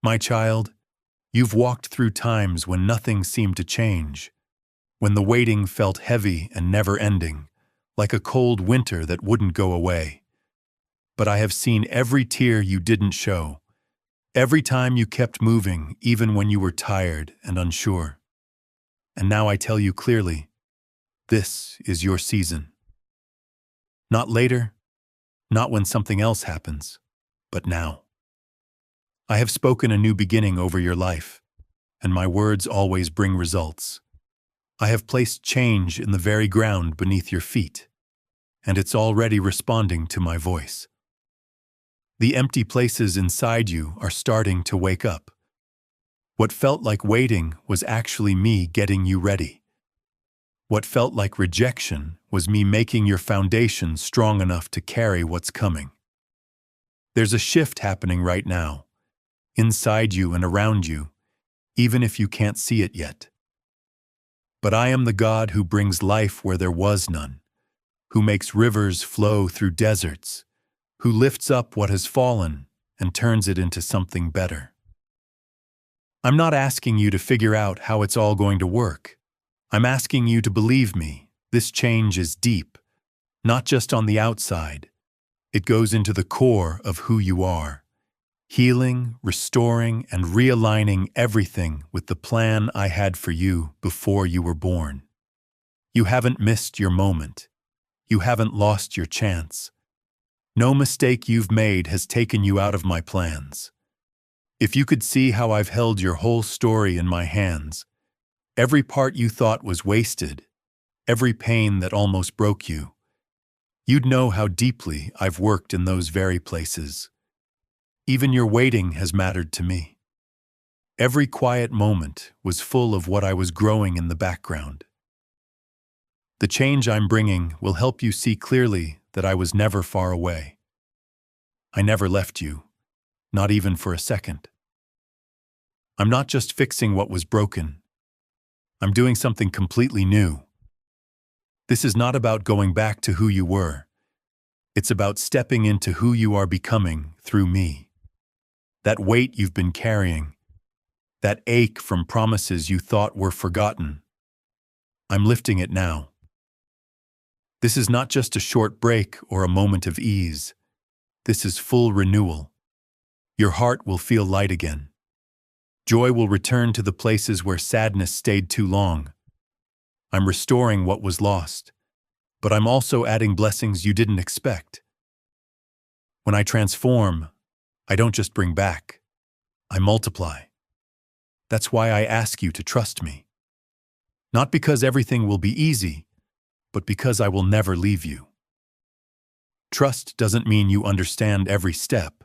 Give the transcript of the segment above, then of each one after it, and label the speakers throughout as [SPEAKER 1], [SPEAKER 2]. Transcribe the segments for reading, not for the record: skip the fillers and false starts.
[SPEAKER 1] My child, you've walked through times when nothing seemed to change, when the waiting felt heavy and never-ending, like a cold winter that wouldn't go away. But I have seen every tear you didn't show, every time you kept moving even when you were tired and unsure. And now I tell you clearly, this is your season. Not later, not when something else happens, but now. I have spoken a new beginning over your life, and my words always bring results. I have placed change in the very ground beneath your feet, and it's already responding to my voice. The empty places inside you are starting to wake up. What felt like waiting was actually me getting you ready. What felt like rejection was me making your foundation strong enough to carry what's coming. There's a shift happening right now, inside you and around you, even if you can't see it yet. But I am the God who brings life where there was none, who makes rivers flow through deserts, who lifts up what has fallen and turns it into something better. I'm not asking you to figure out how it's all going to work. I'm asking you to believe me, this change is deep, not just on the outside. It goes into the core of who you are, healing, restoring, and realigning everything with the plan I had for you before you were born. You haven't missed your moment. You haven't lost your chance. No mistake you've made has taken you out of my plans. If you could see how I've held your whole story in my hands, every part you thought was wasted, every pain that almost broke you, you'd know how deeply I've worked in those very places. Even your waiting has mattered to me. Every quiet moment was full of what I was growing in the background. The change I'm bringing will help you see clearly that I was never far away. I never left you, not even for a second. I'm not just fixing what was broken. I'm doing something completely new. This is not about going back to who you were. It's about stepping into who you are becoming through me. That weight you've been carrying, that ache from promises you thought were forgotten, I'm lifting it now. This is not just a short break or a moment of ease. This is full renewal. Your heart will feel light again. Joy will return to the places where sadness stayed too long. I'm restoring what was lost, but I'm also adding blessings you didn't expect. When I transform, I don't just bring back, I multiply. That's why I ask you to trust me. Not because everything will be easy, but because I will never leave you. Trust doesn't mean you understand every step.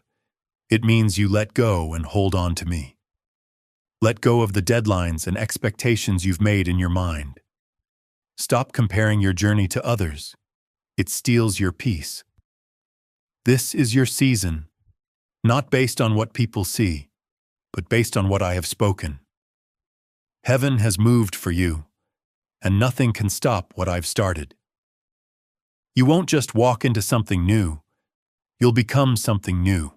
[SPEAKER 1] It means you let go and hold on to me. Let go of the deadlines and expectations you've made in your mind. Stop comparing your journey to others. It steals your peace. This is your season, not based on what people see, but based on what I have spoken. Heaven has moved for you, and nothing can stop what I've started. You won't just walk into something new, you'll become something new.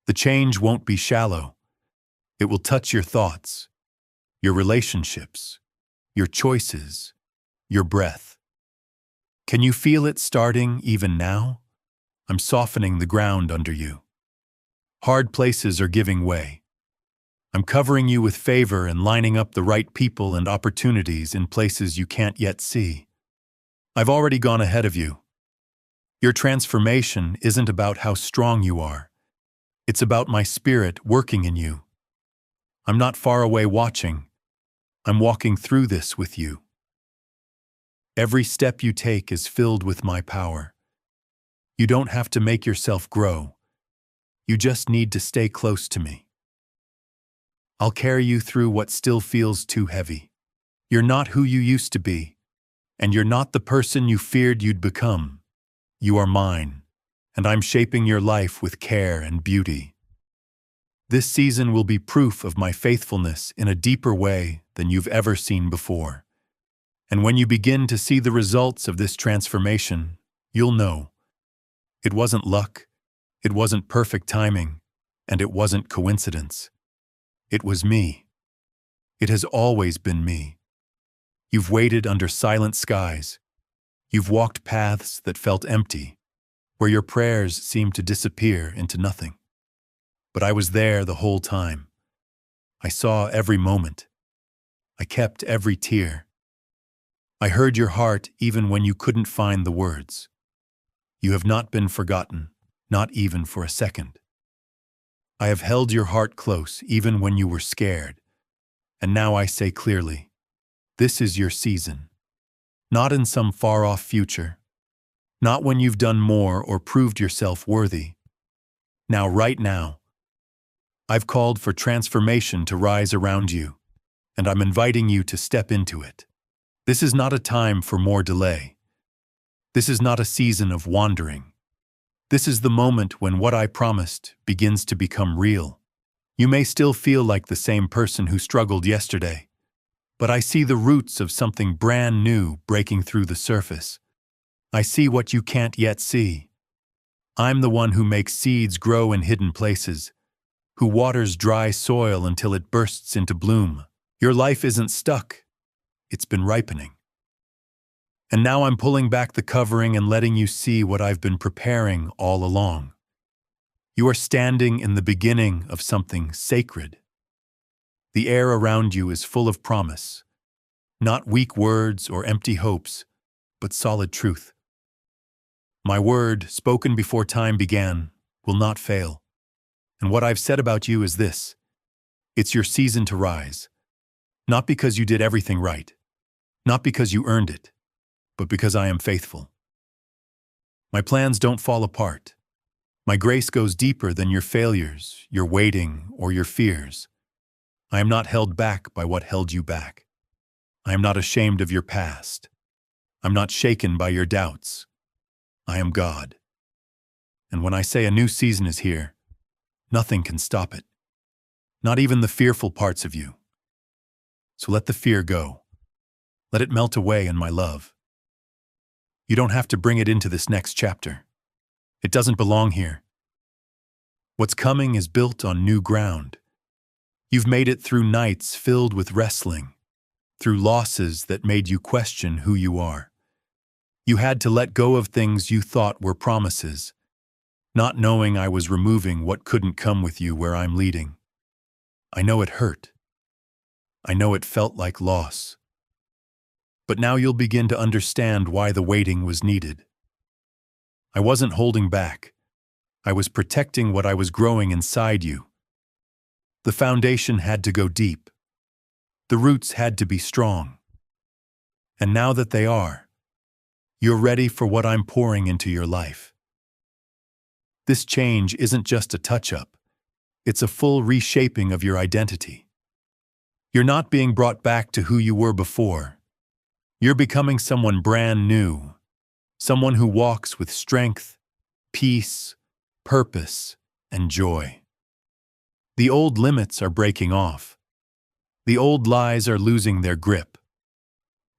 [SPEAKER 1] The change won't be shallow. It will touch your thoughts, your relationships, your choices, your breath. Can you feel it starting even now? I'm softening the ground under you. Hard places are giving way. I'm covering you with favor and lining up the right people and opportunities in places you can't yet see. I've already gone ahead of you. Your transformation isn't about how strong you are. It's about my spirit working in you. I'm not far away watching. I'm walking through this with you. Every step you take is filled with my power. You don't have to make yourself grow. You just need to stay close to me. I'll carry you through what still feels too heavy. You're not who you used to be, and you're not the person you feared you'd become. You are mine, and I'm shaping your life with care and beauty. This season will be proof of my faithfulness in a deeper way than you've ever seen before. And when you begin to see the results of this transformation, you'll know. It wasn't luck, it wasn't perfect timing, and it wasn't coincidence. It was me. It has always been me. You've waited under silent skies. You've walked paths that felt empty, where your prayers seemed to disappear into nothing. But I was there the whole time. I saw every moment. I kept every tear. I heard your heart even when you couldn't find the words. You have not been forgotten, not even for a second. I have held your heart close even when you were scared. And now I say clearly, this is your season. Not in some far-off future. Not when you've done more or proved yourself worthy. Now, right now. I've called for transformation to rise around you, and I'm inviting you to step into it. This is not a time for more delay. This is not a season of wandering. This is the moment when what I promised begins to become real. You may still feel like the same person who struggled yesterday, but I see the roots of something brand new breaking through the surface. I see what you can't yet see. I'm the one who makes seeds grow in hidden places, who waters dry soil until it bursts into bloom. Your life isn't stuck. It's been ripening. And now I'm pulling back the covering and letting you see what I've been preparing all along. You are standing in the beginning of something sacred. The air around you is full of promise, not weak words or empty hopes, but solid truth. My word, spoken before time began, will not fail. And what I've said about you is this: it's your season to rise. Not because you did everything right, not because you earned it, but because I am faithful. My plans don't fall apart. My grace goes deeper than your failures, your waiting, or your fears. I am not held back by what held you back. I am not ashamed of your past. I'm not shaken by your doubts. I am God. And when I say a new season is here, nothing can stop it. Not even the fearful parts of you. So let the fear go. Let it melt away in my love. You don't have to bring it into this next chapter. It doesn't belong here. What's coming is built on new ground. You've made it through nights filled with wrestling, through losses that made you question who you are. You had to let go of things you thought were promises, not knowing I was removing what couldn't come with you where I'm leading. I know it hurt. I know it felt like loss. But now you'll begin to understand why the waiting was needed. I wasn't holding back. I was protecting what I was growing inside you. The foundation had to go deep. The roots had to be strong. And now that they are, you're ready for what I'm pouring into your life. This change isn't just a touch-up. It's a full reshaping of your identity. You're not being brought back to who you were before. You're becoming someone brand new, someone who walks with strength, peace, purpose, and joy. The old limits are breaking off. The old lies are losing their grip.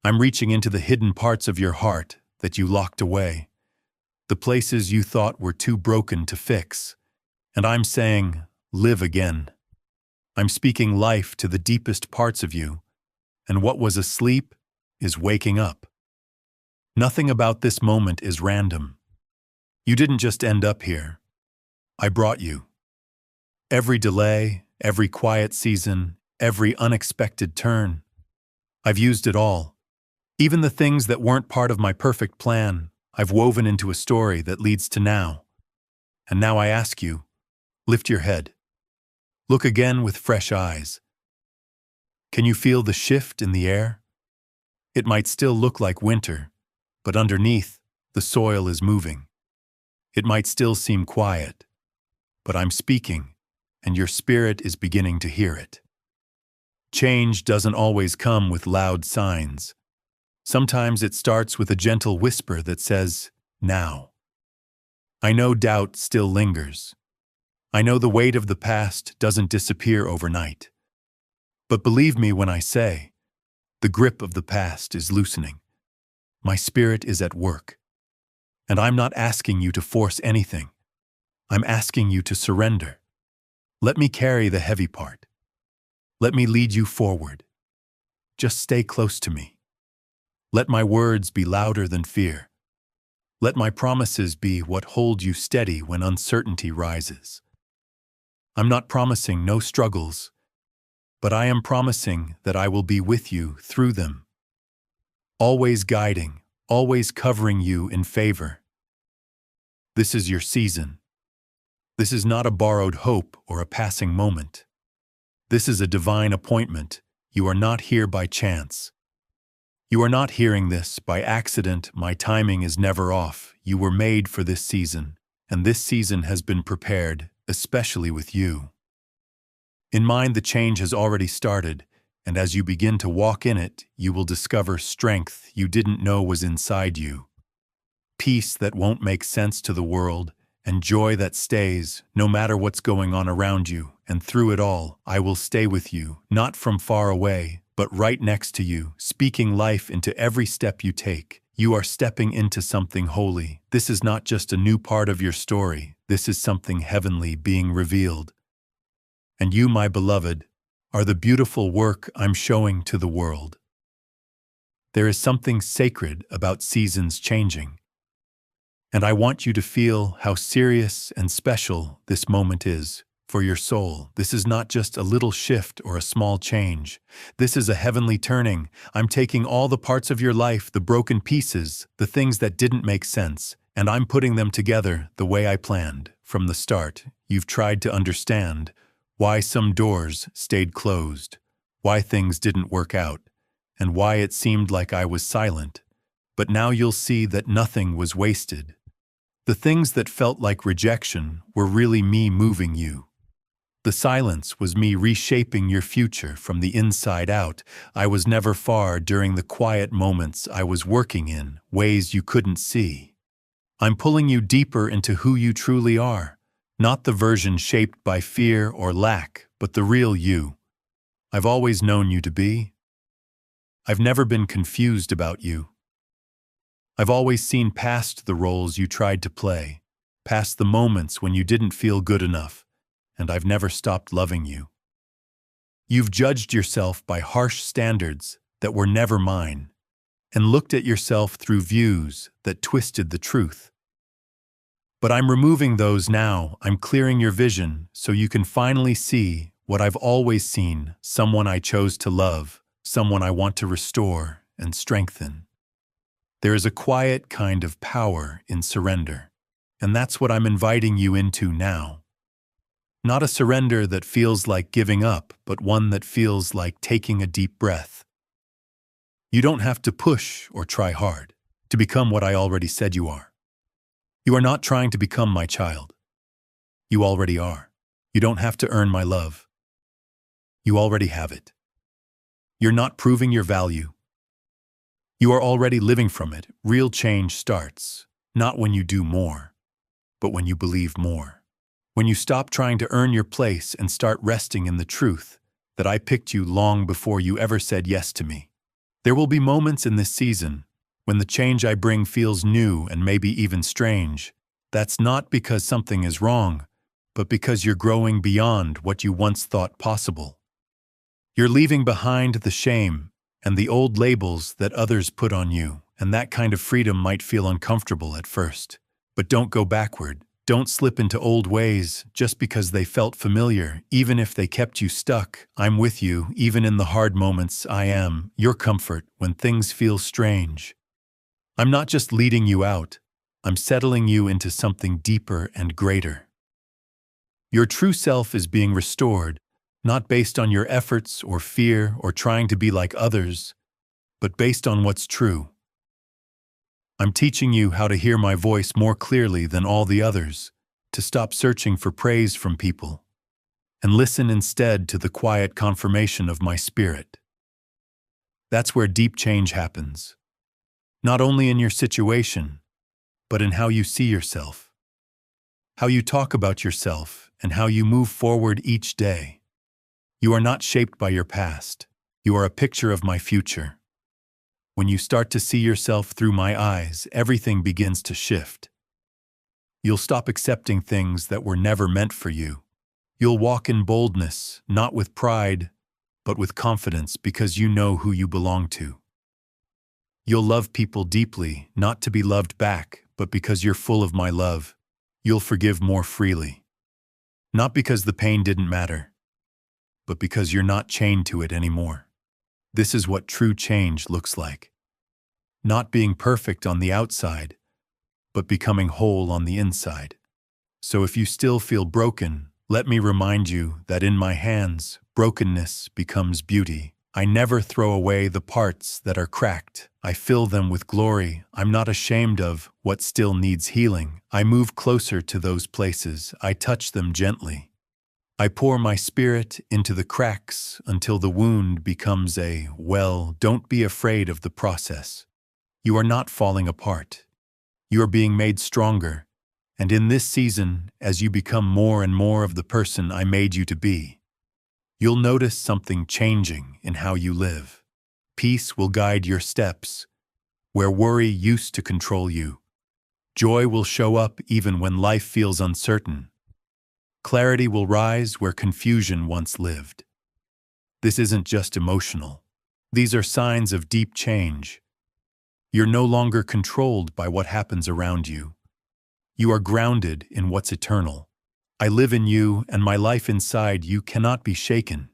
[SPEAKER 1] I'm reaching into the hidden parts of your heart that you locked away, the places you thought were too broken to fix, and I'm saying, live again. I'm speaking life to the deepest parts of you, and what was asleep is waking up. Nothing about this moment is random. You didn't just end up here. I brought you. Every delay, every quiet season, every unexpected turn, I've used it all. Even the things that weren't part of my perfect plan, I've woven into a story that leads to now. And now I ask you, lift your head. Look again with fresh eyes. Can you feel the shift in the air? It might still look like winter, but underneath, the soil is moving. It might still seem quiet, but I'm speaking, and your spirit is beginning to hear it. Change doesn't always come with loud signs. Sometimes it starts with a gentle whisper that says, now. I know doubt still lingers. I know the weight of the past doesn't disappear overnight. But believe me when I say, the grip of the past is loosening. My spirit is at work. And I'm not asking you to force anything. I'm asking you to surrender. Let me carry the heavy part. Let me lead you forward. Just stay close to me. Let my words be louder than fear. Let my promises be what hold you steady when uncertainty rises. I'm not promising no struggles, but I am promising that I will be with you through them. Always guiding, always covering you in favor. This is your season. This is not a borrowed hope or a passing moment. This is a divine appointment. You are not here by chance. You are not hearing this by accident. My timing is never off. You were made for this season, and this season has been prepared, especially with you. In mind, the change has already started, and as you begin to walk in it, you will discover strength you didn't know was inside you. Peace that won't make sense to the world, and joy that stays, no matter what's going on around you. And through it all, I will stay with you, not from far away, but right next to you, speaking life into every step you take. You are stepping into something holy. This is not just a new part of your story. This is something heavenly being revealed. And you, my beloved, are the beautiful work I'm showing to the world. There is something sacred about seasons changing. And I want you to feel how serious and special this moment is for your soul. This is not just a little shift or a small change. This is a heavenly turning. I'm taking all the parts of your life, the broken pieces, the things that didn't make sense, and I'm putting them together the way I planned. From the start, you've tried to understand why some doors stayed closed, why things didn't work out, and why it seemed like I was silent. But now you'll see that nothing was wasted. The things that felt like rejection were really me moving you. The silence was me reshaping your future from the inside out. I was never far during the quiet moments I was working in, ways you couldn't see. I'm pulling you deeper into who you truly are, not the version shaped by fear or lack, but the real you I've always known you to be. I've never been confused about you. I've always seen past the roles you tried to play, past the moments when you didn't feel good enough, and I've never stopped loving you. You've judged yourself by harsh standards that were never mine, and looked at yourself through views that twisted the truth. But I'm removing those now. I'm clearing your vision so you can finally see what I've always seen, someone I chose to love, someone I want to restore and strengthen. There is a quiet kind of power in surrender, and that's what I'm inviting you into now. Not a surrender that feels like giving up, but one that feels like taking a deep breath. You don't have to push or try hard to become what I already said you are. You are not trying to become my child. You already are. You don't have to earn my love. You already have it. You're not proving your value. You are already living from it. Real change starts, not when you do more, but when you believe more. When you stop trying to earn your place and start resting in the truth that I picked you long before you ever said yes to me. There will be moments in this season when the change I bring feels new and maybe even strange. That's not because something is wrong, but because you're growing beyond what you once thought possible. You're leaving behind the shame and the old labels that others put on you, and that kind of freedom might feel uncomfortable at first. But don't go backward. Don't slip into old ways just because they felt familiar, even if they kept you stuck. I'm with you, even in the hard moments. I am your comfort when things feel strange. I'm not just leading you out, I'm settling you into something deeper and greater. Your true self is being restored, not based on your efforts or fear or trying to be like others, but based on what's true. I'm teaching you how to hear my voice more clearly than all the others, to stop searching for praise from people, and listen instead to the quiet confirmation of my spirit. That's where deep change happens, not only in your situation, but in how you see yourself, how you talk about yourself, and how you move forward each day. You are not shaped by your past. You are a picture of my future. When you start to see yourself through my eyes, everything begins to shift. You'll stop accepting things that were never meant for you. You'll walk in boldness, not with pride, but with confidence because you know who you belong to. You'll love people deeply, not to be loved back, but because you're full of my love. You'll forgive more freely. Not because the pain didn't matter, but because you're not chained to it anymore. This is what true change looks like. Not being perfect on the outside, but becoming whole on the inside. So if you still feel broken, let me remind you that in my hands, brokenness becomes beauty. I never throw away the parts that are cracked. I fill them with glory. I'm not ashamed of what still needs healing. I move closer to those places. I touch them gently. I pour my spirit into the cracks until the wound becomes a, well, don't be afraid of the process. You are not falling apart. You are being made stronger. And in this season, as you become more and more of the person I made you to be, you'll notice something changing in how you live. Peace will guide your steps, where worry used to control you. Joy will show up even when life feels uncertain. Clarity will rise where confusion once lived. This isn't just emotional. These are signs of deep change. You're no longer controlled by what happens around you. You are grounded in what's eternal. I live in you, and my life inside you cannot be shaken.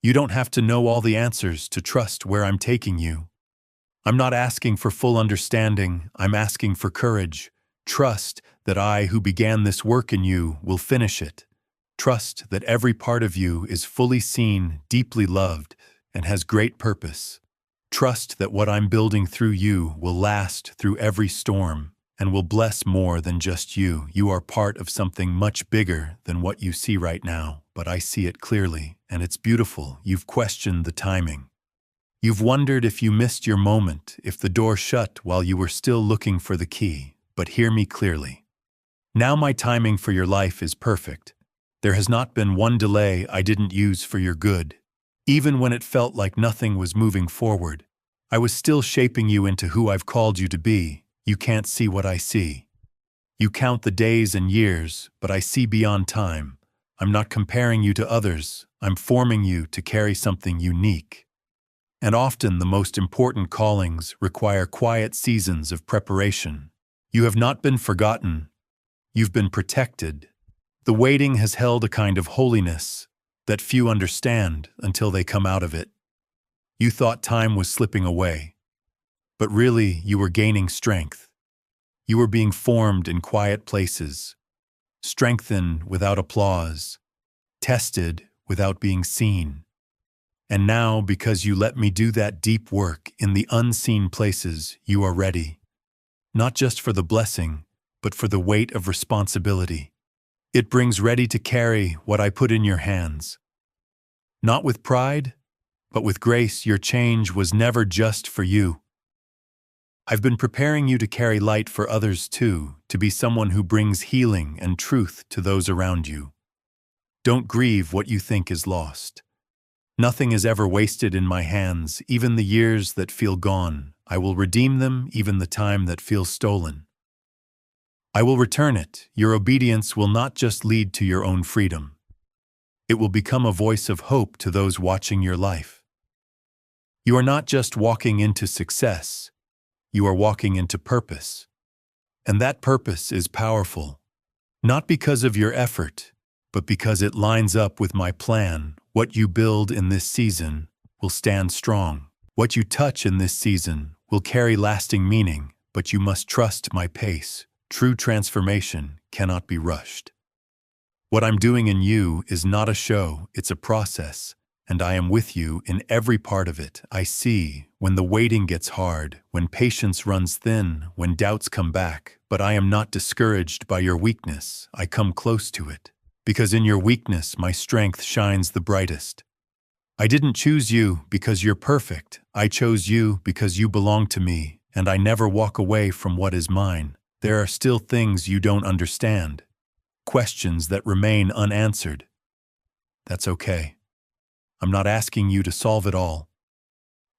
[SPEAKER 1] You don't have to know all the answers to trust where I'm taking you. I'm not asking for full understanding, I'm asking for courage. Trust that I, who began this work in you, will finish it. Trust that every part of you is fully seen, deeply loved, and has great purpose. Trust that what I'm building through you will last through every storm and will bless more than just you. You are part of something much bigger than what you see right now, but I see it clearly, and it's beautiful. You've questioned the timing. You've wondered if you missed your moment, if the door shut while you were still looking for the key. But hear me clearly. Now my timing for your life is perfect. There has not been one delay I didn't use for your good. Even when it felt like nothing was moving forward, I was still shaping you into who I've called you to be. You can't see what I see. You count the days and years, but I see beyond time. I'm not comparing you to others. I'm forming you to carry something unique. And often the most important callings require quiet seasons of preparation. You have not been forgotten. You've been protected. The waiting has held a kind of holiness that few understand until they come out of it. You thought time was slipping away, but really you were gaining strength. You were being formed in quiet places, strengthened without applause, tested without being seen. And now, because you let me do that deep work in the unseen places, you are ready. Not just for the blessing, but for the weight of responsibility. It brings ready to carry what I put in your hands. Not with pride, but with grace. Your change was never just for you. I've been preparing you to carry light for others too, to be someone who brings healing and truth to those around you. Don't grieve what you think is lost. Nothing is ever wasted in my hands, even the years that feel gone. I will redeem them, even the time that feels stolen. I will return it. Your obedience will not just lead to your own freedom. It will become a voice of hope to those watching your life. You are not just walking into success, you are walking into purpose. And that purpose is powerful, not because of your effort, but because it lines up with my plan. What you build in this season will stand strong. What you touch in this season will carry lasting meaning, but you must trust my pace. True transformation cannot be rushed. What I'm doing in you is not a show, it's a process, and I am with you in every part of it. I see when the waiting gets hard, when patience runs thin, when doubts come back, but I am not discouraged by your weakness. I come close to it, because in your weakness my strength shines the brightest. I didn't choose you because you're perfect. I chose you because you belong to me, and I never walk away from what is mine. There are still things you don't understand, questions that remain unanswered. That's okay. I'm not asking you to solve it all.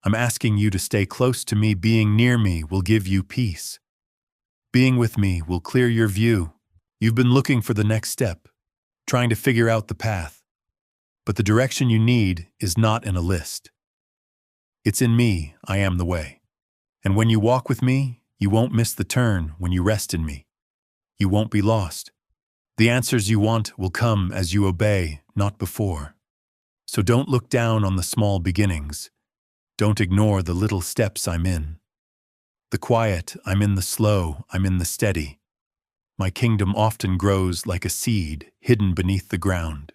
[SPEAKER 1] I'm asking you to stay close to me. Being near me will give you peace. Being with me will clear your view. You've been looking for the next step, trying to figure out the path. But the direction you need is not in a list. It's in me. I am the way. And when you walk with me, you won't miss the turn. When you rest in me, you won't be lost. The answers you want will come as you obey, not before. So don't look down on the small beginnings. Don't ignore the little steps I'm in. The quiet, I'm in the slow, I'm in the steady. My kingdom often grows like a seed hidden beneath the ground,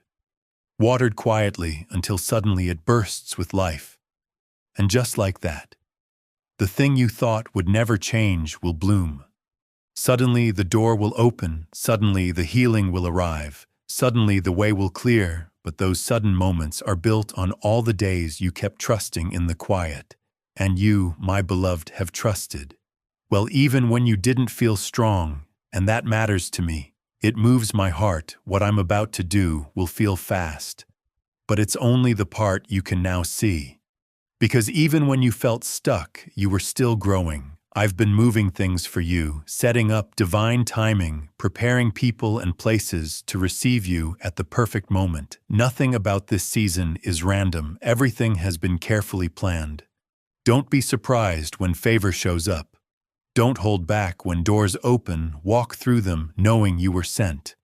[SPEAKER 1] watered quietly until suddenly it bursts with life. And just like that, the thing you thought would never change will bloom. Suddenly the door will open, suddenly the healing will arrive, suddenly the way will clear, but those sudden moments are built on all the days you kept trusting in the quiet. And you, my beloved, have trusted. Well, even when you didn't feel strong, and that matters to me. It moves my heart. What I'm about to do will feel fast. But it's only the part you can now see. Because even when you felt stuck, you were still growing. I've been moving things for you, setting up divine timing, preparing people and places to receive you at the perfect moment. Nothing about this season is random. Everything has been carefully planned. Don't be surprised when favor shows up. Don't hold back when doors open. Walk through them knowing you were sent.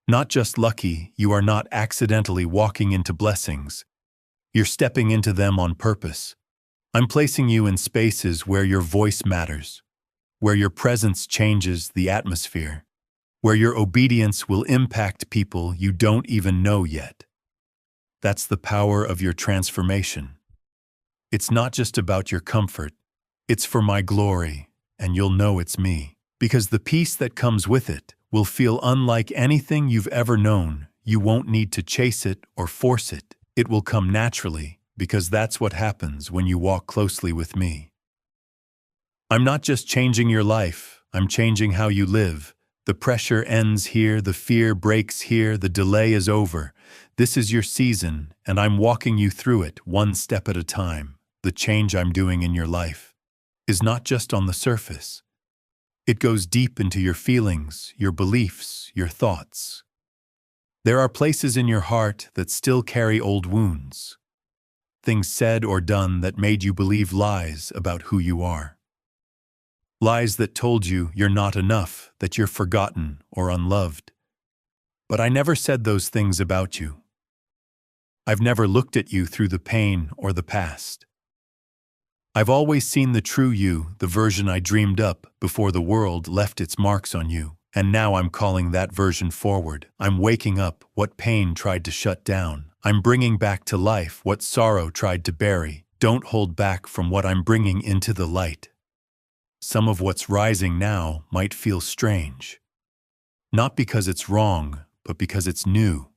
[SPEAKER 1] Not just lucky, you are not accidentally walking into blessings. You're stepping into them on purpose. I'm placing you in spaces where your voice matters, where your presence changes the atmosphere, where your obedience will impact people you don't even know yet. That's the power of your transformation. It's not just about your comfort, it's for my glory, and you'll know it's me. Because the peace that comes with it will feel unlike anything you've ever known. You won't need to chase it or force it. It will come naturally, because that's what happens when you walk closely with me. I'm not just changing your life, I'm changing how you live. The pressure ends here, the fear breaks here, the delay is over. This is your season, and I'm walking you through it one step at a time. The change I'm doing in your life is not just on the surface. It goes deep into your feelings, your beliefs, your thoughts. There are places in your heart that still carry old wounds. Things said or done that made you believe lies about who you are. Lies that told you you're not enough, that you're forgotten or unloved. But I never said those things about you. I've never looked at you through the pain or the past. I've always seen the true you, the version I dreamed up before the world left its marks on you. And now I'm calling that version forward. I'm waking up what pain tried to shut down. I'm bringing back to life what sorrow tried to bury. Don't hold back from what I'm bringing into the light. Some of what's rising now might feel strange. Not because it's wrong, but because it's new.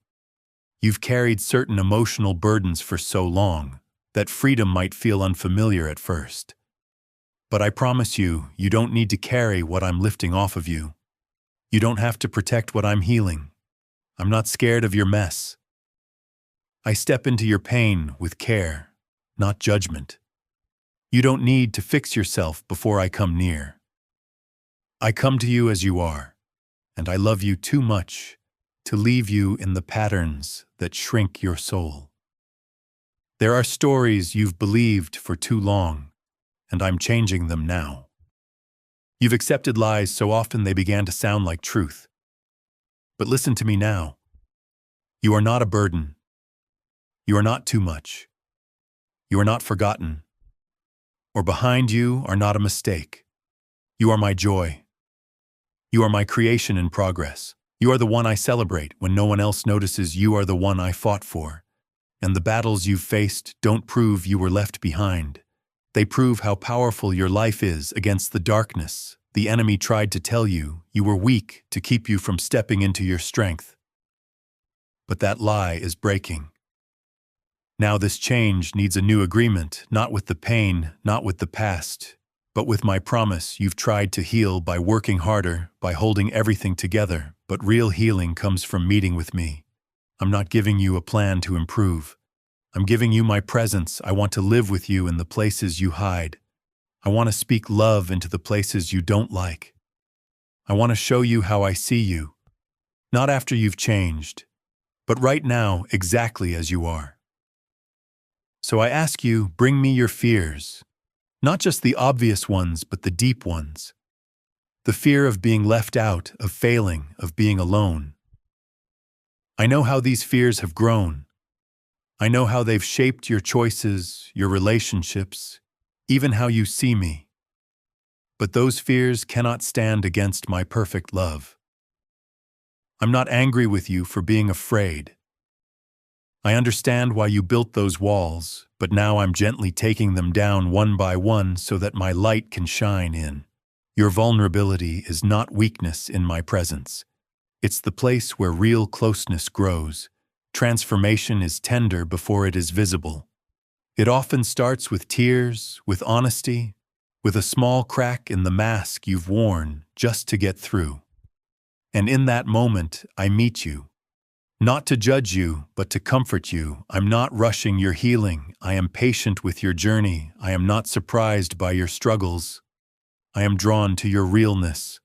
[SPEAKER 1] You've carried certain emotional burdens for so long that freedom might feel unfamiliar at first. But I promise you, you don't need to carry what I'm lifting off of you. You don't have to protect what I'm healing. I'm not scared of your mess. I step into your pain with care, not judgment. You don't need to fix yourself before I come near. I come to you as you are, and I love you too much to leave you in the patterns that shrink your soul. There are stories you've believed for too long, and I'm changing them now. You've accepted lies so often they began to sound like truth. But listen to me now. You are not a burden. You are not too much. You are not forgotten. Or behind you are not a mistake. You are my joy. You are my creation in progress. You are the one I celebrate when no one else notices. You are the one I fought for. And the battles you've faced don't prove you were left behind. They prove how powerful your life is against the darkness. The enemy tried to tell you you were weak to keep you from stepping into your strength. But that lie is breaking. Now this change needs a new agreement, not with the pain, not with the past, but with my promise. You've tried to heal by working harder, by holding everything together, but real healing comes from meeting with me. I'm not giving you a plan to improve. I'm giving you my presence. I want to live with you in the places you hide. I want to speak love into the places you don't like. I want to show you how I see you, not after you've changed, but right now, exactly as you are. So I ask you, bring me your fears, not just the obvious ones, but the deep ones. The fear of being left out, of failing, of being alone. I know how these fears have grown. I know how they've shaped your choices, your relationships, even how you see me. But those fears cannot stand against my perfect love. I'm not angry with you for being afraid. I understand why you built those walls, but now I'm gently taking them down one by one so that my light can shine in. Your vulnerability is not weakness in my presence. It's the place where real closeness grows. Transformation is tender before it is visible. It often starts with tears, with honesty, with a small crack in the mask you've worn just to get through. And in that moment, I meet you. Not to judge you, but to comfort you. I'm not rushing your healing. I am patient with your journey. I am not surprised by your struggles. I am drawn to your realness.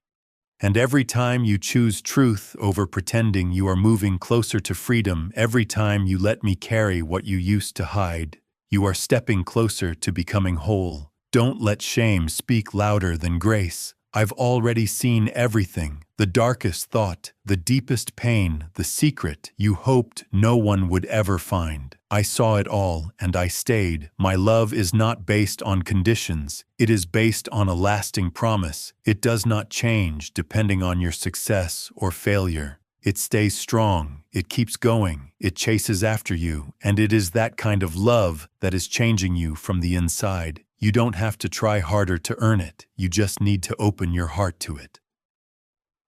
[SPEAKER 1] And every time you choose truth over pretending, you are moving closer to freedom. Every time you let me carry what you used to hide, you are stepping closer to becoming whole. Don't let shame speak louder than grace. I've already seen everything, the darkest thought, the deepest pain, the secret you hoped no one would ever find. I saw it all, and I stayed. My love is not based on conditions. It is based on a lasting promise. It does not change depending on your success or failure. It stays strong, it keeps going, it chases after you, and it is that kind of love that is changing you from the inside. You don't have to try harder to earn it, you just need to open your heart to it.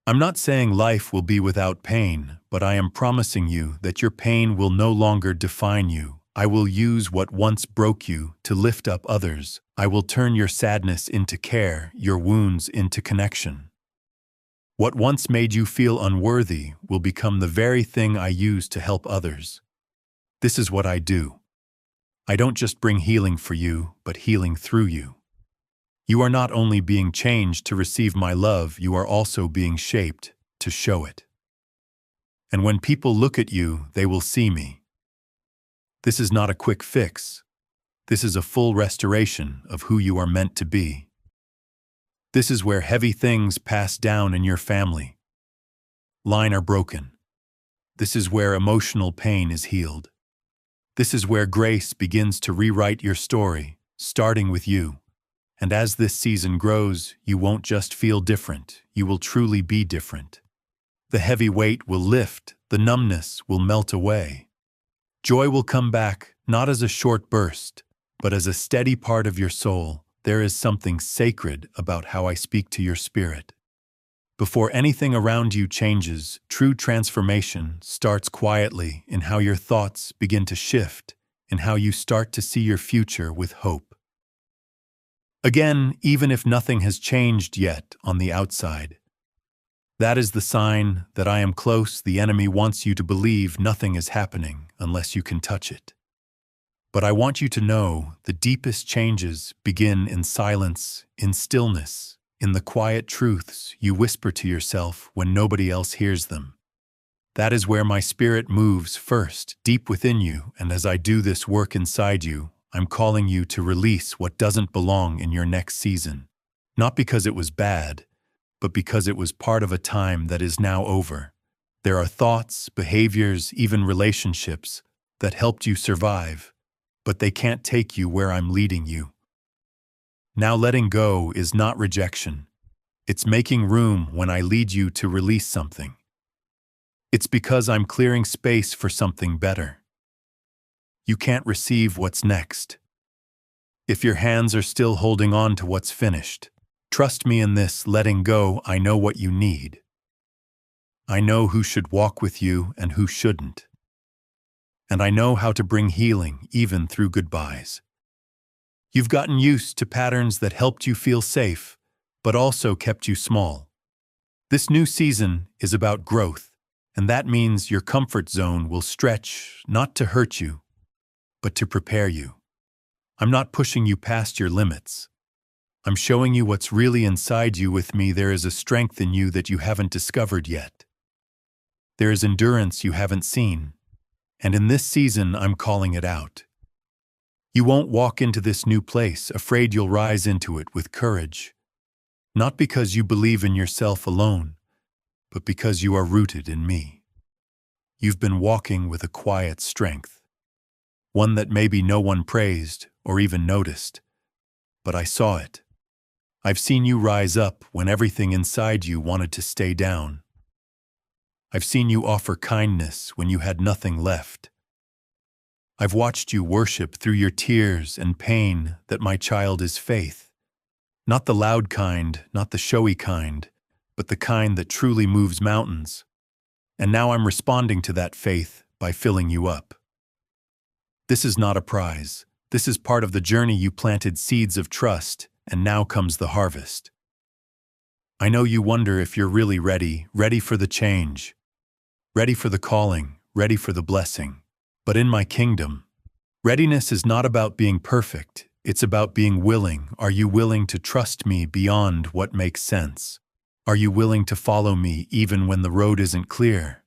[SPEAKER 1] I'm not saying life will be without pain, but I am promising you that your pain will no longer define you. I will use what once broke you to lift up others. I will turn your sadness into care, your wounds into connection. What once made you feel unworthy will become the very thing I use to help others. This is what I do. I don't just bring healing for you, but healing through you. You are not only being changed to receive my love, you are also being shaped to show it. And when people look at you, they will see me. This is not a quick fix. This is a full restoration of who you are meant to be. This is where heavy things pass down in your family. Line are broken. This is where emotional pain is healed. This is where grace begins to rewrite your story, starting with you. And as this season grows, you won't just feel different, you will truly be different. The heavy weight will lift, the numbness will melt away. Joy will come back, not as a short burst, but as a steady part of your soul. There is something sacred about how I speak to your spirit. Before anything around you changes, true transformation starts quietly in how your thoughts begin to shift, in how you start to see your future with hope. Again, even if nothing has changed yet on the outside, that is the sign that I am close. The enemy wants you to believe nothing is happening unless you can touch it. But I want you to know the deepest changes begin in silence, in stillness, in the quiet truths you whisper to yourself when nobody else hears them. That is where my spirit moves first, deep within you, and as I do this work inside you, I'm calling you to release what doesn't belong in your next season. Not because it was bad, but because it was part of a time that is now over. There are thoughts, behaviors, even relationships that helped you survive, but they can't take you where I'm leading you. Now letting go is not rejection. It's making room when I lead you to release something. It's because I'm clearing space for something better. You can't receive what's next if your hands are still holding on to what's finished. Trust me in this letting go. I know what you need. I know who should walk with you and who shouldn't. And I know how to bring healing even through goodbyes. You've gotten used to patterns that helped you feel safe, but also kept you small. This new season is about growth, and that means your comfort zone will stretch, not to hurt you, but to prepare you. I'm not pushing you past your limits. I'm showing you what's really inside you. With me, there is a strength in you that you haven't discovered yet. There is endurance you haven't seen. And in this season, I'm calling it out. You won't walk into this new place afraid you'll rise into it with courage. Not because you believe in yourself alone, but because you are rooted in me. You've been walking with a quiet strength, one that maybe no one praised or even noticed, but I saw it. I've seen you rise up when everything inside you wanted to stay down. I've seen you offer kindness when you had nothing left. I've watched you worship through your tears and pain that my child is faith. Not the loud kind, not the showy kind, but the kind that truly moves mountains. And now I'm responding to that faith by filling you up. This is not a prize. This is part of the journey. You planted seeds of trust, and now comes the harvest. I know you wonder if you're really ready for the change, ready for the calling, ready for the blessing. But in my kingdom, readiness is not about being perfect. It's about being willing. Are you willing to trust me beyond what makes sense? Are you willing to follow me even when the road isn't clear?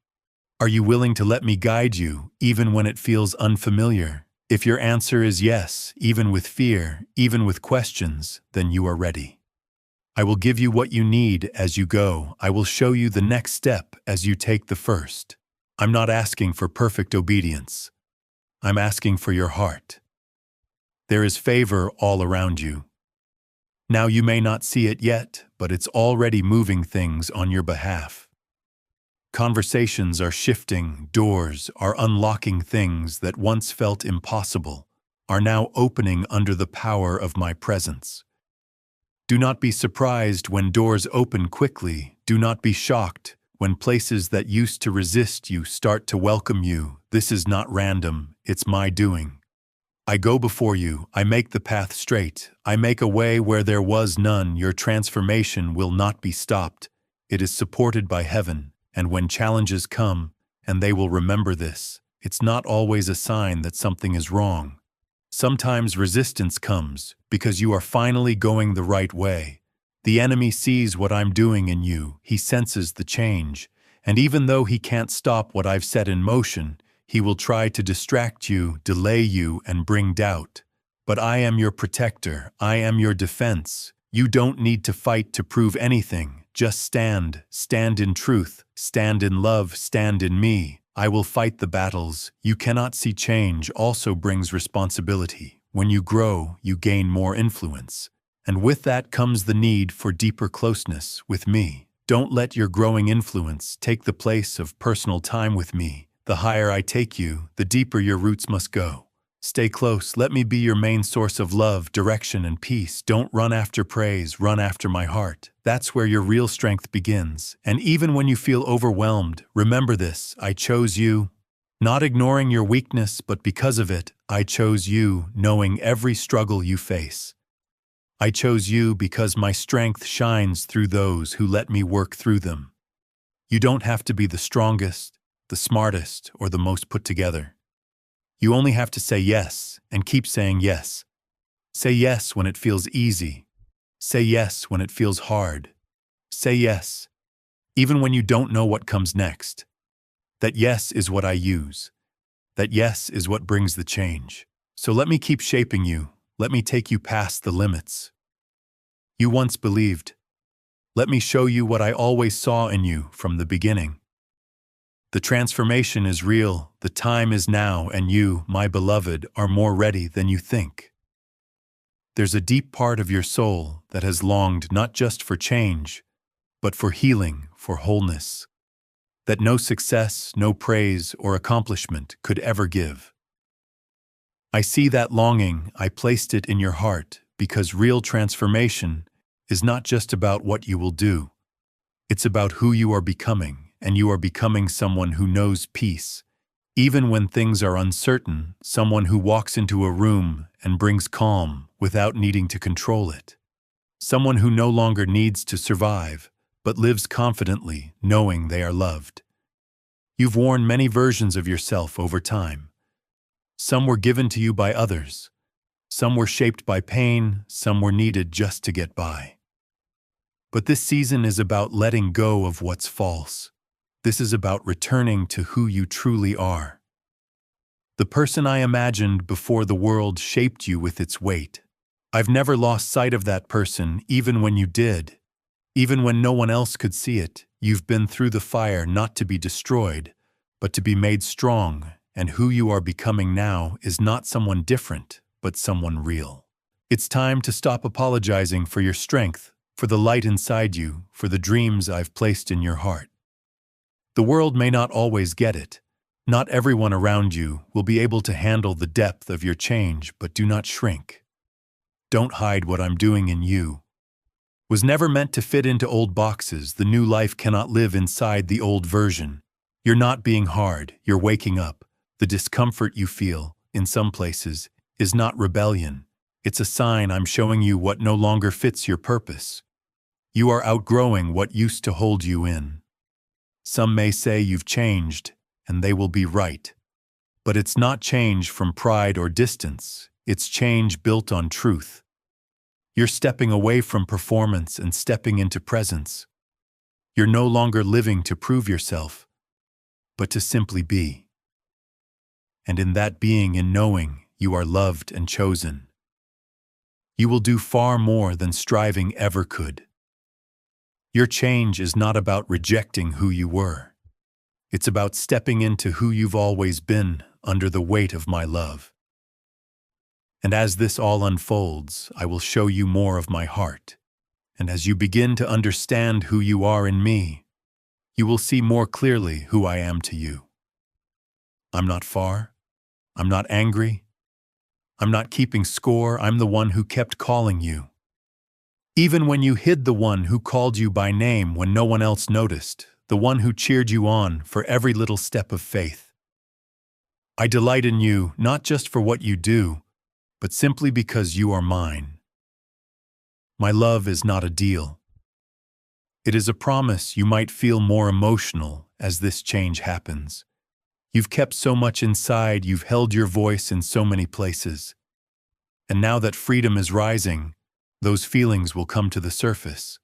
[SPEAKER 1] Are you willing to let me guide you even when it feels unfamiliar? If your answer is yes, even with fear, even with questions, then you are ready. I will give you what you need as you go. I will show you the next step as you take the first. I'm not asking for perfect obedience. I'm asking for your heart. There is favor all around you. Now you may not see it yet, but it's already moving things on your behalf. Conversations are shifting, doors are unlocking, things that once felt impossible are now opening under the power of my presence. Do not be surprised when doors open quickly. Do not be shocked when places that used to resist you start to welcome you. This is not random, it's my doing. I go before you, I make the path straight, I make a way where there was none. Your transformation will not be stopped. It is supported by heaven, and when challenges come, and they will remember this, it's not always a sign that something is wrong. Sometimes resistance comes because you are finally going the right way. The enemy sees what I'm doing in you, he senses the change, and even though he can't stop what I've set in motion, he will try to distract you, delay you, and bring doubt. But I am your protector, I am your defense. You don't need to fight to prove anything, just stand in truth, stand in love, stand in me. I will fight the battles. You cannot see. Change also brings responsibility. When you grow, you gain more influence. And with that comes the need for deeper closeness with me. Don't let your growing influence take the place of personal time with me. The higher I take you, the deeper your roots must go. Stay close. Let me be your main source of love, direction, and peace. Don't run after praise, run after my heart. That's where your real strength begins. And even when you feel overwhelmed, remember this: I chose you. Not ignoring your weakness, but because of it, I chose you, knowing every struggle you face. I chose you because my strength shines through those who let me work through them. You don't have to be the strongest, the smartest, or the most put together. You only have to say yes, and keep saying yes. Say yes when it feels easy. Say yes when it feels hard. Say yes, even when you don't know what comes next. That yes is what I use. That yes is what brings the change. So let me keep shaping you. Let me take you past the limits you once believed. Let me show you what I always saw in you from the beginning. The transformation is real, the time is now, and you, my beloved, are more ready than you think. There's a deep part of your soul that has longed not just for change, but for healing, for wholeness, that no success, no praise, or accomplishment could ever give. I see that longing. I placed it in your heart because real transformation is not just about what you will do. It's about who you are becoming, and you are becoming someone who knows peace. Even when things are uncertain, someone who walks into a room and brings calm without needing to control it. Someone who no longer needs to survive, but lives confidently, knowing they are loved. You've worn many versions of yourself over time. Some were given to you by others. Some were shaped by pain, some were needed just to get by. But this season is about letting go of what's false. This is about returning to who you truly are. the person I imagined before the world shaped you with its weight. I've never lost sight of that person, even when you did. Even when no one else could see it, you've been through the fire not to be destroyed, but to be made strong, and who you are becoming now is not someone different, but someone real. It's time to stop apologizing for your strength, for the light inside you, for the dreams I've placed in your heart. The world may not always get it. Not everyone around you will be able to handle the depth of your change, but do not shrink. Don't hide what I'm doing in you. Was never meant to fit into old boxes. The new life cannot live inside the old version. You're not being hard, you're waking up. The discomfort you feel, in some places, is not rebellion. It's a sign I'm showing you what no longer fits your purpose. You are outgrowing what used to hold you in. Some may say you've changed, and they will be right. But it's not change from pride or distance, it's change built on truth. You're stepping away from performance and stepping into presence. You're no longer living to prove yourself, but to simply be. And in that being and knowing, you are loved and chosen. You will do far more than striving ever could. Your change is not about rejecting who you were. It's about stepping into who you've always been under the weight of my love. And as this all unfolds, I will show you more of my heart. And as you begin to understand who you are in me, you will see more clearly who I am to you. I'm not far. I'm not angry. I'm not keeping score. I'm the one who kept calling you. Even when you hid, the one who called you by name when no one else noticed, the one who cheered you on for every little step of faith. I delight in you not just for what you do, but simply because you are mine. My love is not a deal. It is a promise you might feel more emotional as this change happens. You've kept so much inside, you've held your voice in so many places. And now that freedom is rising, those feelings will come to the surface.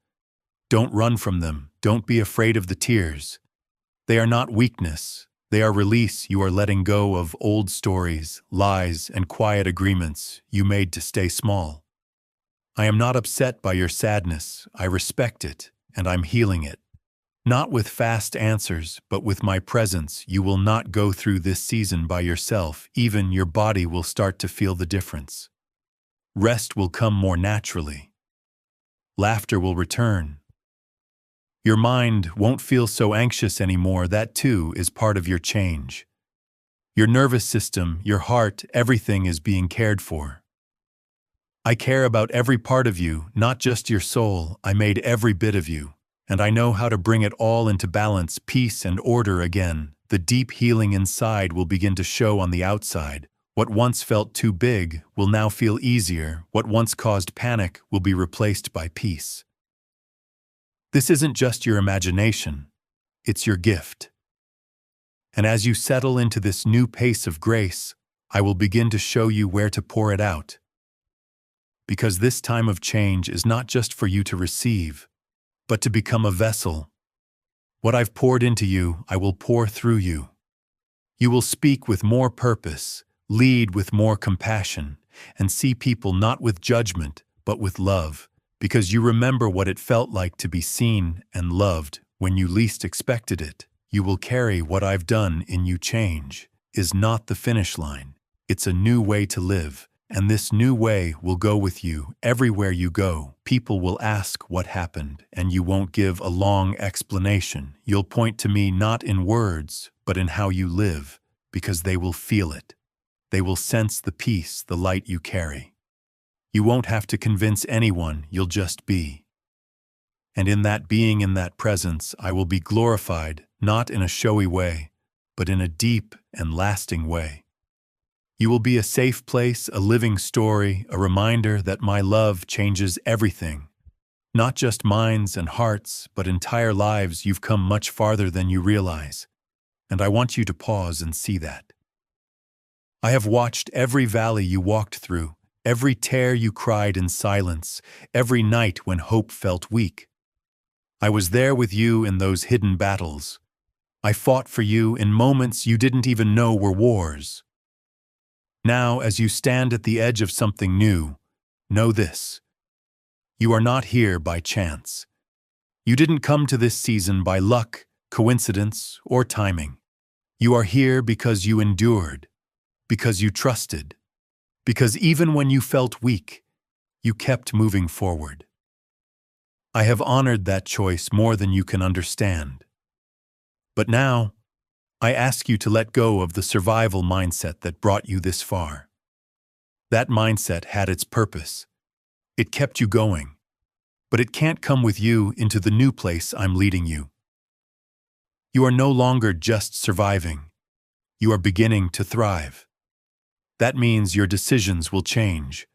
[SPEAKER 1] Don't run from them. Don't be afraid of the tears. They are not weakness. They are release. You are letting go of old stories, lies, and quiet agreements you made to stay small. I am not upset by your sadness. I respect it, and I'm healing it. Not with fast answers, but with my presence. You will not go through this season by yourself. Even your body will start to feel the difference. Rest will come more naturally. Laughter will return. Your mind won't feel so anxious anymore. That too is part of your change. Your nervous system, your heart, everything is being cared for. I care about every part of you, not just your soul. I made every bit of you, and I know how to bring it all into balance, peace, and order again. The deep healing inside will begin to show on the outside. What once felt too big will now feel easier. What once caused panic will be replaced by peace. This isn't just your imagination, it's your gift. And as you settle into this new pace of grace, I will begin to show you where to pour it out. Because this time of change is not just for you to receive, but to become a vessel. What I've poured into you, I will pour through you. You will speak with more purpose, lead with more compassion, and see people not with judgment, but with love. Because you remember what it felt like to be seen and loved when you least expected it. You will carry what I've done in you. Change is not the finish line. It's a new way to live, and this new way will go with you everywhere you go. People will ask what happened, and you won't give a long explanation. You'll point to me not in words, but in how you live, because they will feel it. They will sense the peace, the light you carry. You won't have to convince anyone, you'll just be. And in that being, in that presence, I will be glorified, not in a showy way, but in a deep and lasting way. You will be a safe place, a living story, a reminder that my love changes everything. Not just minds and hearts, but entire lives. You've come much farther than you realize. And I want you to pause and see that. I have watched every valley you walked through, every tear you cried in silence, every night when hope felt weak. I was there with you in those hidden battles. I fought for you in moments you didn't even know were wars. Now, as you stand at the edge of something new, know this: you are not here by chance. You didn't come to this season by luck, coincidence, or timing. You are here because you endured, because you trusted, because even when you felt weak, you kept moving forward. I have honored that choice more than you can understand. But now, I ask you to let go of the survival mindset that brought you this far. That mindset had its purpose. It kept you going. But it can't come with you into the new place I'm leading you. You are no longer just surviving. You are beginning to thrive. That means your decisions will change.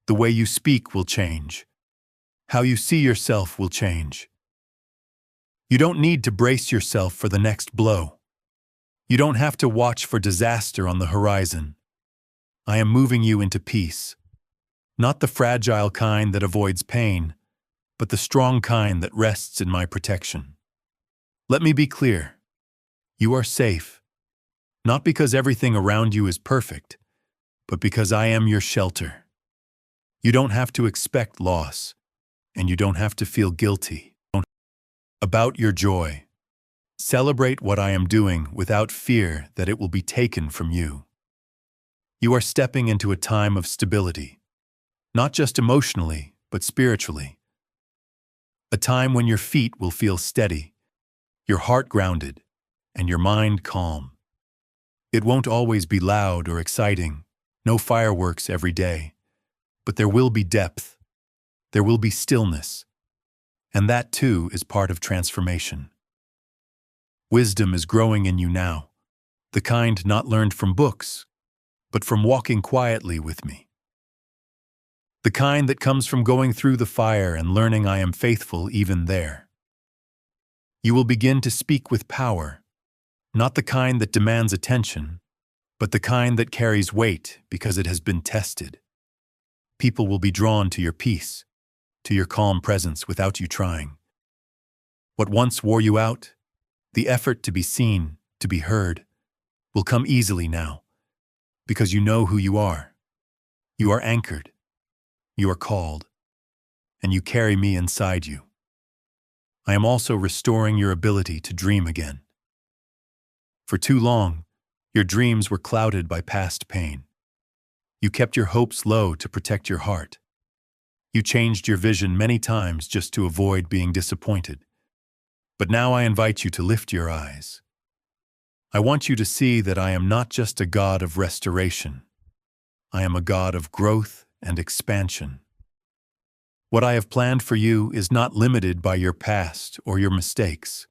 [SPEAKER 1] The way you speak will change. How you see yourself will change. You don't need to brace yourself for the next blow. You don't have to watch for disaster on the horizon. I am moving you into peace. Not the fragile kind that avoids pain, but the strong kind that rests in my protection. Let me be clear. You are safe, not because everything around you is perfect, but because I am your shelter. You don't have to expect loss, and you don't have to feel guilty about your joy. Celebrate what I am doing without fear that it will be taken from you. You are stepping into a time of stability, not just emotionally, but spiritually. A time when your feet will feel steady, your heart grounded, and your mind calm. It won't always be loud or exciting, no fireworks every day, but there will be depth, there will be stillness, and that too is part of transformation. Wisdom is growing in you now, the kind not learned from books, but from walking quietly with me. The kind that comes from going through the fire and learning I am faithful even there. You will begin to speak with power, not the kind that demands attention, but the kind that carries weight because it has been tested. People will be drawn to your peace, to your calm presence without you trying. What once wore you out, the effort to be seen, to be heard, will come easily now, because you know who you are. You are anchored. You are called, and you carry me inside you. I am also restoring your ability to dream again. For too long, your dreams were clouded by past pain. You kept your hopes low to protect your heart. You changed your vision many times just to avoid being disappointed. But now I invite you to lift your eyes. I want you to see that I am not just a God of restoration. I am a God of growth and expansion. What I have planned for you is not limited by your past or your mistakes.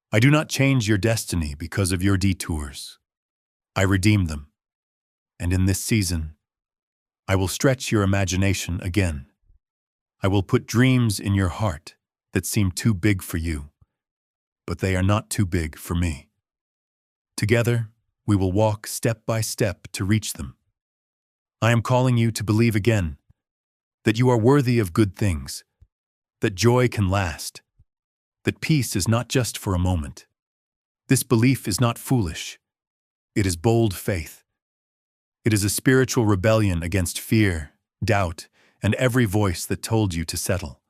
[SPEAKER 1] I do not change your destiny because of your detours. I redeem them. And in this season, I will stretch your imagination again. I will put dreams in your heart that seem too big for you, but they are not too big for me. Together, we will walk step by step to reach them. I am calling you to believe again that you are worthy of good things, that joy can last, that peace is not just for a moment. This belief is not foolish. It is bold faith. It is a spiritual rebellion against fear, doubt, and every voice that told you to settle.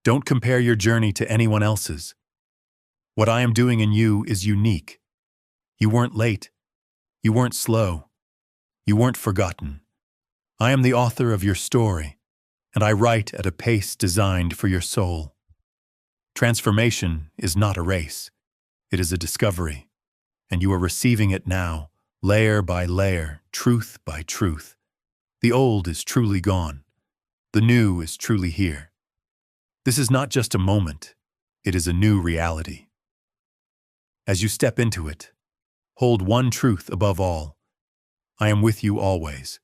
[SPEAKER 1] Don't compare your journey to anyone else's. What I am doing in you is unique. You weren't late. You weren't slow. You weren't forgotten. I am the author of your story, and I write at a pace designed for your soul. Transformation is not a race. It is a discovery, and you are receiving it now, layer by layer, truth by truth. The old is truly gone. The new is truly here. This is not just a moment. It is a new reality. As you step into it, hold one truth above all. I am with you always.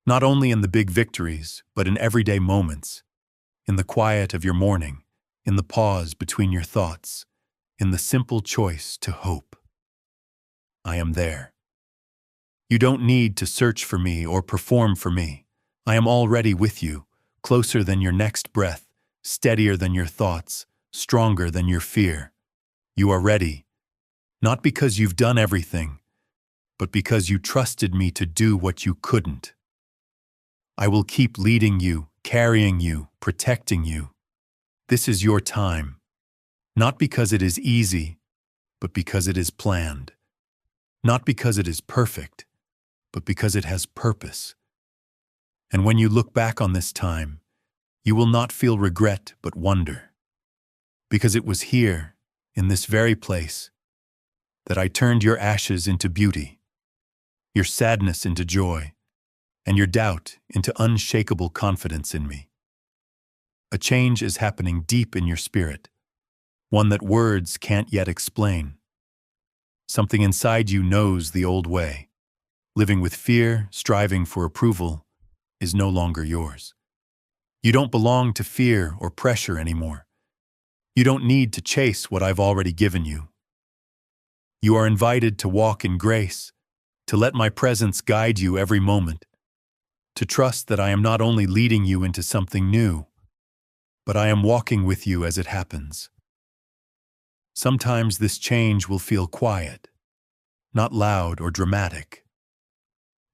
[SPEAKER 1] Not only in the big victories, but in everyday moments, in the quiet of your morning, in the pause between your thoughts, in the simple choice to hope. I am there. You don't need to search for me or perform for me. I am already with you, closer than your next breath, steadier than your thoughts, stronger than your fear. You are ready, not because you've done everything, but because you trusted me to do what you couldn't. I will keep leading you, carrying you, protecting you. This is your time, not because it is easy, but because it is planned. Not because it is perfect, but because it has purpose. And when you look back on this time, you will not feel regret but wonder. Because it was here, in this very place, that I turned your ashes into beauty, your sadness into joy, and your doubt into unshakable confidence in me. A change is happening deep in your spirit, one that words can't yet explain. Something inside you knows the old way. Living with fear, striving for approval, is no longer yours. You don't belong to fear or pressure anymore. You don't need to chase what I've already given you. You are invited to walk in grace, to let my presence guide you every moment, to trust that I am not only leading you into something new, but I am walking with you as it happens. Sometimes this change will feel quiet, not loud or dramatic.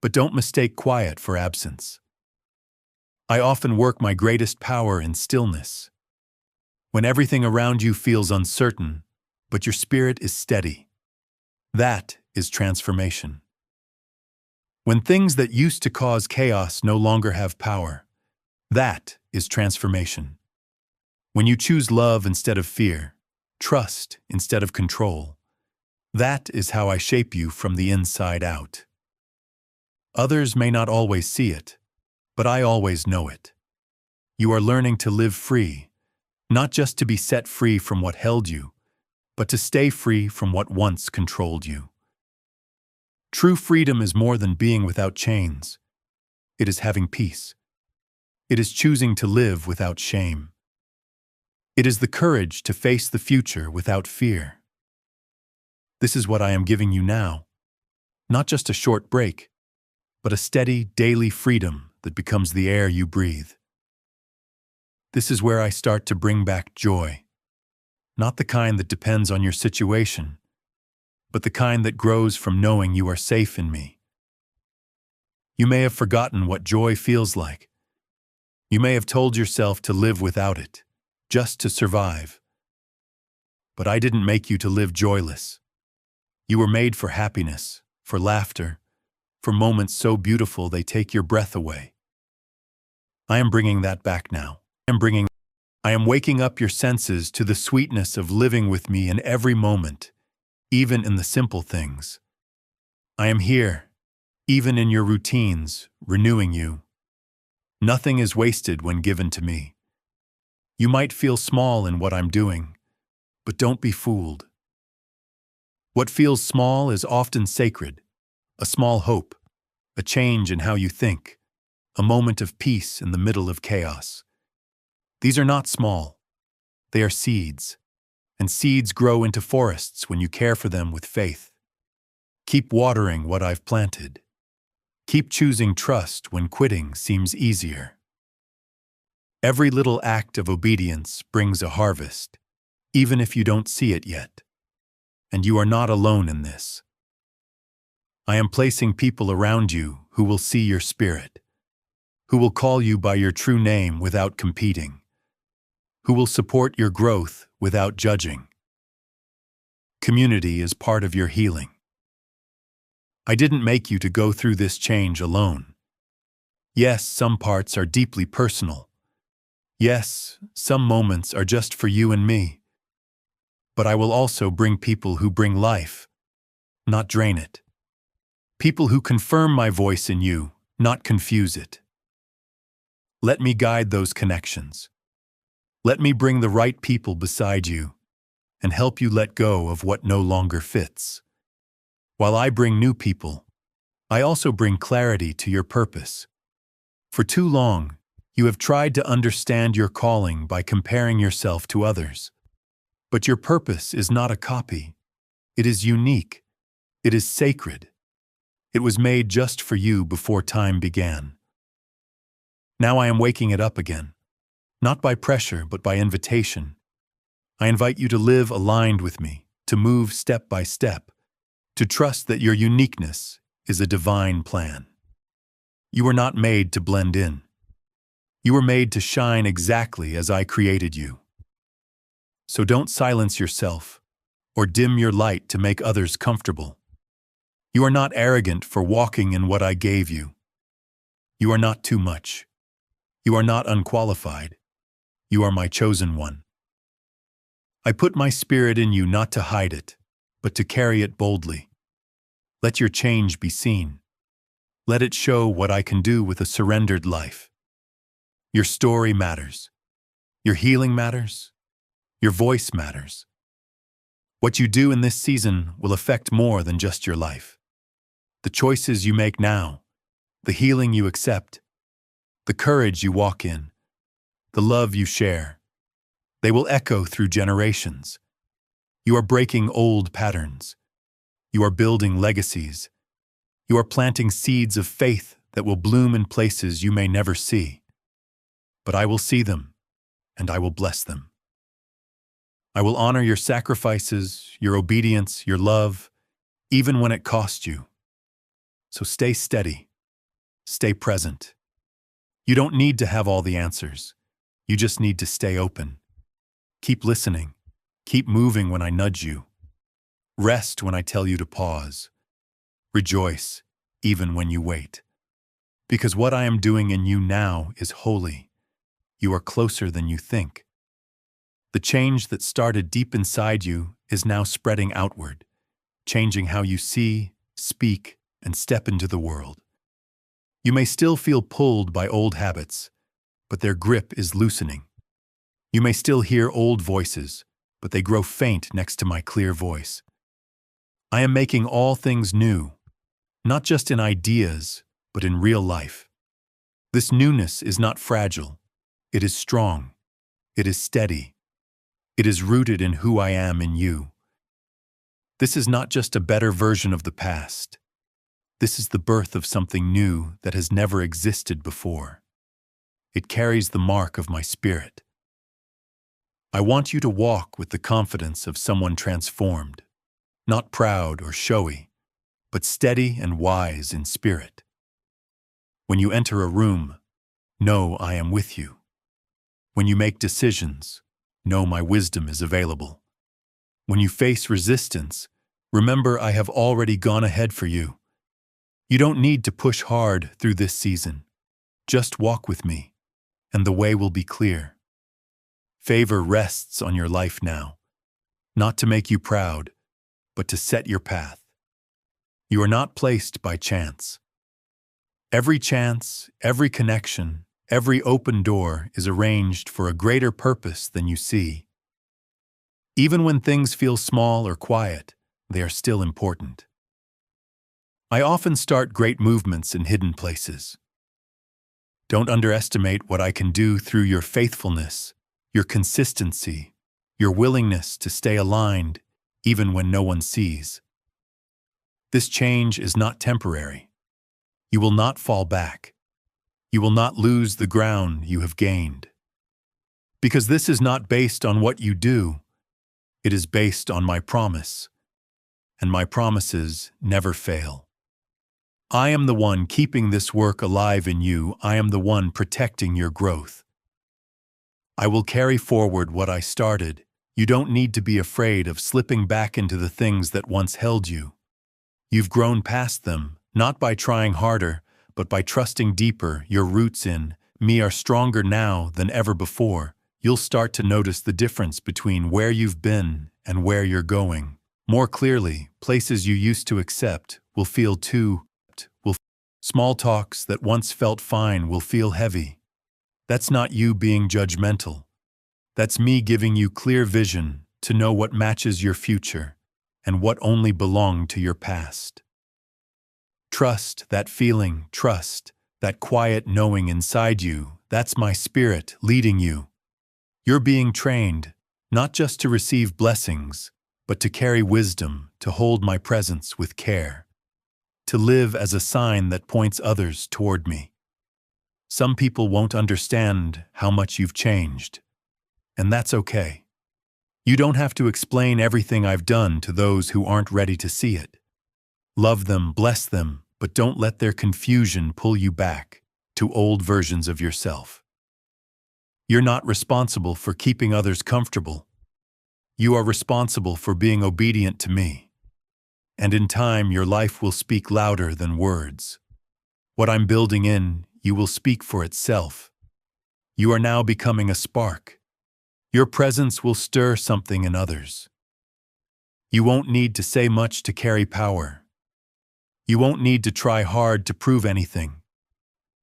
[SPEAKER 1] But don't mistake quiet for absence. I often work my greatest power in stillness, when everything around you feels uncertain, but your spirit is steady. That is transformation. When things that used to cause chaos no longer have power, that is transformation. When you choose love instead of fear, trust instead of control, that is how I shape you from the inside out. Others may not always see it, but I always know it. You are learning to live free, not just to be set free from what held you, but to stay free from what once controlled you. True freedom is more than being without chains. It is having peace. It is choosing to live without shame. It is the courage to face the future without fear. This is what I am giving you now. Not just a short break, but a steady, daily freedom that becomes the air you breathe. This is where I start to bring back joy. Not the kind that depends on your situation, but the kind that grows from knowing you are safe in me. You may have forgotten what joy feels like. You may have told yourself to live without it, just to survive. But I didn't make you to live joyless. You were made for happiness, for laughter, for moments so beautiful they take your breath away. I am bringing that back now. I am waking up your senses to the sweetness of living with me in every moment, even in the simple things. I am here, even in your routines, renewing you. Nothing is wasted when given to me. You might feel small in what I'm doing, but don't be fooled. What feels small is often sacred, a small hope, a change in how you think, a moment of peace in the middle of chaos. These are not small. They are seeds, and seeds grow into forests when you care for them with faith. Keep watering what I've planted. Keep choosing trust when quitting seems easier. Every little act of obedience brings a harvest, even if you don't see it yet. And you are not alone in this. I am placing people around you who will see your spirit, who will call you by your true name without competing, who will support your growth without judging. Community is part of your healing. I didn't make you to go through this change alone. Yes, some parts are deeply personal. Yes, some moments are just for you and me. But I will also bring people who bring life, not drain it. People who confirm my voice in you, not confuse it. Let me guide those connections. Let me bring the right people beside you and help you let go of what no longer fits. While I bring new people, I also bring clarity to your purpose. For too long, you have tried to understand your calling by comparing yourself to others. But your purpose is not a copy. It is unique. It is sacred. It was made just for you before time began. Now I am waking it up again, not by pressure but by invitation. I invite you to live aligned with me, to move step by step, to trust that your uniqueness is a divine plan. You were not made to blend in. You were made to shine exactly as I created you. So don't silence yourself or dim your light to make others comfortable. You are not arrogant for walking in what I gave you. You are not too much. You are not unqualified. You are my chosen one. I put my spirit in you not to hide it, but to carry it boldly. Let your change be seen. Let it show what I can do with a surrendered life. Your story matters. Your healing matters. Your voice matters. What you do in this season will affect more than just your life. The choices you make now, the healing you accept, the courage you walk in, the love you share, they will echo through generations. You are breaking old patterns. You are building legacies. You are planting seeds of faith that will bloom in places you may never see. But I will see them, and I will bless them. I will honor your sacrifices, your obedience, your love, even when it costs you. So stay steady. Stay present. You don't need to have all the answers. You just need to stay open. Keep listening. Keep moving when I nudge you. Rest when I tell you to pause. Rejoice, even when you wait. Because what I am doing in you now is holy. You are closer than you think. The change that started deep inside you is now spreading outward, changing how you see, speak, and step into the world. You may still feel pulled by old habits, but their grip is loosening. You may still hear old voices, but they grow faint next to my clear voice. I am making all things new, not just in ideas, but in real life. This newness is not fragile. It is strong. It is steady. It is rooted in who I am in you. This is not just a better version of the past. This is the birth of something new that has never existed before. It carries the mark of my spirit. I want you to walk with the confidence of someone transformed, not proud or showy, but steady and wise in spirit. When you enter a room, know I am with you. When you make decisions, know my wisdom is available. When you face resistance, remember I have already gone ahead for you. You don't need to push hard through this season. Just walk with me, and the way will be clear. Favor rests on your life now, not to make you proud, but to set your path. You are not placed by chance. Every chance, every connection, every open door is arranged for a greater purpose than you see. Even when things feel small or quiet, they are still important. I often start great movements in hidden places. Don't underestimate what I can do through your faithfulness, your consistency, your willingness to stay aligned even when no one sees. This change is not temporary. You will not fall back. You will not lose the ground you have gained. Because this is not based on what you do, it is based on my promise, and my promises never fail. I am the one keeping this work alive in you. I am the one protecting your growth. I will carry forward what I started. You don't need to be afraid of slipping back into the things that once held you. You've grown past them, not by trying harder, but by trusting deeper. Your roots in me are stronger now than ever before. You'll start to notice the difference between where you've been and where you're going. More clearly, places you used to accept will feel small talks that once felt fine will feel heavy. That's not you being judgmental. That's me giving you clear vision to know what matches your future and what only belonged to your past. Trust that feeling, trust that quiet knowing inside you. That's my spirit leading you. You're being trained, not just to receive blessings, but to carry wisdom, to hold my presence with care, to live as a sign that points others toward me. Some people won't understand how much you've changed, and that's okay. You don't have to explain everything I've done to those who aren't ready to see it. Love them, bless them, but don't let their confusion pull you back to old versions of yourself. You're not responsible for keeping others comfortable. You are responsible for being obedient to me. And in time, your life will speak louder than words. What I'm building in, you will speak for itself. You are now becoming a spark. Your presence will stir something in others. You won't need to say much to carry power. You won't need to try hard to prove anything.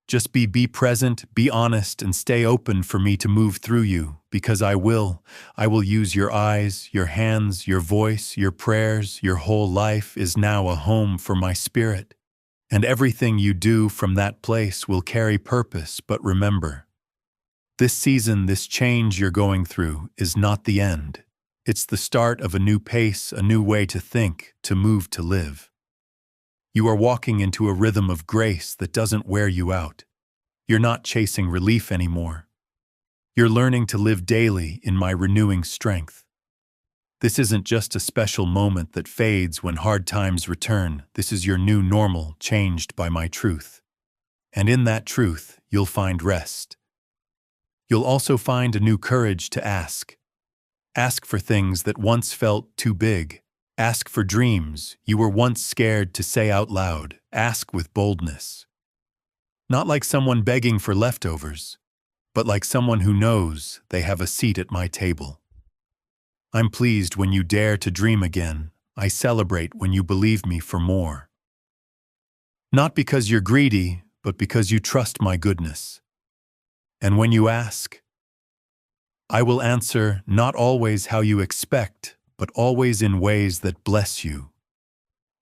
[SPEAKER 1] Just be present, be honest, and stay open for me to move through you, because I will. I will use your eyes, your hands, your voice, your prayers. Your whole life is now a home for my spirit. And everything you do from that place will carry purpose, but remember, this season, this change you're going through is not the end. It's the start of a new pace, a new way to think, to move, to live. You are walking into a rhythm of grace that doesn't wear you out. You're not chasing relief anymore. You're learning to live daily in my renewing strength. This isn't just a special moment that fades when hard times return. This is your new normal, changed by my truth. And in that truth, you'll find rest. You'll also find a new courage to ask. Ask for things that once felt too big. Ask for dreams you were once scared to say out loud. Ask with boldness. Not like someone begging for leftovers, but like someone who knows they have a seat at my table. I'm pleased when you dare to dream again. I celebrate when you believe me for more. Not because you're greedy, but because you trust my goodness. And when you ask, I will answer, not always how you expect, but always in ways that bless you,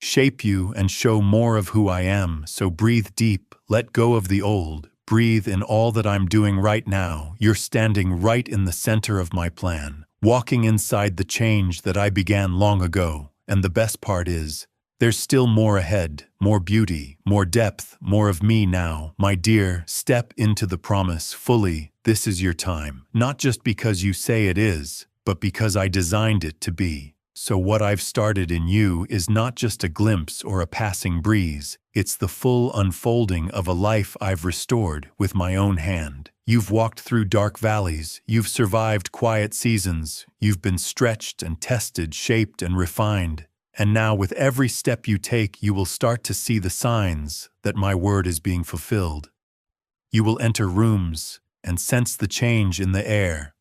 [SPEAKER 1] shape you, and show more of who I am. So breathe deep, let go of the old, breathe in all that I'm doing right now. You're standing right in the center of my plan, walking inside the change that I began long ago. And the best part is, there's still more ahead, more beauty, more depth, more of me now. My dear, step into the promise fully. This is your time, not just because you say it is, but because I designed it to be. So what I've started in you is not just a glimpse or a passing breeze. It's the full unfolding of a life I've restored with my own hand. You've walked through dark valleys. You've survived quiet seasons. You've been stretched and tested, shaped and refined. And now with every step you take, you will start to see the signs that my word is being fulfilled. You will enter rooms and sense the change in the air.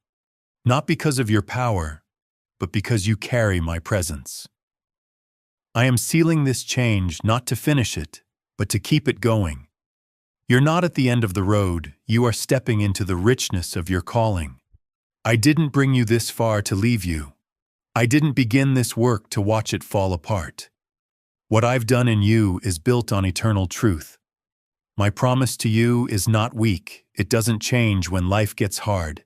[SPEAKER 1] Not because of your power, but because you carry my presence. I am sealing this change not to finish it, but to keep it going. You're not at the end of the road, you are stepping into the richness of your calling. I didn't bring you this far to leave you. I didn't begin this work to watch it fall apart. What I've done in you is built on eternal truth. My promise to you is not weak. It doesn't change when life gets hard.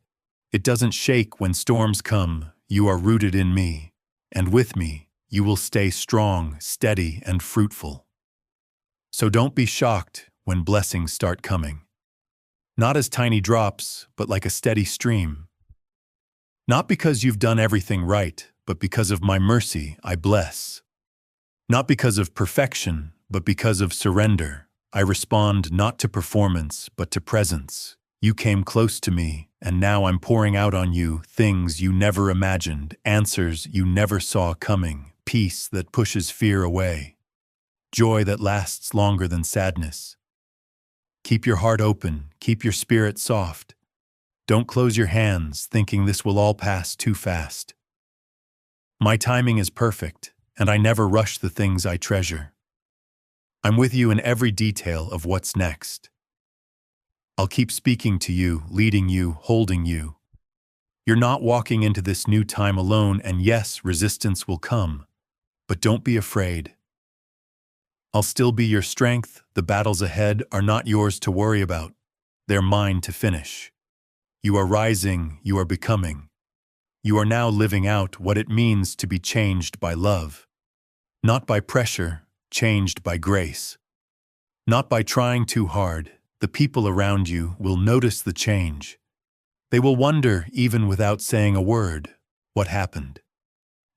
[SPEAKER 1] It doesn't shake when storms come. You are rooted in me, and with me, you will stay strong, steady, and fruitful. So don't be shocked when blessings start coming. Not as tiny drops, but like a steady stream. Not because you've done everything right, but because of my mercy I bless. Not because of perfection, but because of surrender. I respond not to performance, but to presence. You came close to me, and now I'm pouring out on you things you never imagined, answers you never saw coming, peace that pushes fear away, joy that lasts longer than sadness. Keep your heart open, keep your spirit soft. Don't close your hands thinking this will all pass too fast. My timing is perfect, and I never rush the things I treasure. I'm with you in every detail of what's next. I'll keep speaking to you, leading you, holding you. You're not walking into this new time alone, and yes, resistance will come, but don't be afraid. I'll still be your strength. The battles ahead are not yours to worry about. They're mine to finish. You are rising, you are becoming. You are now living out what it means to be changed by love. Not by pressure, changed by grace. Not by trying too hard. The people around you will notice the change. They will wonder, even without saying a word, what happened.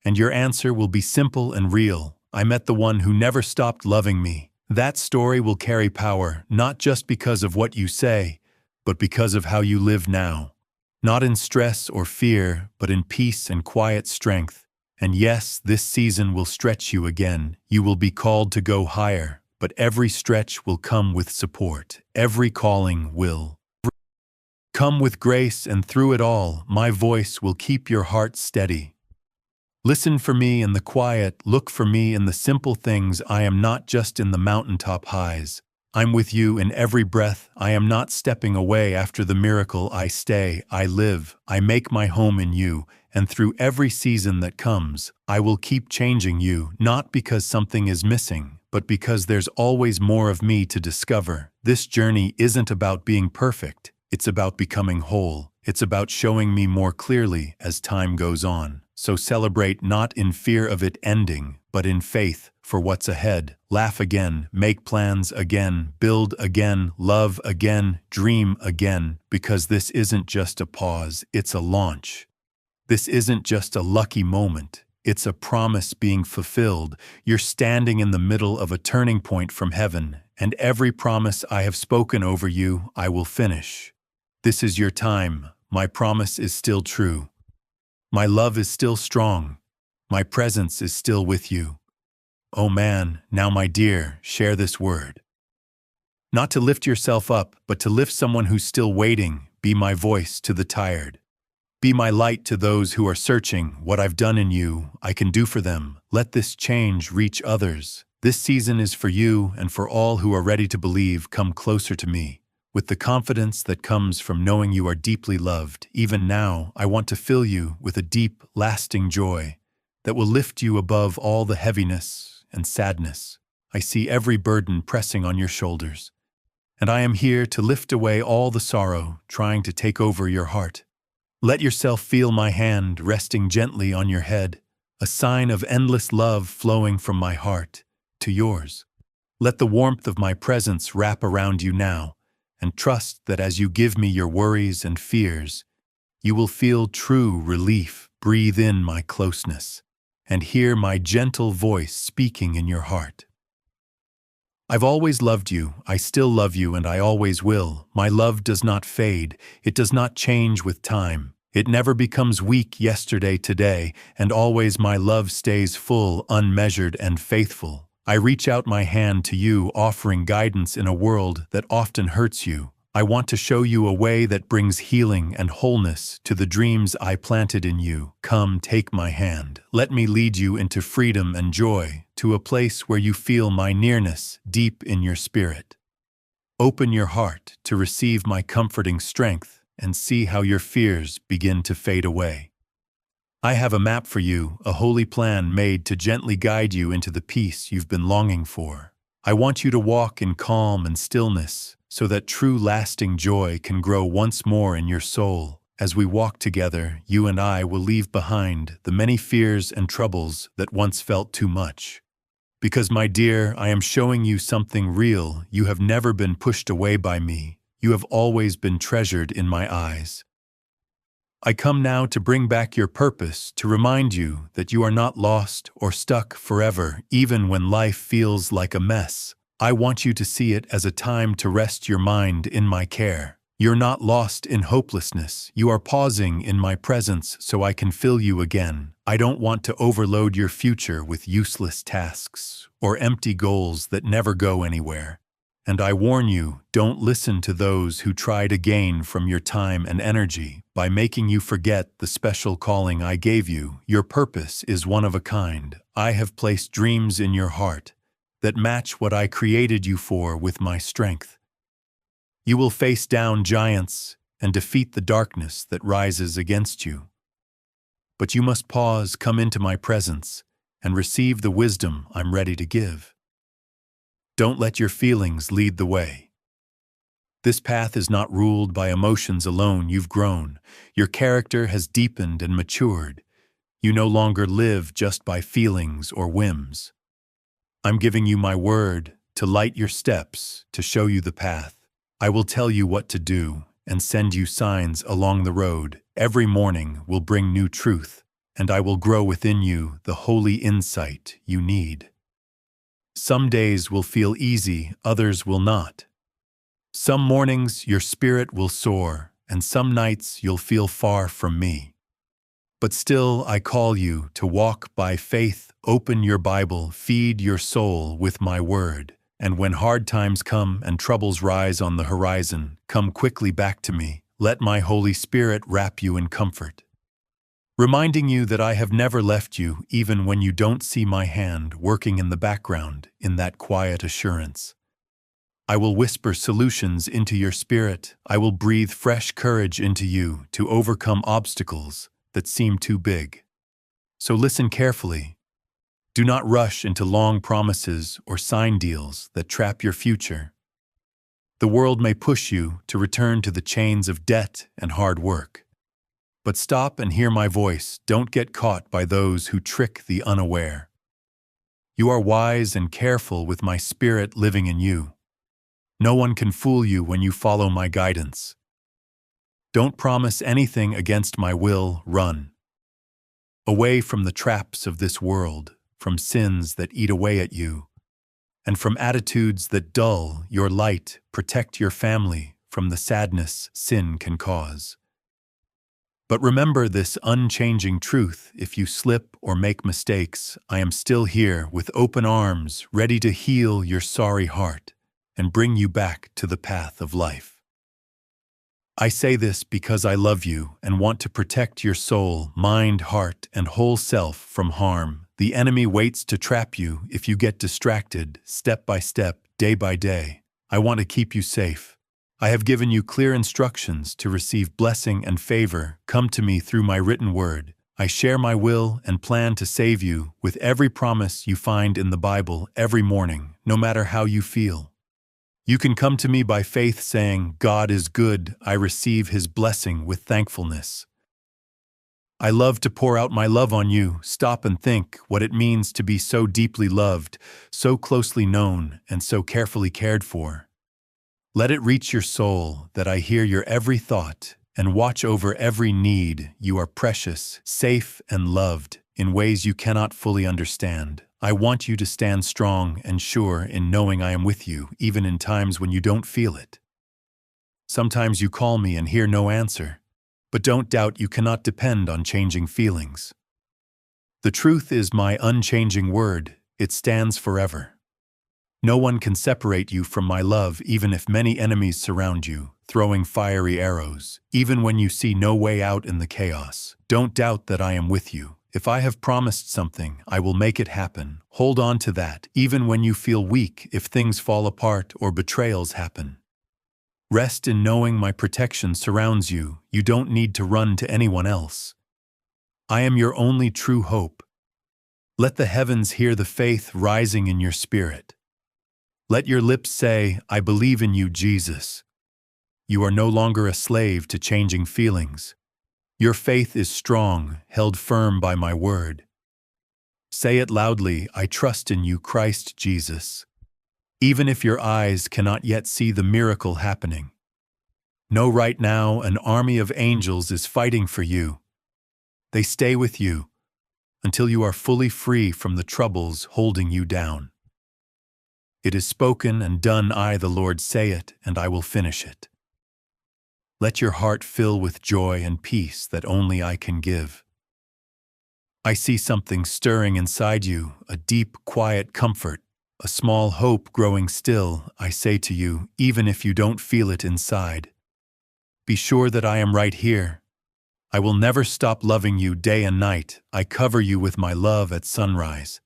[SPEAKER 1] And your answer will be simple and real. I met the one who never stopped loving me. That story will carry power, not just because of what you say, but because of how you live now. Not in stress or fear, but in peace and quiet strength. And yes, this season will stretch you again. You will be called to go higher, but every stretch will come with support. Every calling will come with grace, and through it all, my voice will keep your heart steady. Listen for me in the quiet, look for me in the simple things. I am not just in the mountaintop highs. I'm with you in every breath. I am not stepping away after the miracle. I stay, I live, I make my home in you, and through every season that comes, I will keep changing you, not because something is missing, but because there's always more of me to discover. This journey isn't about being perfect, it's about becoming whole. It's about showing me more clearly as time goes on. So celebrate not in fear of it ending, but in faith for what's ahead. Laugh again, make plans again, build again, love again, dream again, because this isn't just a pause, it's a launch. This isn't just a lucky moment, it's a promise being fulfilled. You're standing in the middle of a turning point from heaven, and every promise I have spoken over you, I will finish. This is your time. My promise is still true. My love is still strong. My presence is still with you. Oh man, now my dear, share this word. Not to lift yourself up, but to lift someone who's still waiting. Be my voice to the tired. Be my light to those who are searching. What I've done in you, I can do for them. Let this change reach others. This season is for you and for all who are ready to believe. Come closer to me. With the confidence that comes from knowing you are deeply loved. Even now, I want to fill you with a deep, lasting joy that will lift you above all the heaviness and sadness. I see every burden pressing on your shoulders, and I am here to lift away all the sorrow trying to take over your heart. Let yourself feel my hand resting gently on your head, a sign of endless love flowing from my heart to yours. Let the warmth of my presence wrap around you now, and trust that as you give me your worries and fears, you will feel true relief. Breathe in my closeness, and hear my gentle voice speaking in your heart. I've always loved you, I still love you, and I always will. My love does not fade, it does not change with time. It never becomes weak. Yesterday, today, and always my love stays full, unmeasured, and faithful. I reach out my hand to you, offering guidance in a world that often hurts you. I want to show you a way that brings healing and wholeness to the dreams I planted in you. Come, take my hand. Let me lead you into freedom and joy, to a place where you feel my nearness deep in your spirit. Open your heart to receive my comforting strength and see how your fears begin to fade away. I have a map for you, a holy plan made to gently guide you into the peace you've been longing for. I want you to walk in calm and stillness, so that true lasting joy can grow once more in your soul. As we walk together, you and I will leave behind the many fears and troubles that once felt too much. Because, my dear, I am showing you something real. You have never been pushed away by me. You have always been treasured in my eyes. I come now to bring back your purpose, to remind you that you are not lost or stuck forever, even when life feels like a mess. I want you to see it as a time to rest your mind in my care. You're not lost in hopelessness. You are pausing in my presence so I can fill you again. I don't want to overload your future with useless tasks or empty goals that never go anywhere. And I warn you, don't listen to those who try to gain from your time and energy by making you forget the special calling I gave you. Your purpose is one of a kind. I have placed dreams in your heart that match what I created you for with my strength. You will face down giants and defeat the darkness that rises against you. But you must pause, come into my presence, and receive the wisdom I'm ready to give. Don't let your feelings lead the way. This path is not ruled by emotions alone. You've grown. Your character has deepened and matured. You no longer live just by feelings or whims. I'm giving you my word to light your steps, to show you the path. I will tell you what to do and send you signs along the road. Every morning will bring new truth, and I will grow within you the holy insight you need. Some days will feel easy, others will not. Some mornings your spirit will soar, and some nights you'll feel far from me. But still I call you to walk by faith, open your Bible, feed your soul with my word, and when hard times come and troubles rise on the horizon, come quickly back to me, let my Holy Spirit wrap you in comfort. Reminding you that I have never left you even when you don't see my hand working in the background in that quiet assurance. I will whisper solutions into your spirit. I will breathe fresh courage into you to overcome obstacles that seem too big. So listen carefully. Do not rush into long promises or sign deals that trap your future. The world may push you to return to the chains of debt and hard work. But stop and hear my voice. Don't get caught by those who trick the unaware. You are wise and careful with my spirit living in you. No one can fool you when you follow my guidance. Don't promise anything against my will. Run away from the traps of this world, from sins that eat away at you, and from attitudes that dull your light. Protect your family from the sadness sin can cause. But remember this unchanging truth: if you slip or make mistakes, I am still here with open arms, ready to heal your sorry heart and bring you back to the path of life. I say this because I love you and want to protect your soul, mind, heart, and whole self from harm. The enemy waits to trap you if you get distracted, step by step, day by day. I want to keep you safe. I have given you clear instructions to receive blessing and favor. Come to me through my written word. I share my will and plan to save you with every promise you find in the Bible every morning, no matter how you feel. You can come to me by faith saying, God is good. I receive His blessing with thankfulness. I love to pour out my love on you. Stop and think what it means to be so deeply loved, so closely known, and so carefully cared for. Let it reach your soul that I hear your every thought and watch over every need. You are precious, safe, and loved in ways you cannot fully understand. I want you to stand strong and sure in knowing I am with you, even in times when you don't feel it. Sometimes you call me and hear no answer, but don't doubt you cannot depend on changing feelings. The truth is my unchanging word. It stands forever. No one can separate you from my love, even if many enemies surround you, throwing fiery arrows. Even when you see no way out in the chaos, don't doubt that I am with you. If I have promised something, I will make it happen. Hold on to that, even when you feel weak, if things fall apart or betrayals happen. Rest in knowing my protection surrounds you. You don't need to run to anyone else. I am your only true hope. Let the heavens hear the faith rising in your spirit. Let your lips say, I believe in you, Jesus. You are no longer a slave to changing feelings. Your faith is strong, held firm by my word. Say it loudly, I trust in you, Christ Jesus. Even if your eyes cannot yet see the miracle happening. Know right now an army of angels is fighting for you. They stay with you until you are fully free from the troubles holding you down. It is spoken and done. I, the Lord, say it, and I will finish it. Let your heart fill with joy and peace that only I can give. I see something stirring inside you, a deep, quiet comfort, a small hope growing still. I say to you, even if you don't feel it inside, be sure that I am right here. I will never stop loving you day and night. I cover you with my love at sunrise.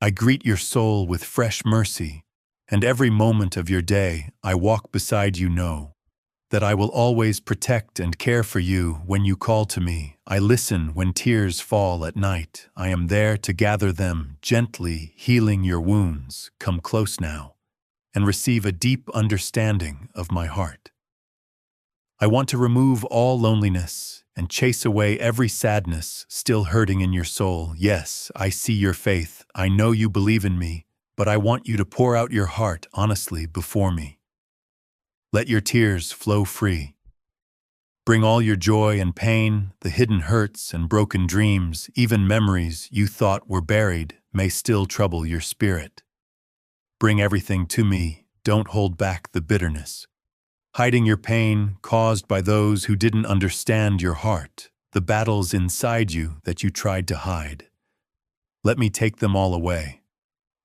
[SPEAKER 1] I greet your soul with fresh mercy, and every moment of your day I walk beside you. Know that I will always protect and care for you when you call to me. I listen when tears fall at night. I am there to gather them, gently healing your wounds. Come close now and receive a deep understanding of my heart. I want to remove all loneliness and chase away every sadness still hurting in your soul. Yes, I see your faith. I know you believe in me, but I want you to pour out your heart honestly before me. Let your tears flow free. Bring all your joy and pain, the hidden hurts and broken dreams, even memories you thought were buried may still trouble your spirit. Bring everything to me, don't hold back the bitterness. Hiding your pain caused by those who didn't understand your heart, the battles inside you that you tried to hide. Let me take them all away.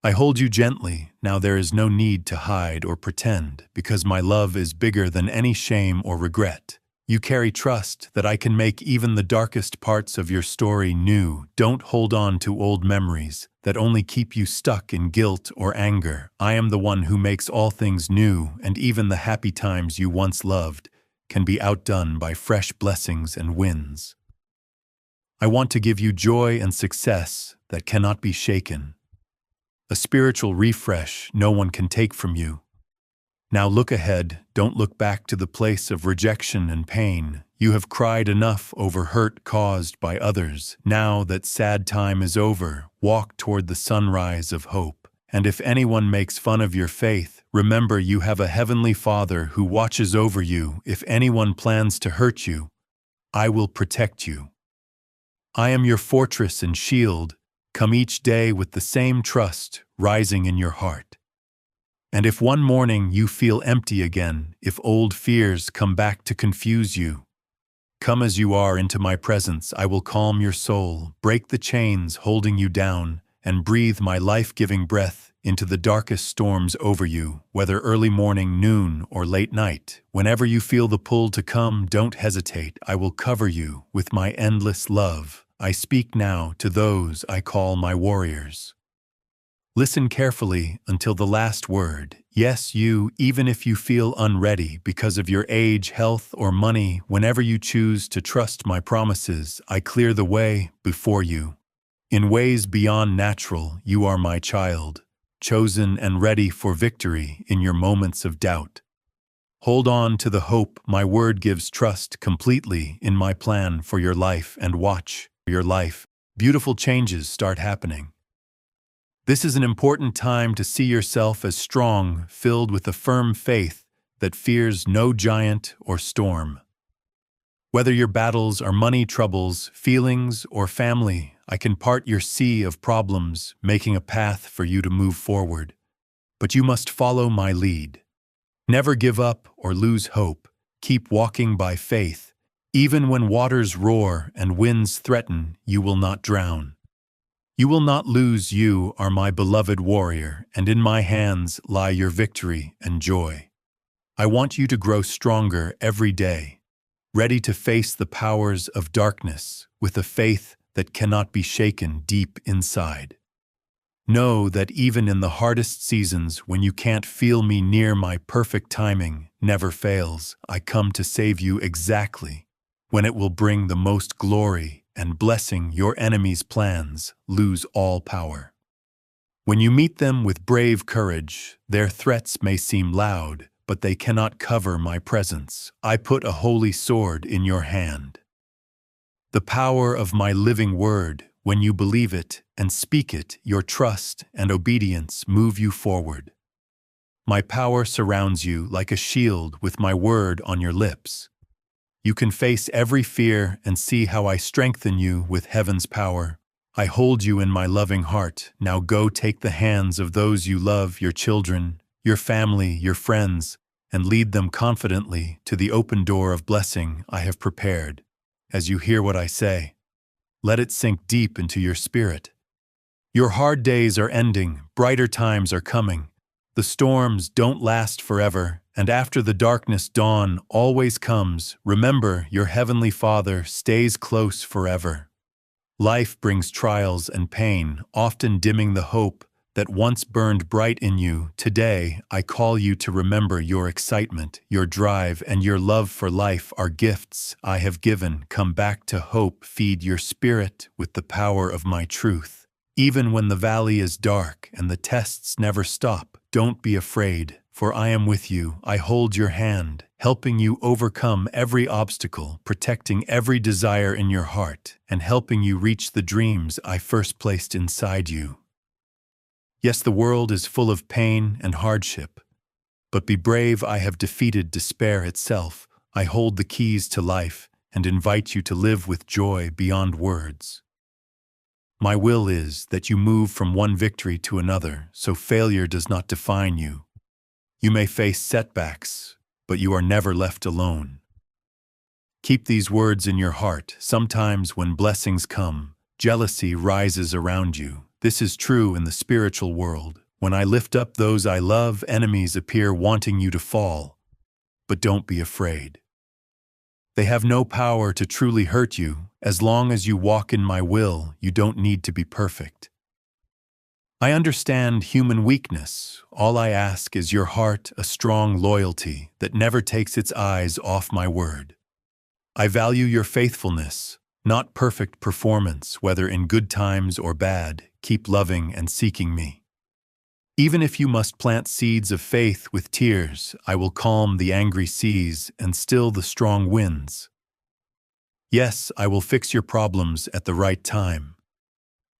[SPEAKER 1] I hold you gently, now there is no need to hide or pretend, because my love is bigger than any shame or regret. You carry trust that I can make even the darkest parts of your story new. Don't hold on to old memories that only keep you stuck in guilt or anger. I am the one who makes all things new, and even the happy times you once loved can be outdone by fresh blessings and wins. I want to give you joy and success that cannot be shaken, a spiritual refresh no one can take from you. Now look ahead, don't look back to the place of rejection and pain. You have cried enough over hurt caused by others. Now that sad time is over, walk toward the sunrise of hope. And if anyone makes fun of your faith, remember you have a heavenly Father who watches over you. If anyone plans to hurt you, I will protect you. I am your fortress and shield. Come each day with the same trust rising in your heart. And if one morning you feel empty again, if old fears come back to confuse you, come as you are into my presence. I will calm your soul, break the chains holding you down, and breathe my life-giving breath into the darkest storms over you, whether early morning, noon, or late night. Whenever you feel the pull to come, don't hesitate. I will cover you with my endless love. I speak now to those I call my warriors. Listen carefully until the last word. Yes, you, even if you feel unready because of your age, health, or money, whenever you choose to trust my promises, I clear the way before you. In ways beyond natural, you are my child, chosen and ready for victory in your moments of doubt. Hold on to the hope. My word gives trust completely in my plan for your life, and watch your life. Beautiful changes start happening. This is an important time to see yourself as strong, filled with a firm faith that fears no giant or storm. Whether your battles are money troubles, feelings, or family, I can part your sea of problems, making a path for you to move forward. But you must follow my lead. Never give up or lose hope. Keep walking by faith. Even when waters roar and winds threaten, you will not drown. You will not lose. You are my beloved warrior, and in my hands lie your victory and joy. I want you to grow stronger every day, ready to face the powers of darkness with a faith that cannot be shaken deep inside. Know that even in the hardest seasons, when you can't feel me near, my perfect timing never fails. I come to save you exactly when it will bring the most glory and blessing. Your enemies' plans lose all power. When you meet them with brave courage, their threats may seem loud, but they cannot cover my presence. I put a holy sword in your hand. The power of my living word, when you believe it and speak it, your trust and obedience move you forward. My power surrounds you like a shield with my word on your lips. You can face every fear and see how I strengthen you with heaven's power. I hold you in my loving heart. Now go take the hands of those you love, your children, your family, your friends, and lead them confidently to the open door of blessing I have prepared. As you hear what I say, let it sink deep into your spirit. Your hard days are ending, brighter times are coming. The storms don't last forever, and after the darkness, dawn always comes. Remember, your heavenly Father stays close forever. Life brings trials and pain, often dimming the hope that once burned bright in you. Today, I call you to remember your excitement, your drive, and your love for life are gifts I have given. Come back to hope. Feed your spirit with the power of my truth. Even when the valley is dark and the tests never stop, don't be afraid, for I am with you. I hold your hand, helping you overcome every obstacle, protecting every desire in your heart, and helping you reach the dreams I first placed inside you. Yes, the world is full of pain and hardship, but be brave. I have defeated despair itself. I hold the keys to life and invite you to live with joy beyond words. My will is that you move from one victory to another, so failure does not define you. You may face setbacks, but you are never left alone. Keep these words in your heart. Sometimes when blessings come, jealousy rises around you. This is true in the spiritual world. When I lift up those I love, enemies appear wanting you to fall. But don't be afraid. They have no power to truly hurt you. As long as you walk in my will, you don't need to be perfect. I understand human weakness. All I ask is your heart, a strong loyalty that never takes its eyes off my word. I value your faithfulness, not perfect performance, whether in good times or bad. Keep loving and seeking me. Even if you must plant seeds of faith with tears, I will calm the angry seas and still the strong winds. Yes, I will fix your problems at the right time.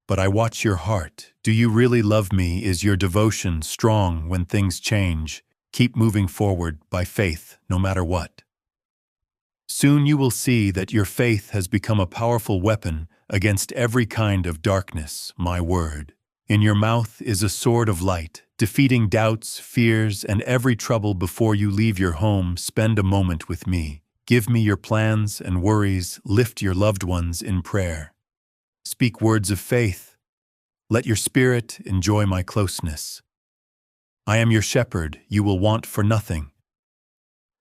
[SPEAKER 1] But I watch your heart. Do you really love me? Is your devotion strong when things change? Keep moving forward by faith, no matter what. Soon you will see that your faith has become a powerful weapon against every kind of darkness, my word. In your mouth is a sword of light, defeating doubts, fears, and every trouble. Before you leave your home, spend a moment with me. Give me your plans and worries. Lift your loved ones in prayer. Speak words of faith. Let your spirit enjoy my closeness. I am your shepherd. You will want for nothing.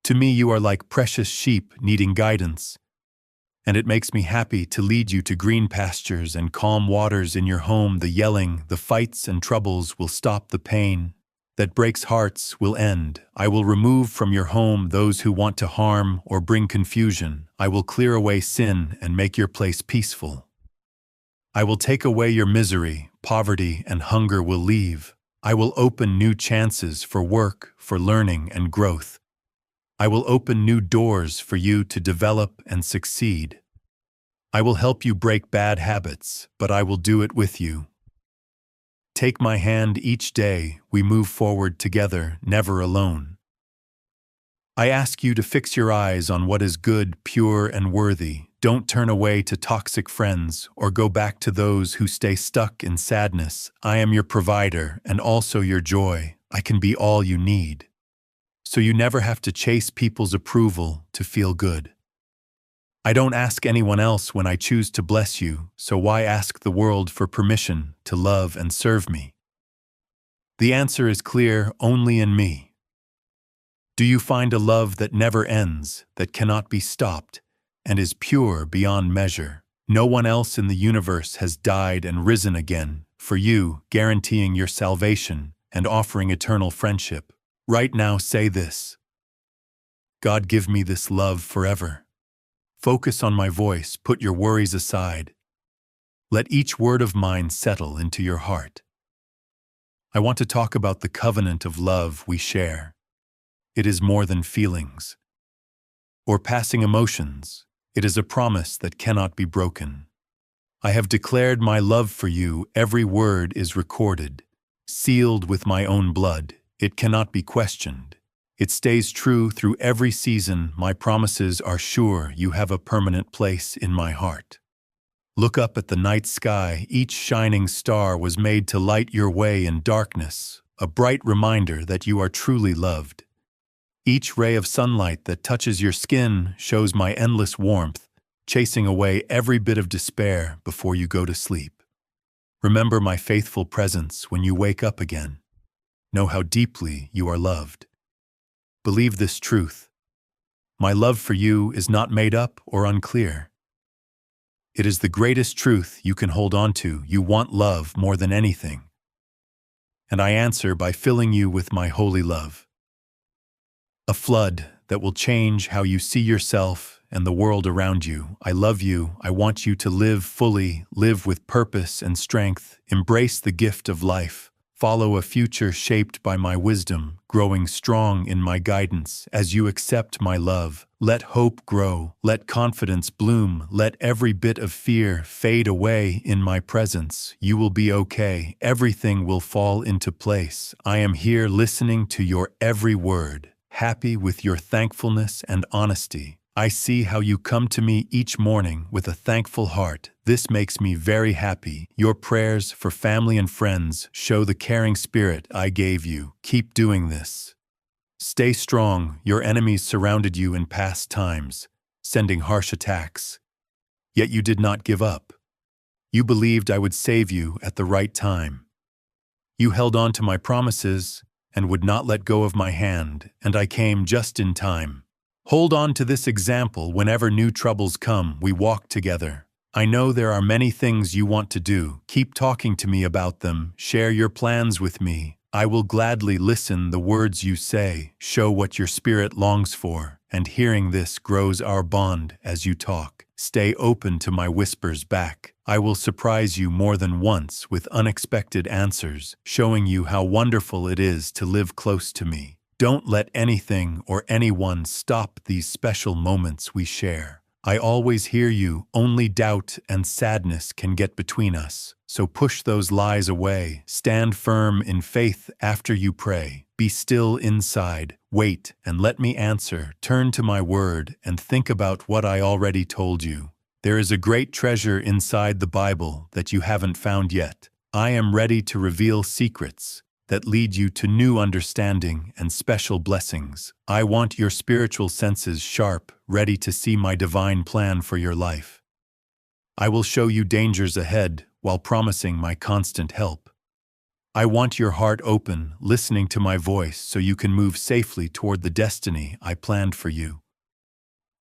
[SPEAKER 1] To me you are like precious sheep needing guidance, and it makes me happy to lead you to green pastures and calm waters in your home. The yelling, the fights and troubles will stop. The pain that breaks hearts will end. I will remove from your home those who want to harm or bring confusion. I will clear away sin and make your place peaceful. I will take away your misery, poverty and hunger will leave. I will open new chances for work, for learning and growth. I will open new doors for you to develop and succeed. I will help you break bad habits, but I will do it with you. Take my hand each day. We move forward together, never alone. I ask you to fix your eyes on what is good, pure, and worthy. Don't turn away to toxic friends or go back to those who stay stuck in sadness. I am your provider and also your joy. I can be all you need. So you never have to chase people's approval to feel good. I don't ask anyone else when I choose to bless you, so why ask the world for permission to love and serve me? The answer is clear, only in me. Do you find a love that never ends, that cannot be stopped, and is pure beyond measure? No one else in the universe has died and risen again for you, guaranteeing your salvation and offering eternal friendship. Right now say this: God, give me this love forever. Focus on my voice, put your worries aside. Let each word of mine settle into your heart. I want to talk about the covenant of love we share. It is more than feelings or passing emotions. It is a promise that cannot be broken. I have declared my love for you. Every word is recorded, sealed with my own blood. It cannot be questioned. It stays true through every season. My promises are sure. You have a permanent place in my heart. Look up at the night sky. Each shining star was made to light your way in darkness, a bright reminder that you are truly loved. Each ray of sunlight that touches your skin shows my endless warmth, chasing away every bit of despair before you go to sleep. Remember my faithful presence when you wake up again. Know how deeply you are loved. Believe this truth. My love for you is not made up or unclear. It is the greatest truth you can hold on to. You want love more than anything. And I answer by filling you with my holy love. A flood that will change how you see yourself and the world around you. I love you. I want you to live fully, live with purpose and strength, embrace the gift of life. Follow a future shaped by my wisdom, growing strong in my guidance. As you accept my love, let hope grow, let confidence bloom, let every bit of fear fade away in my presence. You will be okay. Everything will fall into place. I am here listening to your every word, happy with your thankfulness and honesty. I see how you come to me each morning with a thankful heart. This makes me very happy. Your prayers for family and friends show the caring spirit I gave you. Keep doing this. Stay strong. Your enemies surrounded you in past times, sending harsh attacks. Yet you did not give up. You believed I would save you at the right time. You held on to my promises and would not let go of my hand, and I came just in time. Hold on to this example whenever new troubles come. We walk together. I know there are many things you want to do. Keep talking to me about them. Share your plans with me. I will gladly listen. The words you say show what your spirit longs for, and hearing this grows our bond as you talk. Stay open to my whispers back. I will surprise you more than once with unexpected answers, showing you how wonderful it is to live close to me. Don't let anything or anyone stop these special moments we share. I always hear you. Only doubt and sadness can get between us. So push those lies away. Stand firm in faith after you pray. Be still inside. Wait and let me answer. Turn to my word and think about what I already told you. There is a great treasure inside the Bible that you haven't found yet. I am ready to reveal secrets that lead you to new understanding and special blessings. I want your spiritual senses sharp, ready to see my divine plan for your life. I will show you dangers ahead while promising my constant help. I want your heart open, listening to my voice so you can move safely toward the destiny I planned for you.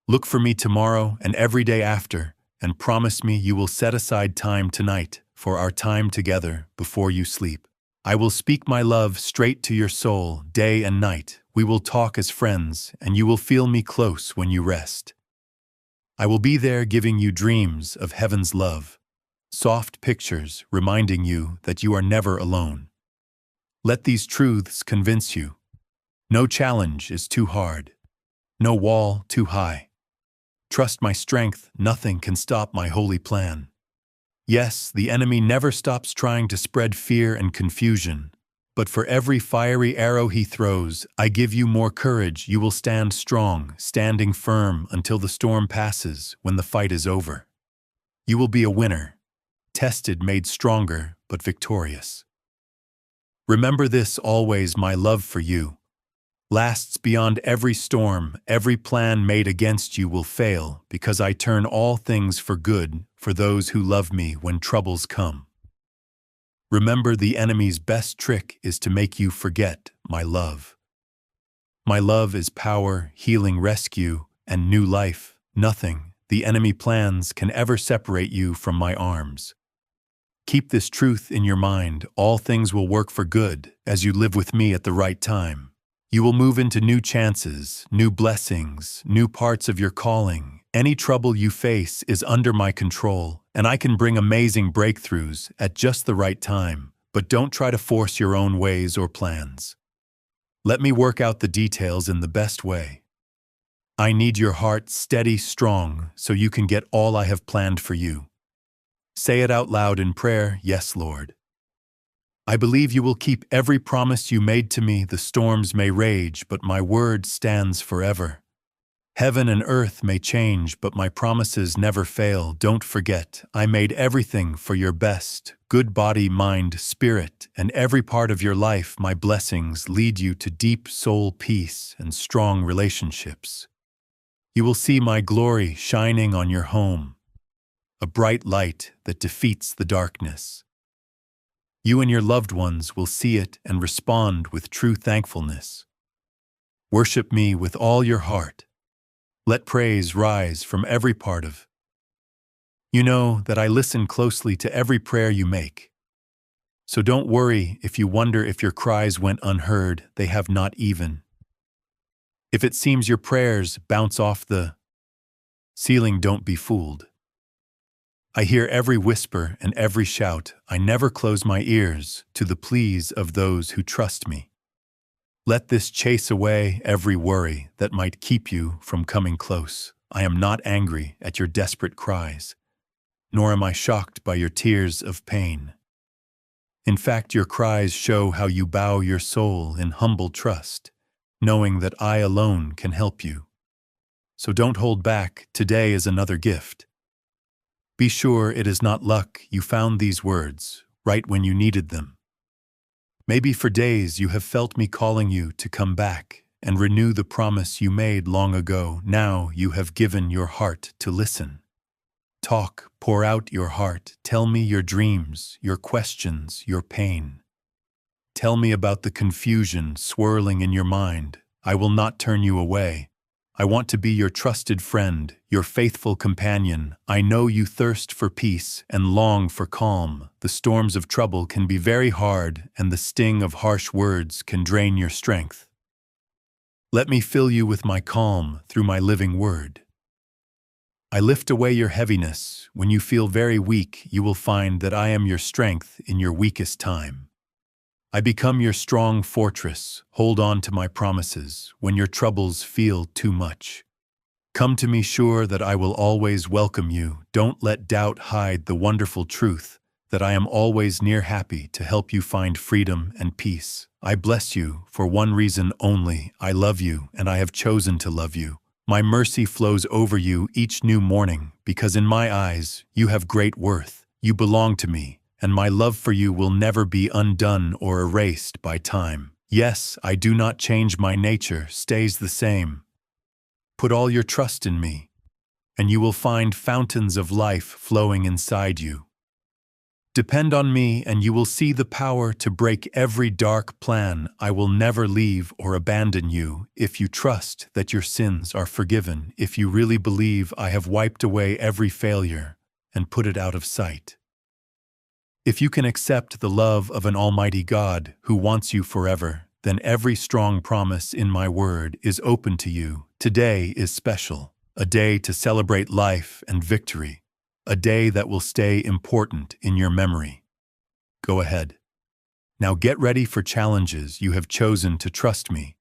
[SPEAKER 1] Look for me tomorrow and every day after, and promise me you will set aside time tonight for our time together before you sleep. I will speak my love straight to your soul day and night. We will talk as friends, and you will feel me close when you rest. I will be there giving you dreams of heaven's love, soft pictures reminding you that you are never alone. Let these truths convince you. No challenge is too hard, no wall too high. Trust my strength, nothing can stop my holy plan. Yes, the enemy never stops trying to spread fear and confusion, but for every fiery arrow he throws, I give you more courage. You will stand strong, standing firm until the storm passes, when the fight is over. You will be a winner, tested, made stronger, but victorious. Remember this always: my love for you lasts beyond every storm. Every plan made against you will fail, because I turn all things for good for those who love me when troubles come. Remember, the enemy's best trick is to make you forget my love. My love is power, healing, rescue, and new life. Nothing the enemy plans can ever separate you from my arms. Keep this truth in your mind. All things will work for good as you live with me at the right time. You will move into new chances, new blessings, new parts of your calling. Any trouble you face is under my control, and I can bring amazing breakthroughs at just the right time. But don't try to force your own ways or plans. Let me work out the details in the best way. I need your heart steady, strong, so you can get all I have planned for you. Say it out loud in prayer: yes, Lord. I believe you will keep every promise you made to me. The storms may rage, but my word stands forever. Heaven and earth may change, but my promises never fail. Don't forget, I made everything for your best. Good body, mind, spirit, and every part of your life. My blessings lead you to deep soul peace and strong relationships. You will see my glory shining on your home, a bright light that defeats the darkness. You and your loved ones will see it and respond with true thankfulness. Worship me with all your heart. Let praise rise from every part of. You know that I listen closely to every prayer you make. So don't worry if you wonder if your cries went unheard. They have not. Even if it seems your prayers bounce off the ceiling, don't be fooled. I hear every whisper and every shout. I never close my ears to the pleas of those who trust me. Let this chase away every worry that might keep you from coming close. I am not angry at your desperate cries, nor am I shocked by your tears of pain. In fact, your cries show how you bow your soul in humble trust, knowing that I alone can help you. So don't hold back, today is another gift. Be sure it is not luck you found these words, right when you needed them. Maybe for days you have felt me calling you to come back and renew the promise you made long ago. Now you have given your heart to listen. Talk, pour out your heart, tell me your dreams, your questions, your pain. Tell me about the confusion swirling in your mind. I will not turn you away. I want to be your trusted friend, your faithful companion. I know you thirst for peace and long for calm. The storms of trouble can be very hard, and the sting of harsh words can drain your strength. Let me fill you with my calm through my living word. I lift away your heaviness. When you feel very weak, you will find that I am your strength in your weakest time. I become your strong fortress. Hold on to my promises when your troubles feel too much. Come to me sure that I will always welcome you. Don't let doubt hide the wonderful truth that I am always near, happy to help you find freedom and peace. I bless you for one reason only. I love you, and I have chosen to love you. My mercy flows over you each new morning, because in my eyes you have great worth. You belong to me, and my love for you will never be undone or erased by time. Yes, I do not change. My nature stays the same. Put all your trust in me, and you will find fountains of life flowing inside you. Depend on me, and you will see the power to break every dark plan. I will never leave or abandon you if you trust that your sins are forgiven, if you really believe I have wiped away every failure and put it out of sight. If you can accept the love of an almighty God who wants you forever, then every strong promise in my word is open to you. Today is special, a day to celebrate life and victory. A day that will stay important in your memory. Go ahead. Now get ready for challenges. You have chosen to trust me,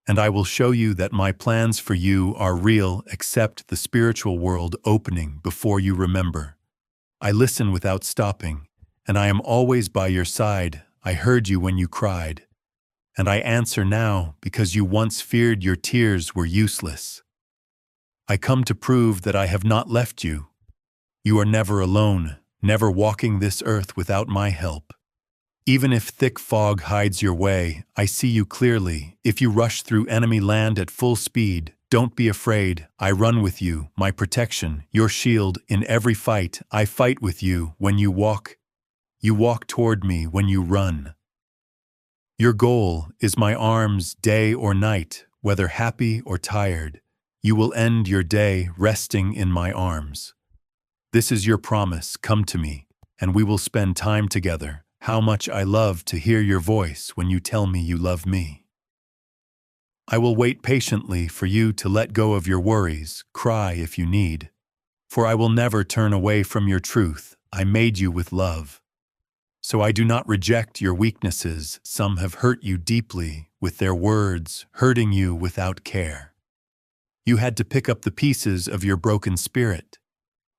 [SPEAKER 1] and I will show you that my plans for you are real. Accept the spiritual world opening before you remember. I listen without stopping, and I am always by your side. I heard you when you cried, and I answer now because you once feared your tears were useless. I come to prove that I have not left you. You are never alone, never walking this earth without my help. Even if thick fog hides your way, I see you clearly. If you rush through enemy land at full speed, don't be afraid. I run with you, my protection, your shield. In every fight, I fight with you. When you walk toward me when you run. Your goal is my arms day or night, whether happy or tired. You will end your day resting in my arms. This is your promise. Come to me, and we will spend time together. How much I love to hear your voice when you tell me you love me. I will wait patiently for you to let go of your worries. Cry if you need, for I will never turn away from your truth. I made you with love, so I do not reject your weaknesses. Some have hurt you deeply with their words, hurting you without care. You had to pick up the pieces of your broken spirit.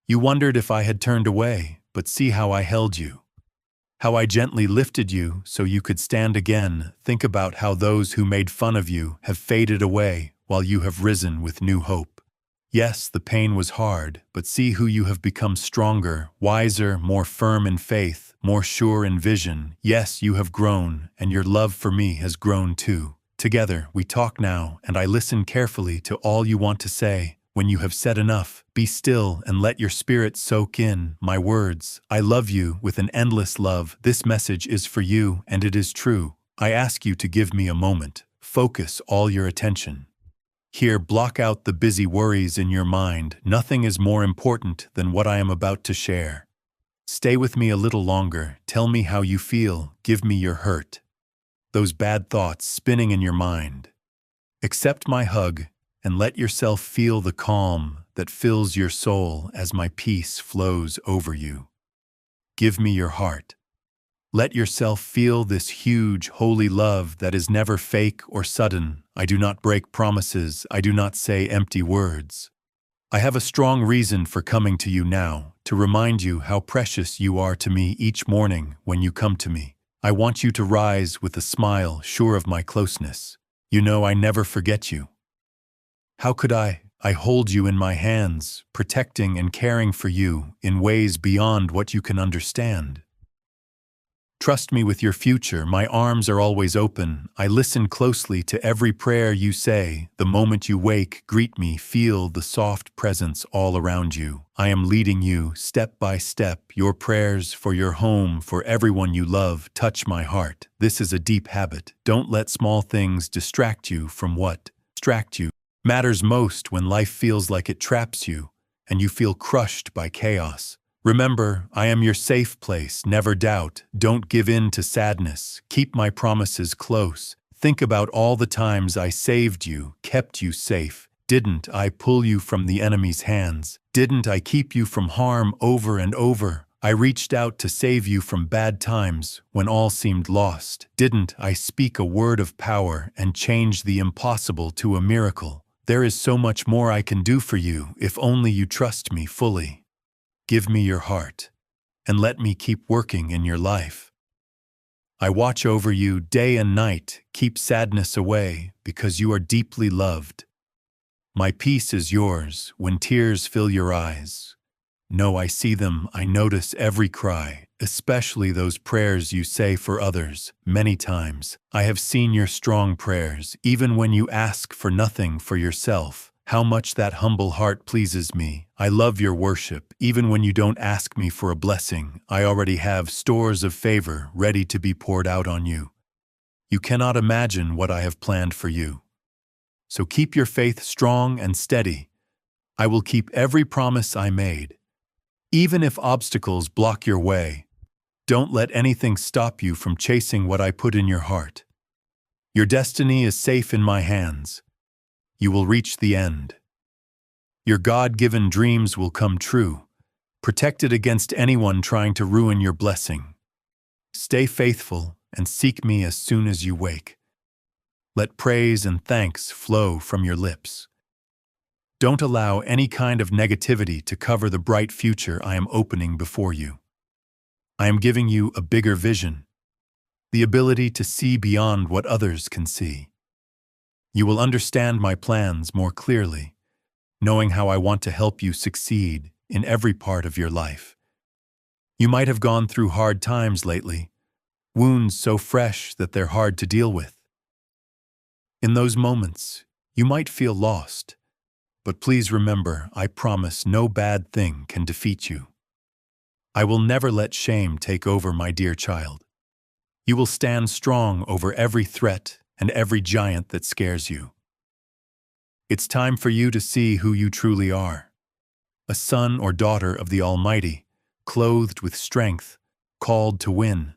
[SPEAKER 1] You wondered if I had turned away, but see how I held you. How I gently lifted you so you could stand again. Think about how those who made fun of you have faded away while you have risen with new hope. Yes, the pain was hard, but see who you have become: stronger, wiser, more firm in faith, more sure in vision. Yes, you have grown, and your love for me has grown too. Together, we talk now, and I listen carefully to all you want to say. When you have said enough, be still and let your spirit soak in my words. I love you with an endless love. This message is for you, and it is true. I ask you to give me a moment. Focus all your attention. Here, block out the busy worries in your mind. Nothing is more important than what I am about to share. Stay with me a little longer. Tell me how you feel. Give me your hurt. Those bad thoughts spinning in your mind. Accept my hug and let yourself feel the calm that fills your soul as my peace flows over you. Give me your heart. Let yourself feel this huge, holy love that is never fake or sudden. I do not break promises. I do not say empty words. I have a strong reason for coming to you now, to remind you how precious you are to me each morning when you come to me. I want you to rise with a smile, sure of my closeness. You know I never forget you. How could I? I hold you in my hands, protecting and caring for you in ways beyond what you can understand. Trust me with your future, my arms are always open. I listen closely to every prayer you say. The moment you wake, greet me, feel the soft presence all around you. I am leading you, step by step. Your prayers for your home, for everyone you love, touch my heart. This is a deep habit. Don't let small things distract you from what matters most when life feels like it traps you and you feel crushed by chaos. Remember, I am your safe place, never doubt. Don't give in to sadness. Keep my promises close. Think about all the times I saved you, kept you safe. Didn't I pull you from the enemy's hands? Didn't I keep you from harm over and over? I reached out to save you from bad times when all seemed lost. Didn't I speak a word of power and change the impossible to a miracle? There is so much more I can do for you if only you trust me fully. Give me your heart, and let me keep working in your life. I watch over you day and night, keep sadness away, because you are deeply loved. My peace is yours when tears fill your eyes. No, I see them, I notice every cry, especially those prayers you say for others. Many times, I have seen your strong prayers, even when you ask for nothing for yourself. How much that humble heart pleases me. I love your worship, even when you don't ask me for a blessing. I already have stores of favor ready to be poured out on you. You cannot imagine what I have planned for you. So keep your faith strong and steady. I will keep every promise I made. Even if obstacles block your way, don't let anything stop you from chasing what I put in your heart. Your destiny is safe in my hands. You will reach the end. Your God-given dreams will come true, protected against anyone trying to ruin your blessing. Stay faithful and seek me as soon as you wake. Let praise and thanks flow from your lips. Don't allow any kind of negativity to cover the bright future I am opening before you. I am giving you a bigger vision, the ability to see beyond what others can see. You will understand my plans more clearly, knowing how I want to help you succeed in every part of your life. You might have gone through hard times lately, wounds so fresh that they're hard to deal with. In those moments, you might feel lost, but please remember, I promise no bad thing can defeat you. I will never let shame take over, my dear child. You will stand strong over every threat and every giant that scares you. It's time for you to see who you truly are. A son or daughter of the Almighty, clothed with strength, called to win.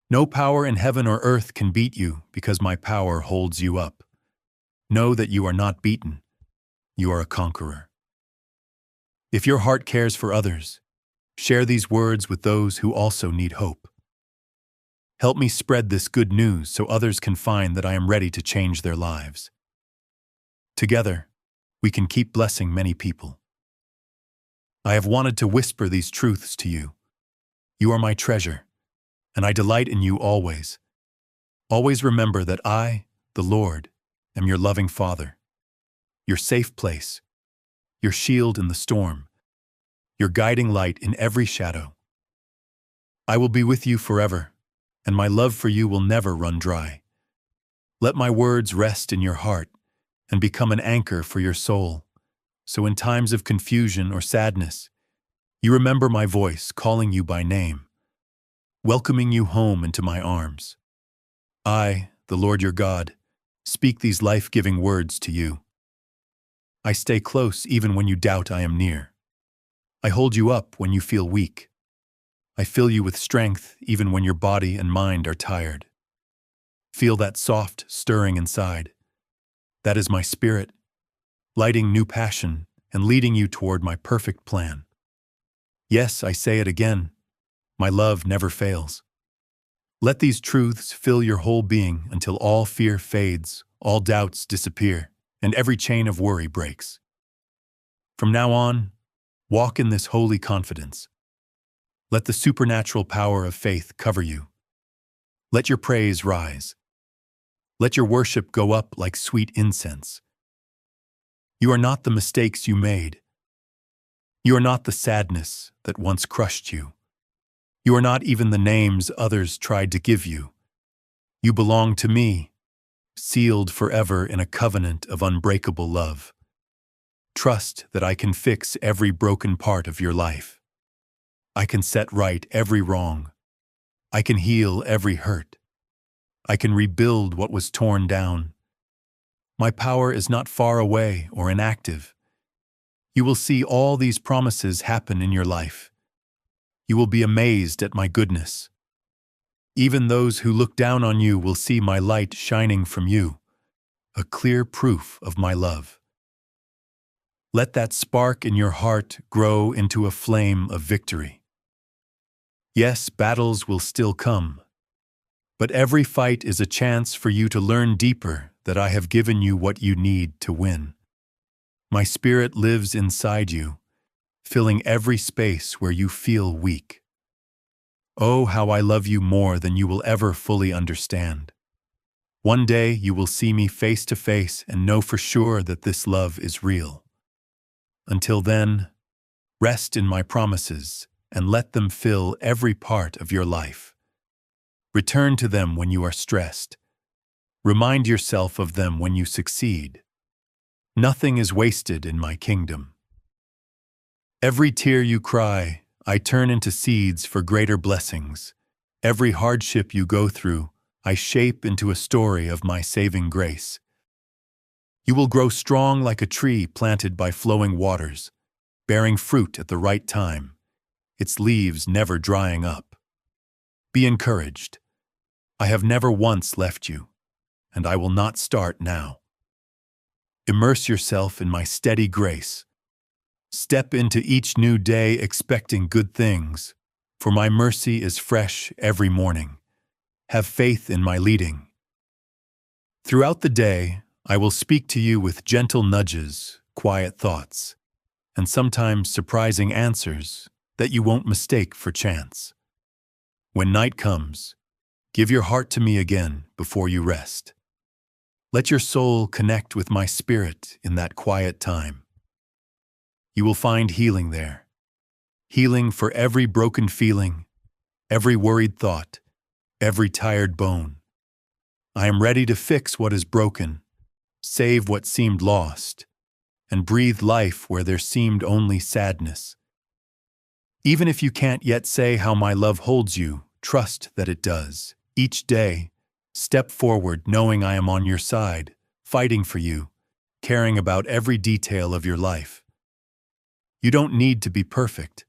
[SPEAKER 1] No power in heaven or earth can beat you because my power holds you up. Know that you are not beaten. You are a conqueror. If your heart cares for others, share these words with those who also need hope. Help me spread this good news so others can find that I am ready to change their lives. Together, we can keep blessing many people. I have wanted to whisper these truths to you. You are my treasure, and I delight in you always. Always remember that I, the Lord, am your loving Father, your safe place, your shield in the storm, your guiding light in every shadow. I will be with you forever, and my love for you will never run dry. Let my words rest in your heart and become an anchor for your soul, so in times of confusion or sadness, you remember my voice calling you by name, welcoming you home into my arms. I, the Lord your God, speak these life-giving words to you. I stay close even when you doubt I am near. I hold you up when you feel weak. I fill you with strength even when your body and mind are tired. Feel that soft stirring inside. That is my spirit, lighting new passion and leading you toward my perfect plan. Yes, I say it again, my love never fails. Let these truths fill your whole being until all fear fades, all doubts disappear, and every chain of worry breaks. From now on, walk in this holy confidence. Let the supernatural power of faith cover you. Let your praise rise. Let your worship go up like sweet incense. You are not the mistakes you made. You are not the sadness that once crushed you. You are not even the names others tried to give you. You belong to me, sealed forever in a covenant of unbreakable love. Trust that I can fix every broken part of your life. I can set right every wrong. I can heal every hurt. I can rebuild what was torn down. My power is not far away or inactive. You will see all these promises happen in your life. You will be amazed at my goodness. Even those who look down on you will see my light shining from you, a clear proof of my love. Let that spark in your heart grow into a flame of victory. Yes, battles will still come, but every fight is a chance for you to learn deeper that I have given you what you need to win. My spirit lives inside you, filling every space where you feel weak. Oh, how I love you more than you will ever fully understand. One day you will see me face to face and know for sure that this love is real. Until then, rest in my promises and let them fill every part of your life. Return to them when you are stressed. Remind yourself of them when you succeed. Nothing is wasted in my kingdom. Every tear you cry, I turn into seeds for greater blessings. Every hardship you go through, I shape into a story of my saving grace. You will grow strong like a tree planted by flowing waters, bearing fruit at the right time, its leaves never drying up. Be encouraged. I have never once left you, and I will not start now. Immerse yourself in my steady grace. Step into each new day expecting good things, for my mercy is fresh every morning. Have faith in my leading. Throughout the day, I will speak to you with gentle nudges, quiet thoughts, and sometimes surprising answers that you won't mistake for chance. When night comes, give your heart to me again before you rest. Let your soul connect with my spirit in that quiet time. You will find healing there. Healing for every broken feeling, every worried thought, every tired bone. I am ready to fix what is broken, save what seemed lost, and breathe life where there seemed only sadness. Even if you can't yet say how my love holds you, trust that it does. Each day, step forward knowing I am on your side, fighting for you, caring about every detail of your life. You don't need to be perfect.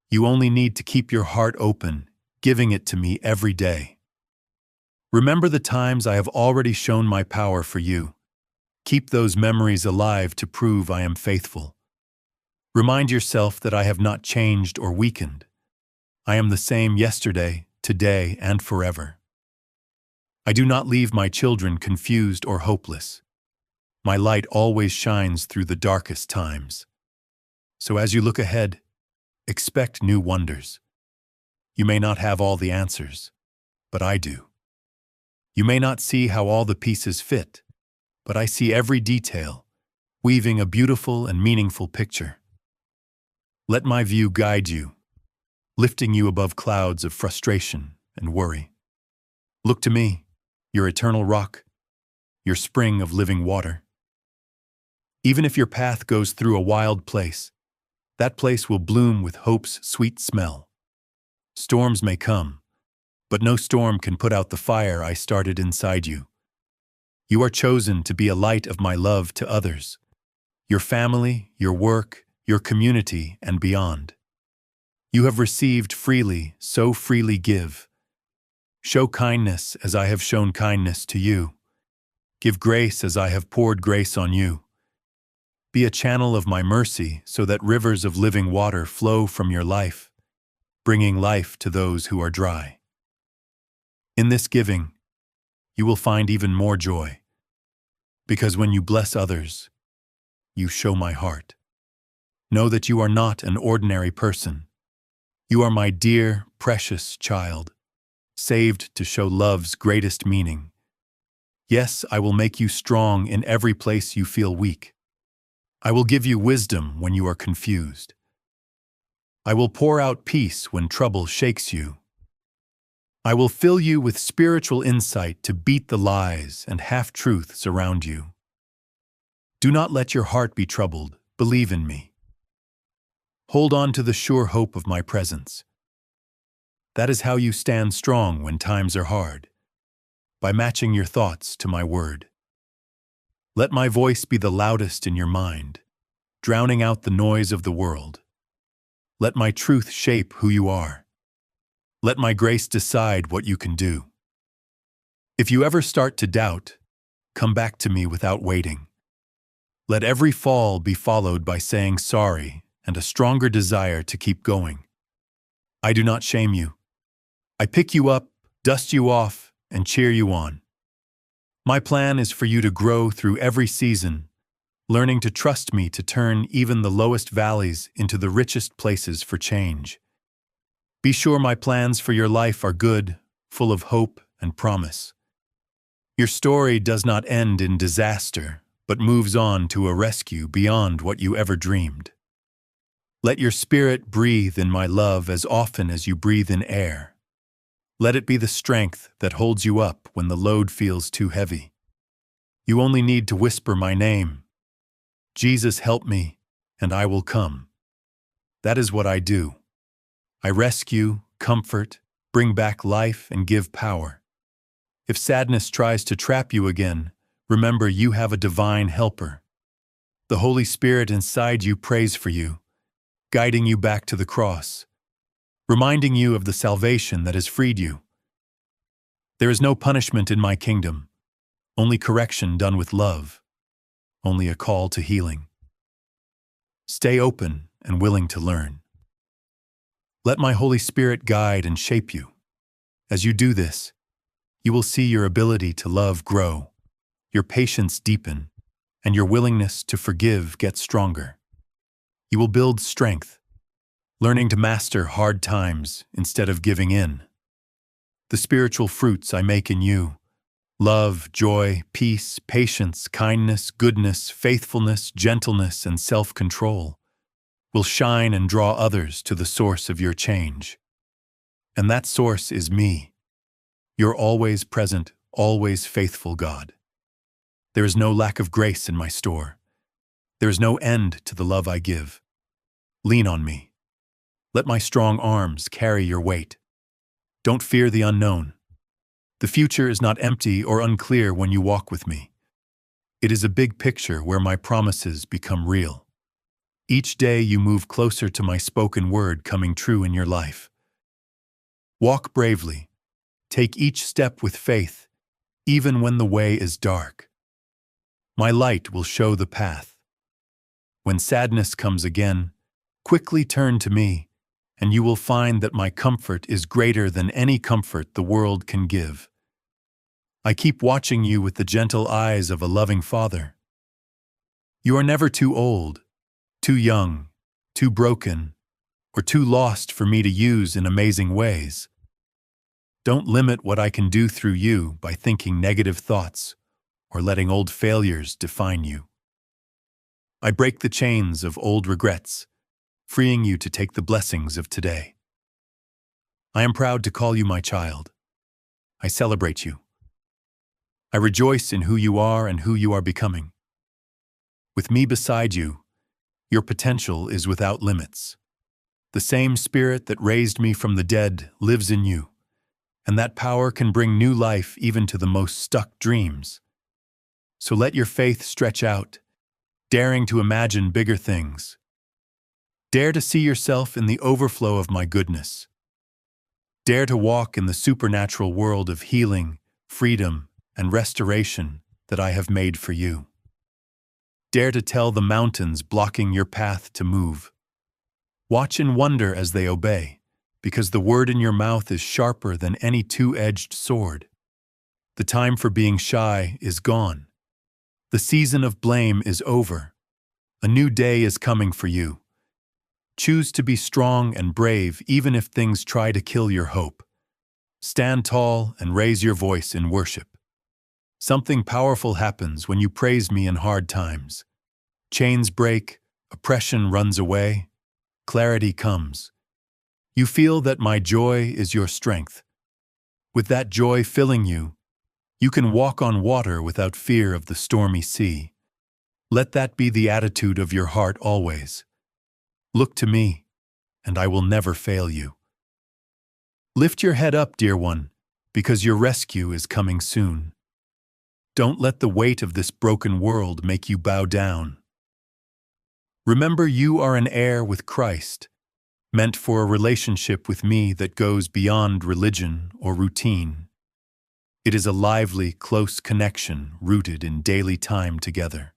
[SPEAKER 1] You only need to keep your heart open, giving it to me every day. Remember the times I have already shown my power for you. Keep those memories alive to prove I am faithful. Remind yourself that I have not changed or weakened. I am the same yesterday, today, and forever. I do not leave my children confused or hopeless. My light always shines through the darkest times. So as you look ahead, expect new wonders. You may not have all the answers, but I do. You may not see how all the pieces fit, but I see every detail, weaving a beautiful and meaningful picture. Let my view guide you, lifting you above clouds of frustration and worry. Look to me, your eternal rock, your spring of living water. Even if your path goes through a wild place, that place will bloom with hope's sweet smell. Storms may come, but no storm can put out the fire I started inside you. You are chosen to be a light of my love to others, your family, your work, your community, and beyond. You have received freely, so freely give. Show kindness as I have shown kindness to you. Give grace as I have poured grace on you. Be a channel of my mercy so that rivers of living water flow from your life, bringing life to those who are dry. In this giving, you will find even more joy, because when you bless others, you show my heart. Know that you are not an ordinary person. You are my dear, precious child, saved to show love's greatest meaning. Yes, I will make you strong in every place you feel weak. I will give you wisdom when you are confused. I will pour out peace when trouble shakes you. I will fill you with spiritual insight to beat the lies and half-truths around you. Do not let your heart be troubled. Believe in me. Hold on to the sure hope of my presence. That is how you stand strong when times are hard, by matching your thoughts to my word. Let my voice be the loudest in your mind, drowning out the noise of the world. Let my truth shape who you are. Let my grace decide what you can do. If you ever start to doubt, come back to me without waiting. Let every fall be followed by saying sorry and a stronger desire to keep going. I do not shame you. I pick you up, dust you off, and cheer you on. My plan is for you to grow through every season, learning to trust me to turn even the lowest valleys into the richest places for change. Be sure my plans for your life are good, full of hope and promise. Your story does not end in disaster, but moves on to a rescue beyond what you ever dreamed. Let your spirit breathe in my love as often as you breathe in air. Let it be the strength that holds you up when the load feels too heavy. You only need to whisper my name. Jesus, help me, and I will come. That is what I do. I rescue, comfort, bring back life, and give power. If sadness tries to trap you again, remember you have a divine helper. The Holy Spirit inside you prays for you, guiding you back to the cross, reminding you of the salvation that has freed you. There is no punishment in my kingdom, only correction done with love, only a call to healing. Stay open and willing to learn. Let my Holy Spirit guide and shape you. As you do this, you will see your ability to love grow, your patience deepen, and your willingness to forgive get stronger. You will build strength, learning to master hard times instead of giving in. The spiritual fruits I make in you, love, joy, peace, patience, kindness, goodness, faithfulness, gentleness, and self-control, will shine and draw others to the source of your change. And that source is me, your always present, always faithful God. There is no lack of grace in my store. There is no end to the love I give. Lean on me. Let my strong arms carry your weight. Don't fear the unknown. The future is not empty or unclear when you walk with me. It is a big picture where my promises become real. Each day you move closer to my spoken word coming true in your life. Walk bravely. Take each step with faith, even when the way is dark. My light will show the path. When sadness comes again, quickly turn to me, and you will find that my comfort is greater than any comfort the world can give. I keep watching you with the gentle eyes of a loving father. You are never too old, too young, too broken, or too lost for me to use in amazing ways. Don't limit what I can do through you by thinking negative thoughts or letting old failures define you. I break the chains of old regrets, freeing you to take the blessings of today. I am proud to call you my child. I celebrate you. I rejoice in who you are and who you are becoming. With me beside you, your potential is without limits. The same Spirit that raised me from the dead lives in you, and that power can bring new life even to the most stuck dreams. So let your faith stretch out, daring to imagine bigger things. Dare to see yourself in the overflow of my goodness. Dare to walk in the supernatural world of healing, freedom, and restoration that I have made for you. Dare to tell the mountains blocking your path to move. Watch and wonder as they obey, because the word in your mouth is sharper than any two-edged sword. The time for being shy is gone. The season of blame is over. A new day is coming for you. Choose to be strong and brave even if things try to kill your hope. Stand tall and raise your voice in worship. Something powerful happens when you praise me in hard times. Chains break, oppression runs away, clarity comes. You feel that my joy is your strength. With that joy filling you, you can walk on water without fear of the stormy sea. Let that be the attitude of your heart always. Look to me, and I will never fail you. Lift your head up, dear one, because your rescue is coming soon. Don't let the weight of this broken world make you bow down. Remember, you are an heir with Christ, meant for a relationship with me that goes beyond religion or routine. It is a lively, close connection rooted in daily time together.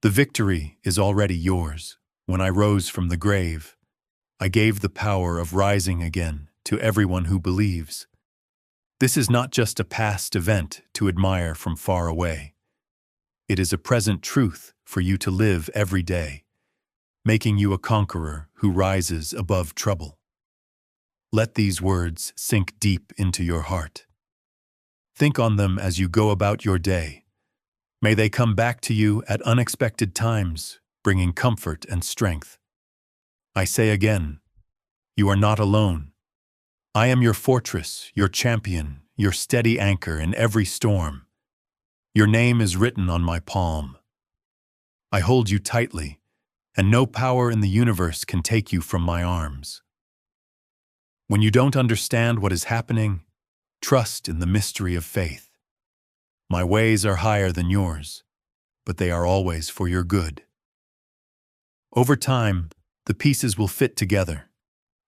[SPEAKER 1] The victory is already yours. When I rose from the grave, I gave the power of rising again to everyone who believes. This is not just a past event to admire from far away. It is a present truth for you to live every day, making you a conqueror who rises above trouble. Let these words sink deep into your heart. Think on them as you go about your day. May they come back to you at unexpected times, bringing comfort and strength. I say again, you are not alone. I am your fortress, your champion, your steady anchor in every storm. Your name is written on my palm. I hold you tightly, and no power in the universe can take you from my arms. When you don't understand what is happening, trust in the mystery of faith. My ways are higher than yours, but they are always for your good. Over time, the pieces will fit together,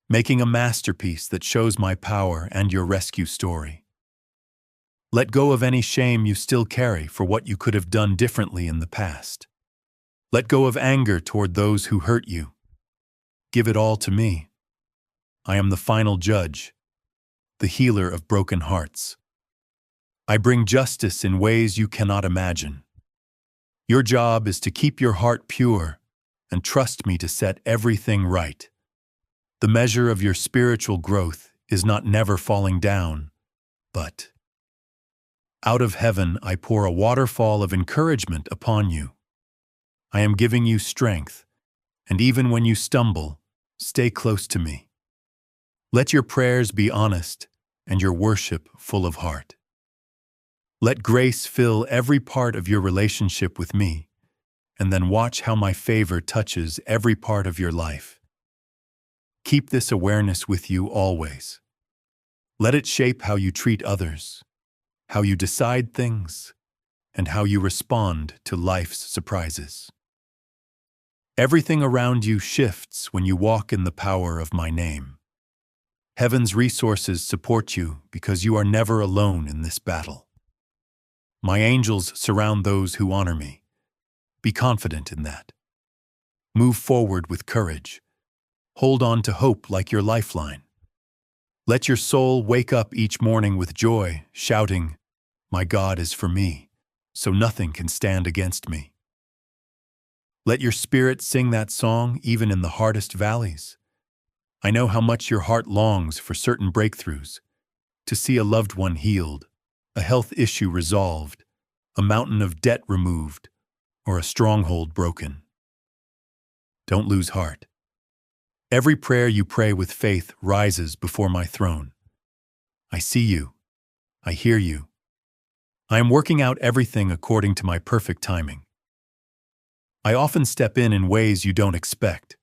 [SPEAKER 1] making a masterpiece that shows my power and your rescue story. Let go of any shame you still carry for what you could have done differently in the past. Let go of anger toward those who hurt you. Give it all to me. I am the final judge, the healer of broken hearts. I bring justice in ways you cannot imagine. Your job is to keep your heart pure and trust me to set everything right. The measure of your spiritual growth is not never falling down, but out of heaven I pour a waterfall of encouragement upon you. I am giving you strength, and even when you stumble, stay close to me. Let your prayers be honest and your worship full of heart. Let grace fill every part of your relationship with me, and then watch how my favor touches every part of your life. Keep this awareness with you always. Let it shape how you treat others, how you decide things, and how you respond to life's surprises. Everything around you shifts when you walk in the power of my name. Heaven's resources support you because you are never alone in this battle. My angels surround those who honor me. Be confident in that. Move forward with courage. Hold on to hope like your lifeline. Let your soul wake up each morning with joy, shouting, "My God is for me, so nothing can stand against me." Let your spirit sing that song even in the hardest valleys. I know how much your heart longs for certain breakthroughs, to see a loved one healed, a health issue resolved, a mountain of debt removed, or a stronghold broken. Don't lose heart. Every prayer you pray with faith rises before my throne. I see you. I hear you. I am working out everything according to my perfect timing. I often step in ways you don't expect.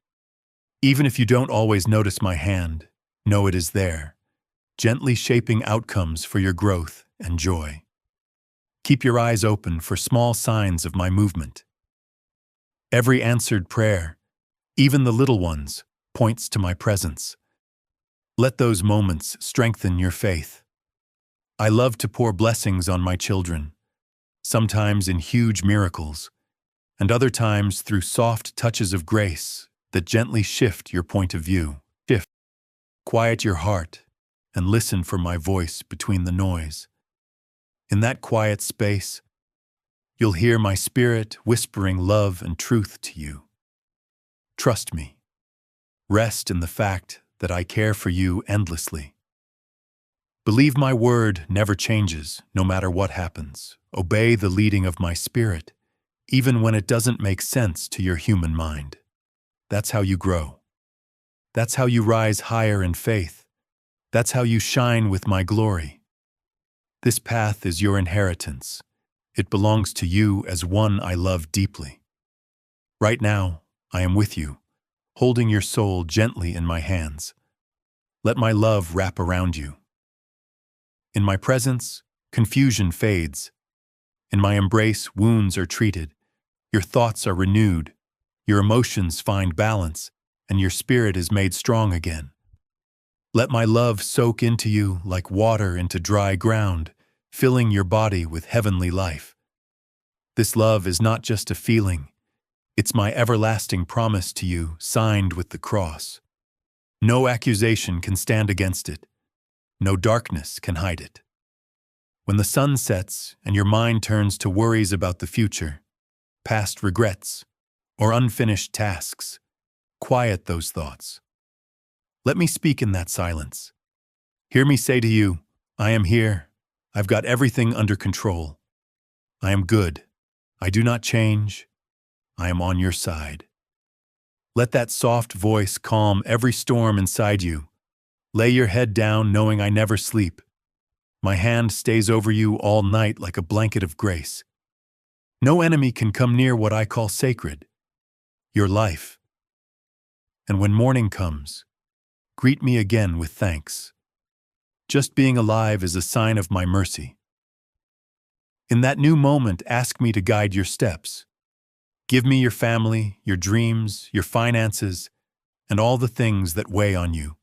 [SPEAKER 1] Even if you don't always notice my hand, know it is there, gently shaping outcomes for your growth and joy. Keep your eyes open for small signs of my movement. Every answered prayer, even the little ones, points to my presence. Let those moments strengthen your faith. I love to pour blessings on my children, sometimes in huge miracles, and other times through soft touches of grace that gently shift your point of view. Quiet your heart and listen for my voice between the noise. In that quiet space, you'll hear my spirit whispering love and truth to you. Trust me. Rest in the fact that I care for you endlessly. Believe my word never changes, no matter what happens. Obey the leading of my spirit, even when it doesn't make sense to your human mind. That's how you grow. That's how you rise higher in faith. That's how you shine with my glory. This path is your inheritance. It belongs to you as one I love deeply. Right now, I am with you, holding your soul gently in my hands. Let my love wrap around you. In my presence, confusion fades. In my embrace, wounds are treated. Your thoughts are renewed. Your emotions find balance, and your spirit is made strong again. Let my love soak into you like water into dry ground, filling your body with heavenly life. This love is not just a feeling. It's my everlasting promise to you, signed with the cross. No accusation can stand against it. No darkness can hide it. When the sun sets and your mind turns to worries about the future, past regrets, or unfinished tasks, quiet those thoughts. Let me speak in that silence. Hear me say to you, I am here. I've got everything under control. I am good. I do not change. I am on your side. Let that soft voice calm every storm inside you. Lay your head down knowing I never sleep. My hand stays over you all night like a blanket of grace. No enemy can come near what I call sacred, your life. And when morning comes, greet me again with thanks. Just being alive is a sign of my mercy. In that new moment, ask me to guide your steps. Give me your family, your dreams, your finances, and all the things that weigh on you.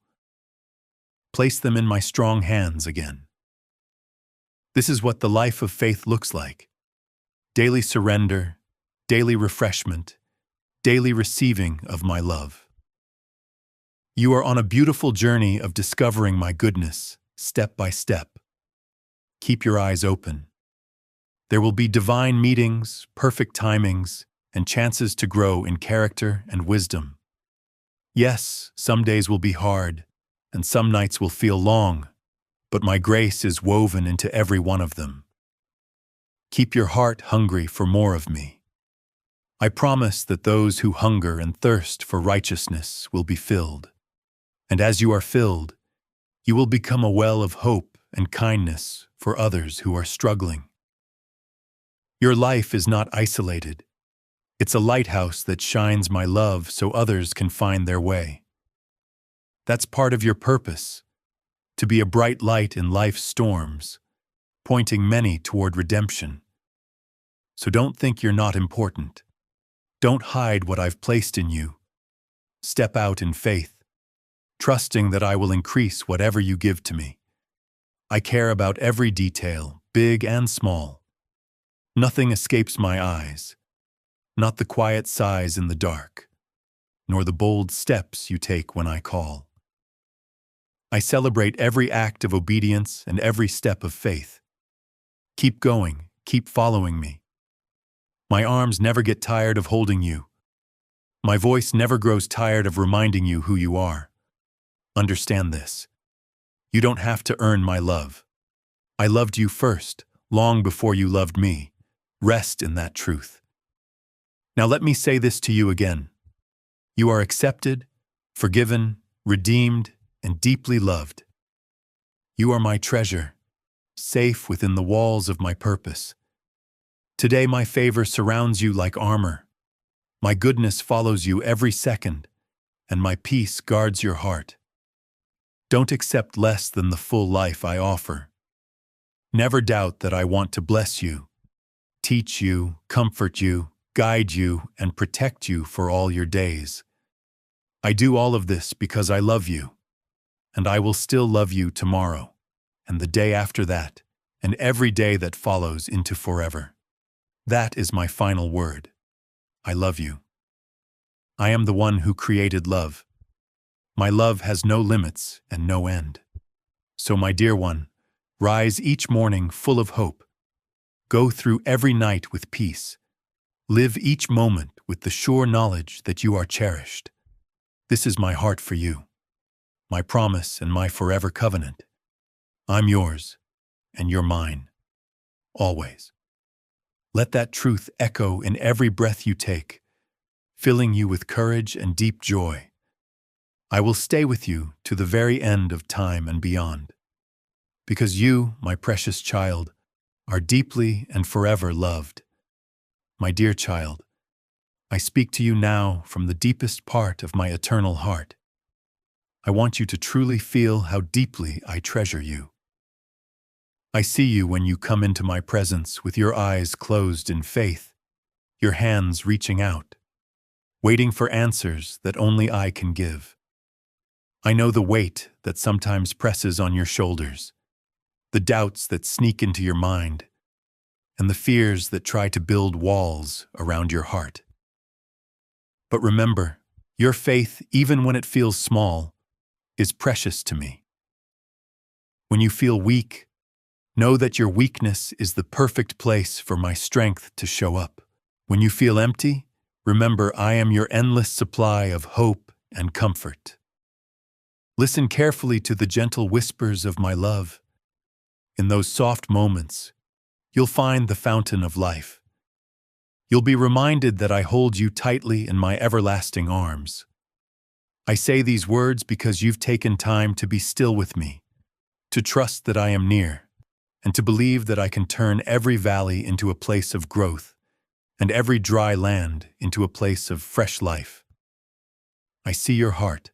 [SPEAKER 1] Place them in my strong hands again. This is what the life of faith looks like. Daily surrender, daily refreshment, daily receiving of my love. You are on a beautiful journey of discovering my goodness, step by step. Keep your eyes open. There will be divine meetings, perfect timings, and chances to grow in character and wisdom. Yes, some days will be hard, and some nights will feel long, but my grace is woven into every one of them. Keep your heart hungry for more of me. I promise that those who hunger and thirst for righteousness will be filled. And as you are filled, you will become a well of hope and kindness for others who are struggling. Your life is not isolated. It's a lighthouse that shines my love so others can find their way. That's part of your purpose, to be a bright light in life's storms, pointing many toward redemption. So don't think you're not important. Don't hide what I've placed in you. Step out in faith, trusting that I will increase whatever you give to me. I care about every detail, big and small. Nothing escapes my eyes, not the quiet sighs in the dark, nor the bold steps you take when I call. I celebrate every act of obedience and every step of faith. Keep going, keep following me. My arms never get tired of holding you. My voice never grows tired of reminding you who you are. Understand this. You don't have to earn my love. I loved you first, long before you loved me. Rest in that truth. Now let me say this to you again. You are accepted, forgiven, redeemed, and deeply loved. You are my treasure, safe within the walls of my purpose. Today my favor surrounds you like armor. My goodness follows you every second, and my peace guards your heart. Don't accept less than the full life I offer. Never doubt that I want to bless you, teach you, comfort you, guide you, and protect you for all your days. I do all of this because I love you, and I will still love you tomorrow, and the day after that, and every day that follows into forever. That is my final word. I love you. I am the one who created love. My love has no limits and no end. So, my dear one, rise each morning full of hope. Go through every night with peace. Live each moment with the sure knowledge that you are cherished. This is my heart for you, my promise and my forever covenant. I'm yours, and you're mine, always. Let that truth echo in every breath you take, filling you with courage and deep joy. I will stay with you to the very end of time and beyond. Because you, my precious child, are deeply and forever loved. My dear child, I speak to you now from the deepest part of my eternal heart. I want you to truly feel how deeply I treasure you. I see you when you come into my presence with your eyes closed in faith, your hands reaching out, waiting for answers that only I can give. I know the weight that sometimes presses on your shoulders, the doubts that sneak into your mind, and the fears that try to build walls around your heart. But remember, your faith, even when it feels small, is precious to me. When you feel weak, know that your weakness is the perfect place for my strength to show up. When you feel empty, remember I am your endless supply of hope and comfort. Listen carefully to the gentle whispers of my love. In those soft moments, you'll find the fountain of life. You'll be reminded that I hold you tightly in my everlasting arms. I say these words because you've taken time to be still with me, to trust that I am near, and to believe that I can turn every valley into a place of growth, and every dry land into a place of fresh life. I see your heart.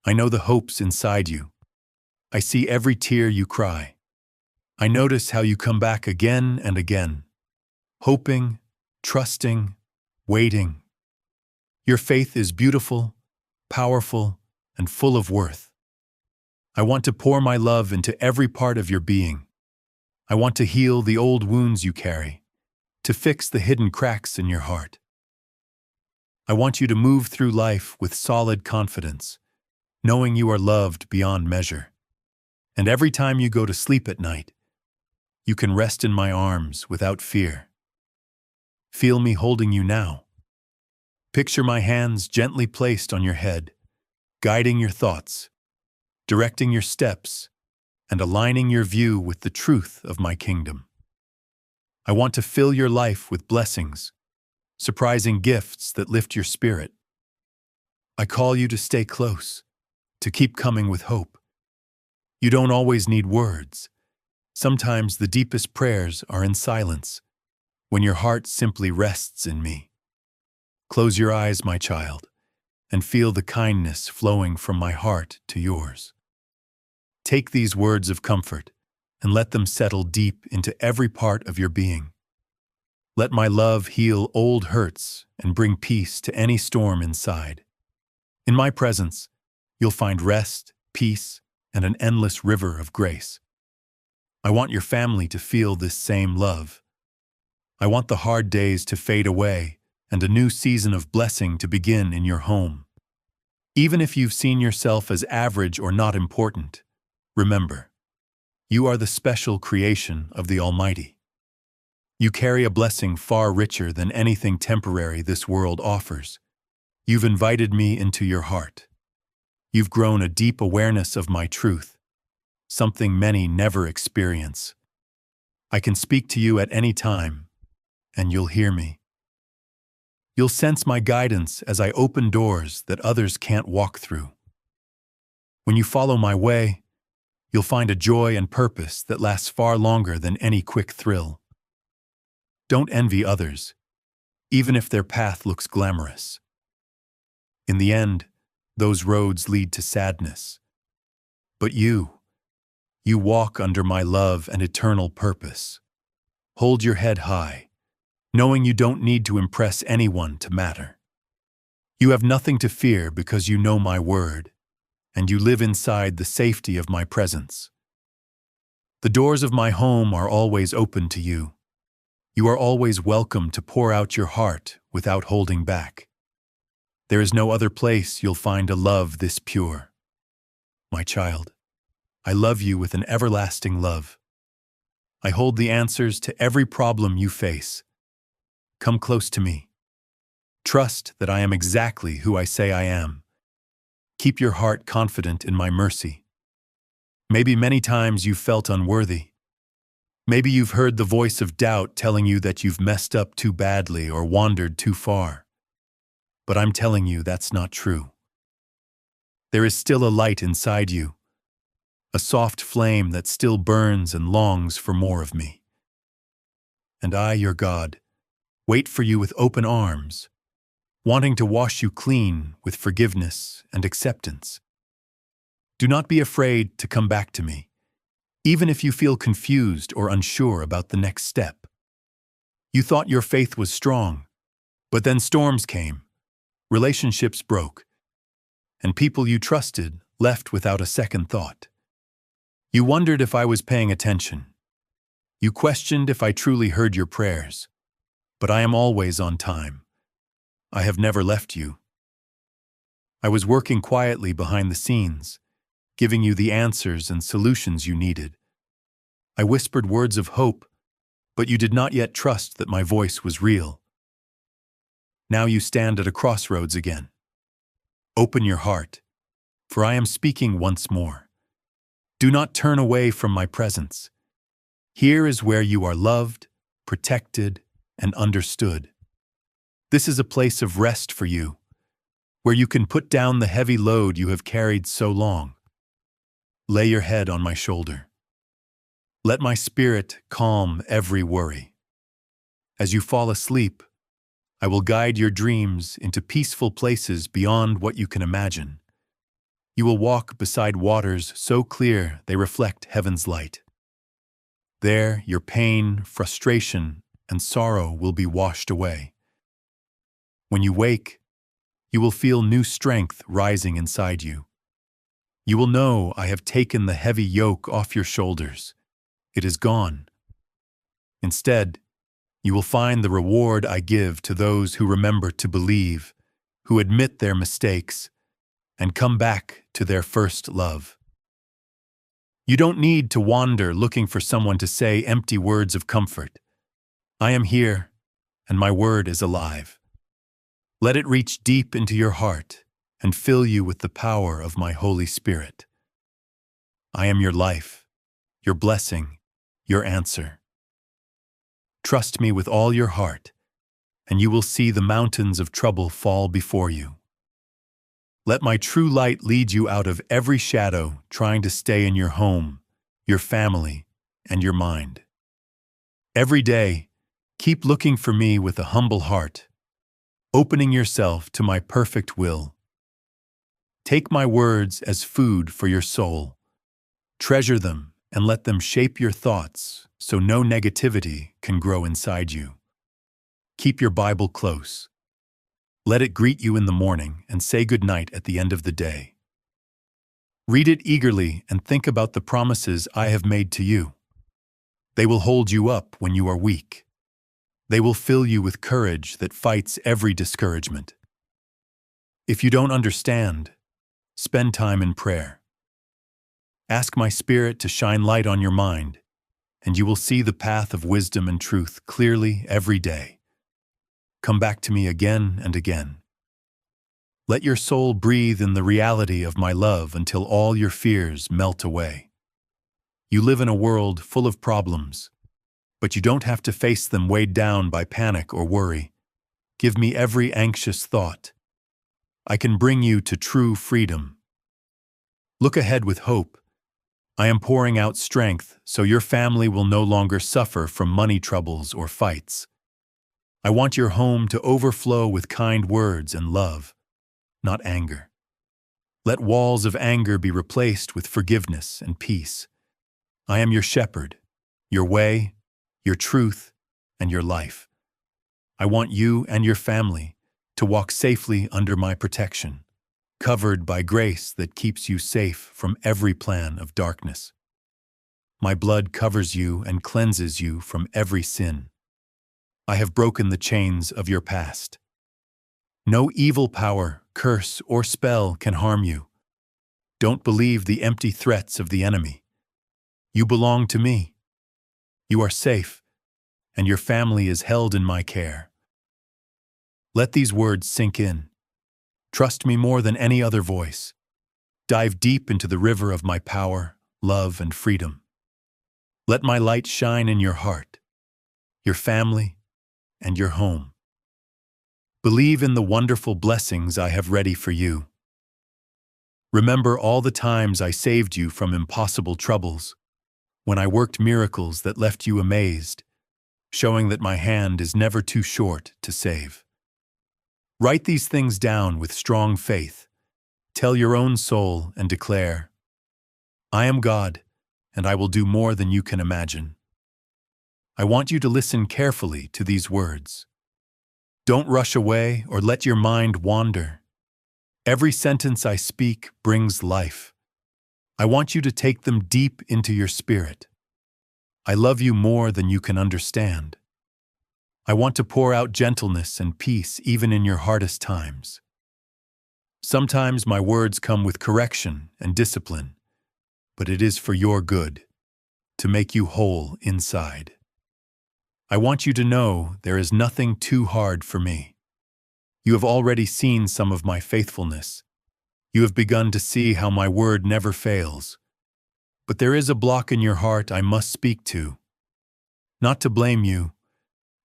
[SPEAKER 1] I know the hopes inside you. I see every tear you cry. I notice how you come back again and again, hoping, trusting, waiting. Your faith is beautiful, powerful, and full of worth. I want to pour my love into every part of your being. I want to heal the old wounds you carry, to fix the hidden cracks in your heart. I want you to move through life with solid confidence, knowing you are loved beyond measure. And every time you go to sleep at night, you can rest in my arms without fear. Feel me holding you now. Picture my hands gently placed on your head, guiding your thoughts, directing your steps, and aligning your view with the truth of my kingdom. I want to fill your life with blessings, surprising gifts that lift your spirit. I call you to stay close, to keep coming with hope. You don't always need words. Sometimes the deepest prayers are in silence, when your heart simply rests in me. Close your eyes, my child, and feel the kindness flowing from my heart to yours. Take these words of comfort and let them settle deep into every part of your being. Let my love heal old hurts and bring peace to any storm inside. In my presence, you'll find rest, peace, and an endless river of grace. I want your family to feel this same love. I want the hard days to fade away and a new season of blessing to begin in your home. Even if you've seen yourself as average or not important, remember, you are the special creation of the Almighty. You carry a blessing far richer than anything temporary this world offers. You've invited me into your heart. You've grown a deep awareness of my truth, something many never experience. I can speak to you at any time, and you'll hear me. You'll sense my guidance as I open doors that others can't walk through. When you follow my way, you'll find a joy and purpose that lasts far longer than any quick thrill. Don't envy others, even if their path looks glamorous. In the end, those roads lead to sadness. But you walk under my love and eternal purpose. Hold your head high, knowing you don't need to impress anyone to matter. You have nothing to fear because you know my word, and you live inside the safety of my presence. The doors of my home are always open to you. You are always welcome to pour out your heart without holding back. There is no other place you'll find a love this pure. My child, I love you with an everlasting love. I hold the answers to every problem you face. Come close to me. Trust that I am exactly who I say I am. Keep your heart confident in my mercy. Maybe many times you felt unworthy. Maybe you've heard the voice of doubt telling you that you've messed up too badly or wandered too far. But I'm telling you that's not true. There is still a light inside you, a soft flame that still burns and longs for more of me. And I, your God, wait for you with open arms, wanting to wash you clean with forgiveness and acceptance. Do not be afraid to come back to me, even if you feel confused or unsure about the next step. You thought your faith was strong, but then storms came, relationships broke, and people you trusted left without a second thought. You wondered if I was paying attention. You questioned if I truly heard your prayers, but I am always on time. I have never left you. I was working quietly behind the scenes, giving you the answers and solutions you needed. I whispered words of hope, but you did not yet trust that my voice was real. Now you stand at a crossroads again. Open your heart, for I am speaking once more. Do not turn away from my presence. Here is where you are loved, protected, and understood. This is a place of rest for you, where you can put down the heavy load you have carried so long. Lay your head on my shoulder. Let my spirit calm every worry. As you fall asleep, I will guide your dreams into peaceful places beyond what you can imagine. You will walk beside waters so clear they reflect heaven's light. There, your pain, frustration, and sorrow will be washed away. When you wake, you will feel new strength rising inside you. You will know I have taken the heavy yoke off your shoulders. It is gone. Instead, you will find the reward I give to those who remember to believe, who admit their mistakes, and come back to their first love. You don't need to wander looking for someone to say empty words of comfort. I am here, and my word is alive. Let it reach deep into your heart and fill you with the power of my Holy Spirit. I am your life, your blessing, your answer. Trust me with all your heart, and you will see the mountains of trouble fall before you. Let my true light lead you out of every shadow trying to stay in your home, your family, and your mind. Every day, keep looking for me with a humble heart, opening yourself to my perfect will. Take my words as food for your soul. Treasure them and let them shape your thoughts so no negativity can grow inside you. Keep your Bible close. Let it greet you in the morning and say goodnight at the end of the day. Read it eagerly and think about the promises I have made to you. They will hold you up when you are weak. They will fill you with courage that fights every discouragement. If you don't understand, spend time in prayer. Ask my Spirit to shine light on your mind, and you will see the path of wisdom and truth clearly every day. Come back to me again and again. Let your soul breathe in the reality of my love until all your fears melt away. You live in a world full of problems, but you don't have to face them weighed down by panic or worry. Give me every anxious thought. I can bring you to true freedom. Look ahead with hope. I am pouring out strength so your family will no longer suffer from money troubles or fights. I want your home to overflow with kind words and love, not anger. Let walls of anger be replaced with forgiveness and peace. I am your shepherd, your way, your truth, and your life. I want you and your family to walk safely under my protection, covered by grace that keeps you safe from every plan of darkness. My blood covers you and cleanses you from every sin. I have broken the chains of your past. No evil power, curse, or spell can harm you. Don't believe the empty threats of the enemy. You belong to me. You are safe, and your family is held in my care. Let these words sink in. Trust me more than any other voice. Dive deep into the river of my power, love, and freedom. Let my light shine in your heart, your family, and your home. Believe in the wonderful blessings I have ready for you. Remember all the times I saved you from impossible troubles, when I worked miracles that left you amazed, showing that my hand is never too short to save. Write these things down with strong faith. Tell your own soul and declare, I am God, and I will do more than you can imagine. I want you to listen carefully to these words. Don't rush away or let your mind wander. Every sentence I speak brings life. I want you to take them deep into your spirit. I love you more than you can understand. I want to pour out gentleness and peace even in your hardest times. Sometimes my words come with correction and discipline, but it is for your good, to make you whole inside. I want you to know there is nothing too hard for me. You have already seen some of my faithfulness. You have begun to see how my word never fails. But there is a block in your heart I must speak to. Not to blame you,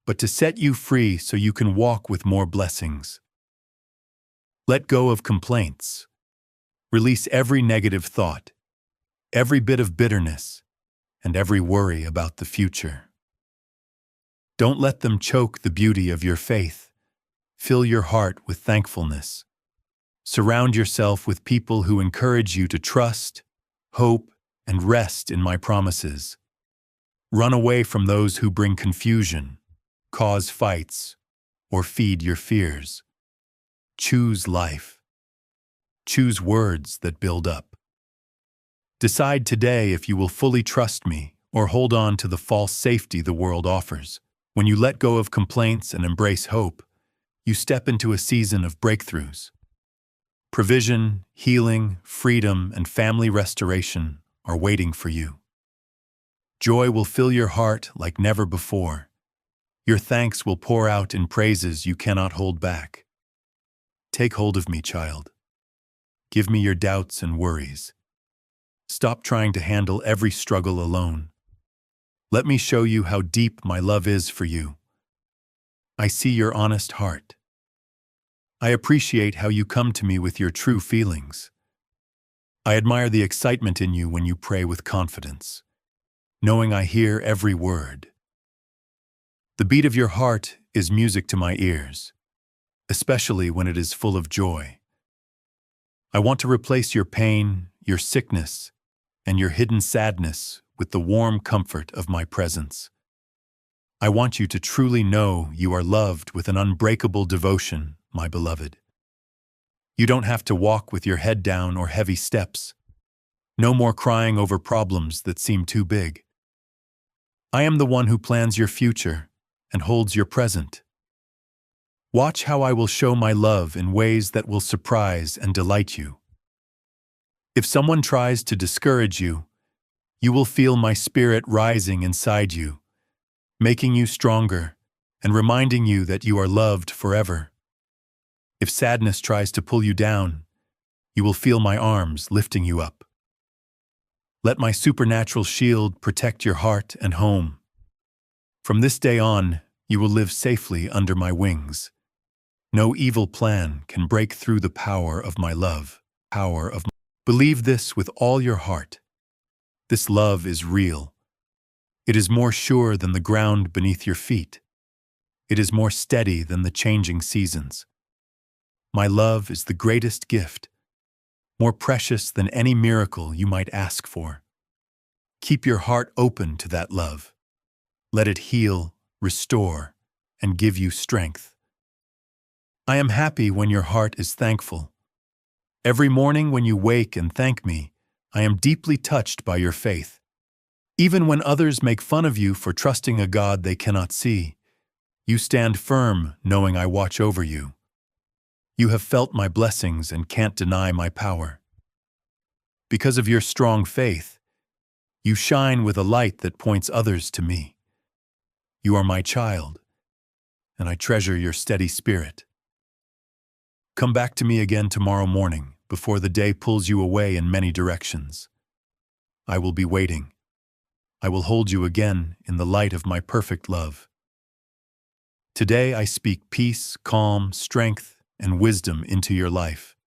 [SPEAKER 1] but to set you free so you can walk with more blessings. Let go of complaints. Release every negative thought, every bit of bitterness, and every worry about the future. Don't let them choke the beauty of your faith. Fill your heart with thankfulness. Surround yourself with people who encourage you to trust, hope, and rest in my promises. Run away from those who bring confusion, cause fights, or feed your fears. Choose life. Choose words that build up. Decide today if you will fully trust me or hold on to the false safety the world offers. When you let go of complaints and embrace hope, you step into a season of breakthroughs. Provision, healing, freedom, and family restoration are waiting for you. Joy will fill your heart like never before. Your thanks will pour out in praises you cannot hold back. Take hold of me, child. Give me your doubts and worries. Stop trying to handle every struggle alone. Let me show you how deep my love is for you. I see your honest heart. I appreciate how you come to me with your true feelings. I admire the excitement in you when you pray with confidence, knowing I hear every word. The beat of your heart is music to my ears, especially when it is full of joy. I want to replace your pain, your sickness, and your hidden sadness with the warm comfort of my presence. I want you to truly know you are loved with an unbreakable devotion, my beloved. You don't have to walk with your head down or heavy steps. No more crying over problems that seem too big. I am the one who plans your future and holds your present. Watch how I will show my love in ways that will surprise and delight you. If someone tries to discourage you, you will feel my spirit rising inside you, making you stronger and reminding you that you are loved forever. If sadness tries to pull you down, you will feel my arms lifting you up. Let my supernatural shield protect your heart and home. From this day on, you will live safely under my wings. No evil plan can break through the power of my love. Believe this with all your heart. This love is real. It is more sure than the ground beneath your feet. It is more steady than the changing seasons. My love is the greatest gift, more precious than any miracle you might ask for. Keep your heart open to that love. Let it heal, restore, and give you strength. I am happy when your heart is thankful. Every morning when you wake and thank me, I am deeply touched by your faith. Even when others make fun of you for trusting a God they cannot see, you stand firm knowing I watch over you. You have felt my blessings and can't deny my power. Because of your strong faith, you shine with a light that points others to me. You are my child, and I treasure your steady spirit. Come back to me again tomorrow morning before the day pulls you away in many directions. I will be waiting. I will hold you again in the light of my perfect love. Today I speak peace, calm, strength, and wisdom into your life.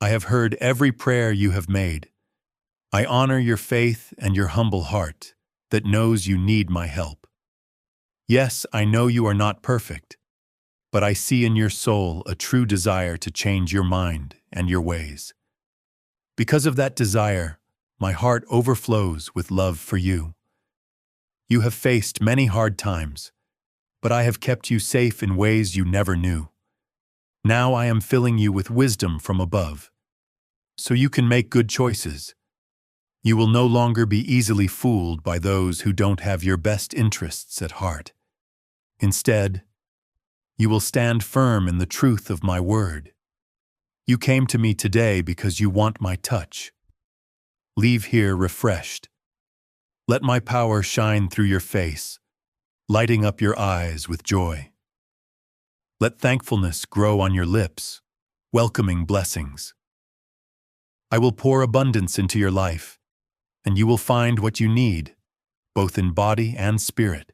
[SPEAKER 1] I have heard every prayer you have made. I honor your faith and your humble heart that knows you need my help. Yes, I know you are not perfect, but I see in your soul a true desire to change your mind and your ways. Because of that desire, my heart overflows with love for you. You have faced many hard times, but I have kept you safe in ways you never knew. Now I am filling you with wisdom from above, so you can make good choices. You will no longer be easily fooled by those who don't have your best interests at heart. Instead, you will stand firm in the truth of my word. You came to me today because you want my touch. Leave here refreshed. Let my power shine through your face, lighting up your eyes with joy. Let thankfulness grow on your lips, welcoming blessings. I will pour abundance into your life, and you will find what you need, both in body and spirit.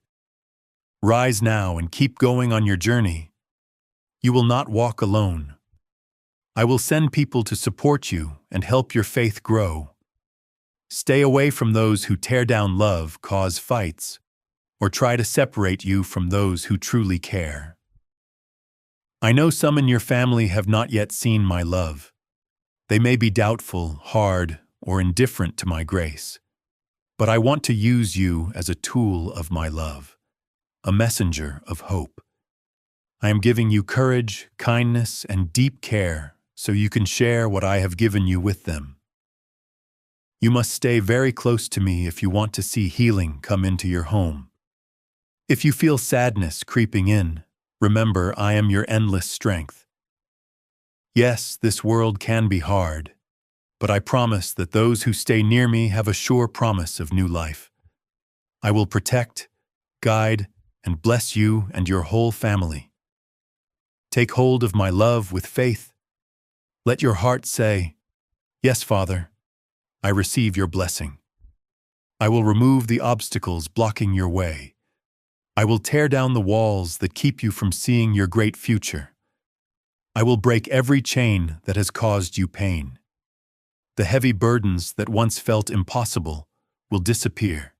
[SPEAKER 1] Rise now and keep going on your journey. You will not walk alone. I will send people to support you and help your faith grow. Stay away from those who tear down love, cause fights, or try to separate you from those who truly care. I know some in your family have not yet seen my love. They may be doubtful, hard, or indifferent to my grace. But I want to use you as a tool of my love, a messenger of hope. I am giving you courage, kindness, and deep care so you can share what I have given you with them. You must stay very close to me if you want to see healing come into your home. If you feel sadness creeping in, remember I am your endless strength. Yes, this world can be hard, but I promise that those who stay near me have a sure promise of new life. I will protect, guide, and bless you and your whole family. Take hold of my love with faith. Let your heart say, "Yes, Father, I receive your blessing." I will remove the obstacles blocking your way. I will tear down the walls that keep you from seeing your great future. I will break every chain that has caused you pain. The heavy burdens that once felt impossible will disappear.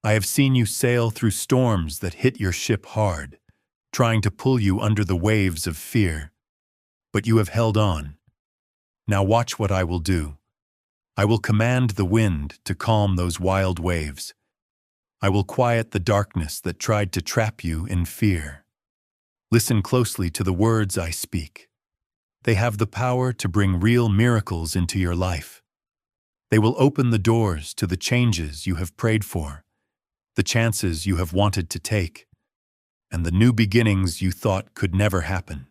[SPEAKER 1] I have seen you sail through storms that hit your ship hard, trying to pull you under the waves of fear. But you have held on. Now watch what I will do. I will command the wind to calm those wild waves. I will quiet the darkness that tried to trap you in fear. Listen closely to the words I speak. They have the power to bring real miracles into your life. They will open the doors to the changes you have prayed for, the chances you have wanted to take, and the new beginnings you thought could never happen.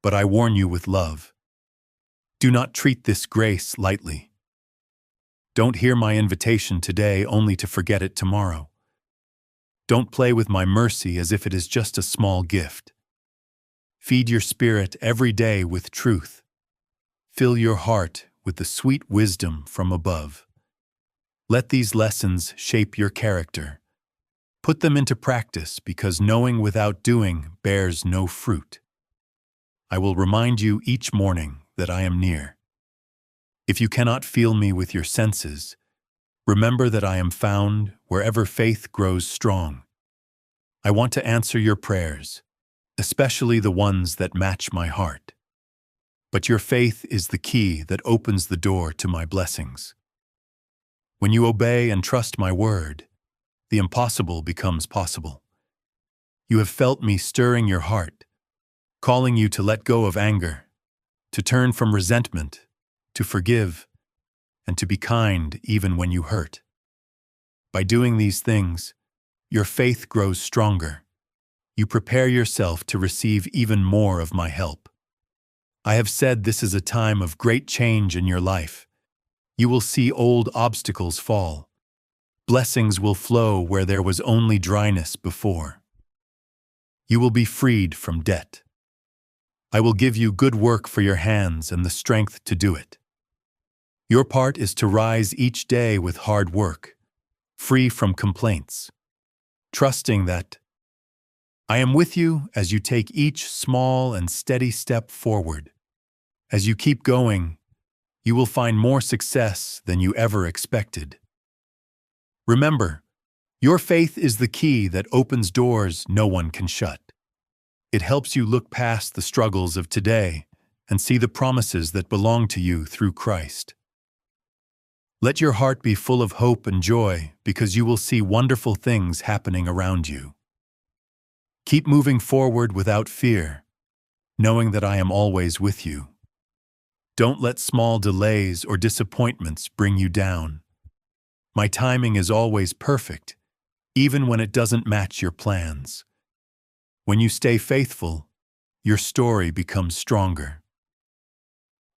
[SPEAKER 1] But I warn you with love. Do not treat this grace lightly. Don't hear my invitation today only to forget it tomorrow. Don't play with my mercy as if it is just a small gift. Feed your spirit every day with truth. Fill your heart with the sweet wisdom from above. Let these lessons shape your character. Put them into practice because knowing without doing bears no fruit. I will remind you each morning that I am near. If you cannot feel me with your senses, remember that I am found wherever faith grows strong. I want to answer your prayers, especially the ones that match my heart. But your faith is the key that opens the door to my blessings. When you obey and trust my word, the impossible becomes possible. You have felt me stirring your heart, calling you to let go of anger, to turn from resentment, to forgive, and to be kind even when you hurt. By doing these things, your faith grows stronger. You prepare yourself to receive even more of my help. I have said this is a time of great change in your life. You will see old obstacles fall. Blessings will flow where there was only dryness before. You will be freed from debt. I will give you good work for your hands and the strength to do it. Your part is to rise each day with hard work, free from complaints, trusting that I am with you as you take each small and steady step forward. As you keep going, you will find more success than you ever expected. Remember, your faith is the key that opens doors no one can shut. It helps you look past the struggles of today and see the promises that belong to you through Christ. Let your heart be full of hope and joy because you will see wonderful things happening around you. Keep moving forward without fear, knowing that I am always with you. Don't let small delays or disappointments bring you down. My timing is always perfect, even when it doesn't match your plans. When you stay faithful, your story becomes stronger.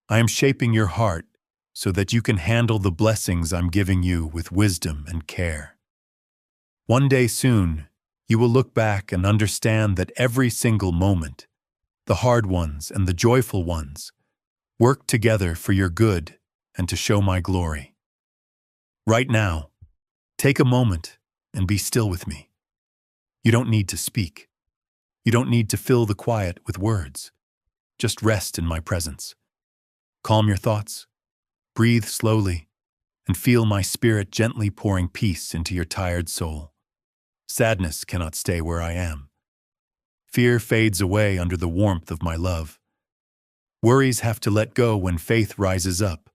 [SPEAKER 1] I am shaping your heart so that you can handle the blessings I'm giving you with wisdom and care. One day soon, you will look back and understand that every single moment, the hard ones and the joyful ones, work together for your good and to show my glory. Right now, take a moment and be still with me. You don't need to speak. You don't need to fill the quiet with words. Just rest in my presence. Calm your thoughts, breathe slowly, and feel my spirit gently pouring peace into your tired soul. Sadness cannot stay where I am. Fear fades away under the warmth of my love. Worries have to let go when faith rises up.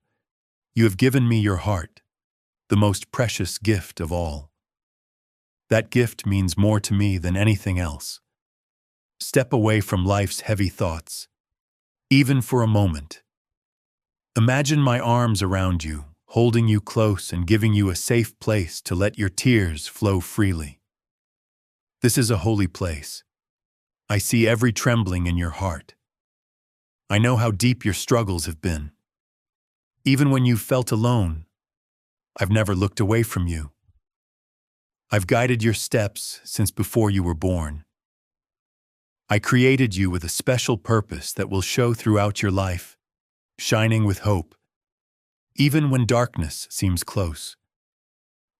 [SPEAKER 1] You have given me your heart, the most precious gift of all. That gift means more to me than anything else. Step away from life's heavy thoughts, even for a moment. Imagine my arms around you, holding you close and giving you a safe place to let your tears flow freely. This is a holy place. I see every trembling in your heart. I know how deep your struggles have been. Even when you've felt alone, I've never looked away from you. I've guided your steps since before you were born. I created you with a special purpose that will show throughout your life, shining with hope, even when darkness seems close.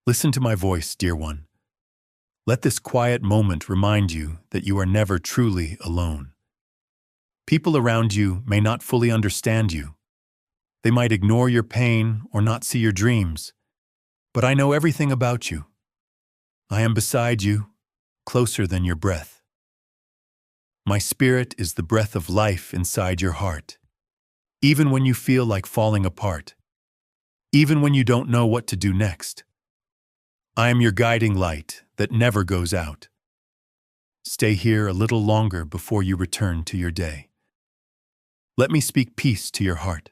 [SPEAKER 1] Listen to my voice, dear one. Let this quiet moment remind you that you are never truly alone. People around you may not fully understand you. They might ignore your pain or not see your dreams. But I know everything about you. I am beside you, closer than your breath. My spirit is the breath of life inside your heart. Even when you feel like falling apart. Even when you don't know what to do next. I am your guiding light that never goes out. Stay here a little longer before you return to your day. Let me speak peace to your heart.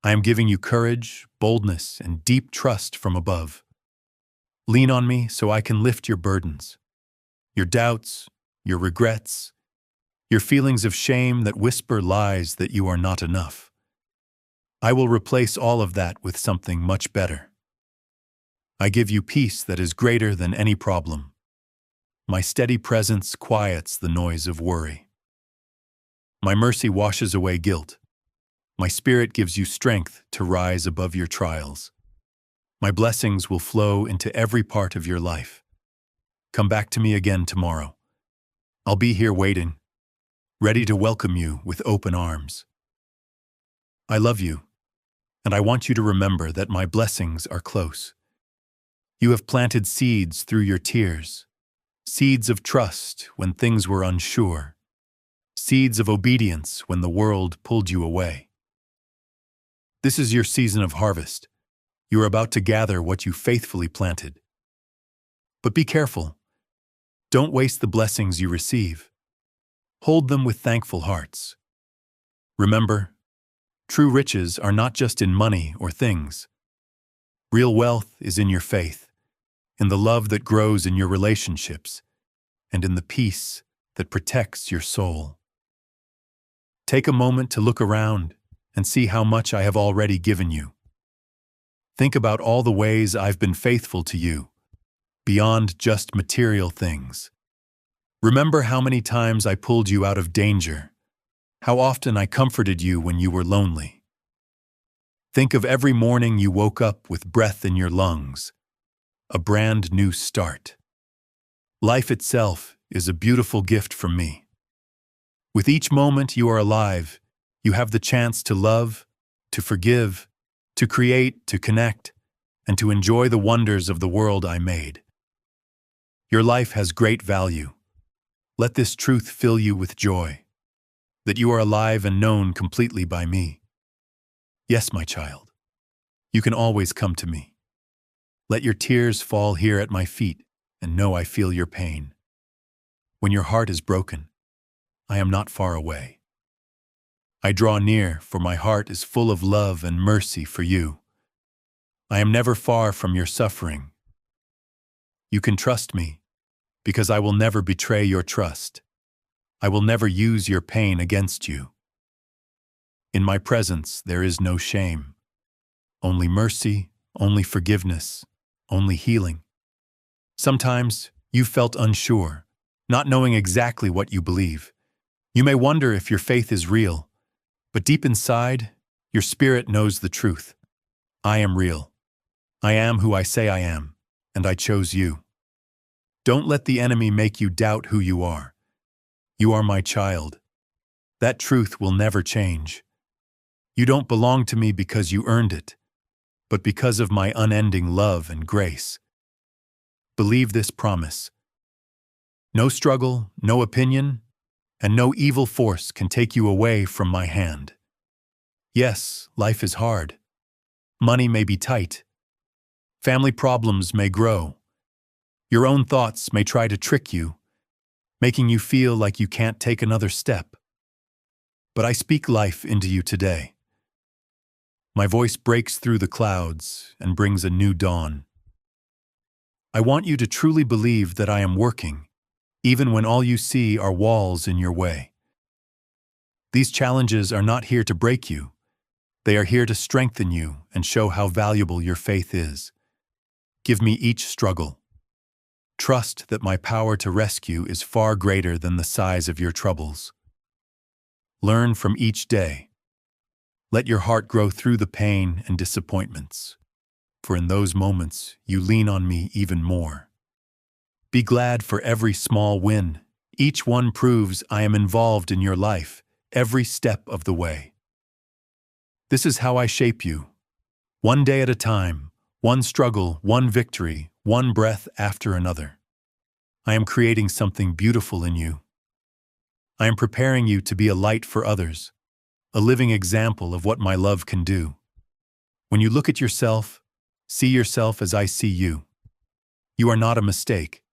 [SPEAKER 1] I am giving you courage, boldness, and deep trust from above. Lean on me so I can lift your burdens, your doubts, your regrets, your feelings of shame that whisper lies that you are not enough. I will replace all of that with something much better. I give you peace that is greater than any problem. My steady presence quiets the noise of worry. My mercy washes away guilt. My spirit gives you strength to rise above your trials. My blessings will flow into every part of your life. Come back to me again tomorrow. I'll be here waiting, ready to welcome you with open arms. I love you, and I want you to remember that my blessings are close. You have planted seeds through your tears, seeds of trust when things were unsure, seeds of obedience when the world pulled you away. This is your season of harvest. You are about to gather what you faithfully planted. But be careful. Don't waste the blessings you receive. Hold them with thankful hearts. Remember, true riches are not just in money or things. Real wealth is in your faith, in the love that grows in your relationships, and in the peace that protects your soul. Take a moment to look around and see how much I have already given you. Think about all the ways I've been faithful to you, beyond just material things. Remember how many times I pulled you out of danger, how often I comforted you when you were lonely. Think of every morning you woke up with breath in your lungs, a brand new start. Life itself is a beautiful gift from me. With each moment you are alive, you have the chance to love, to forgive, to create, to connect, and to enjoy the wonders of the world I made. Your life has great value. Let this truth fill you with joy, that you are alive and known completely by me. Yes, my child, you can always come to me. Let your tears fall here at my feet and know I feel your pain. When your heart is broken, I am not far away. I draw near, for my heart is full of love and mercy for you. I am never far from your suffering. You can trust me, because I will never betray your trust. I will never use your pain against you. In my presence there is no shame. Only mercy, only forgiveness, only healing. Sometimes you felt unsure, not knowing exactly what you believe. You may wonder if your faith is real, but deep inside, your spirit knows the truth. I am real. I am who I say I am, and I chose you. Don't let the enemy make you doubt who you are. You are my child. That truth will never change. You don't belong to me because you earned it, but because of my unending love and grace. Believe this promise. No struggle, no opinion, and no evil force can take you away from my hand. Yes, life is hard. Money may be tight. Family problems may grow. Your own thoughts may try to trick you, making you feel like you can't take another step. But I speak life into you today. My voice breaks through the clouds and brings a new dawn. I want you to truly believe that I am working, even when all you see are walls in your way. These challenges are not here to break you. They are here to strengthen you and show how valuable your faith is. Give me each struggle. Trust that my power to rescue is far greater than the size of your troubles. Learn from each day. Let your heart grow through the pain and disappointments, for in those moments you lean on me even more. Be glad for every small win. Each one proves I am involved in your life, every step of the way. This is how I shape you. One day at a time, one struggle, one victory, one breath after another. I am creating something beautiful in you. I am preparing you to be a light for others, a living example of what my love can do. When you look at yourself, see yourself as I see you. You are not a mistake.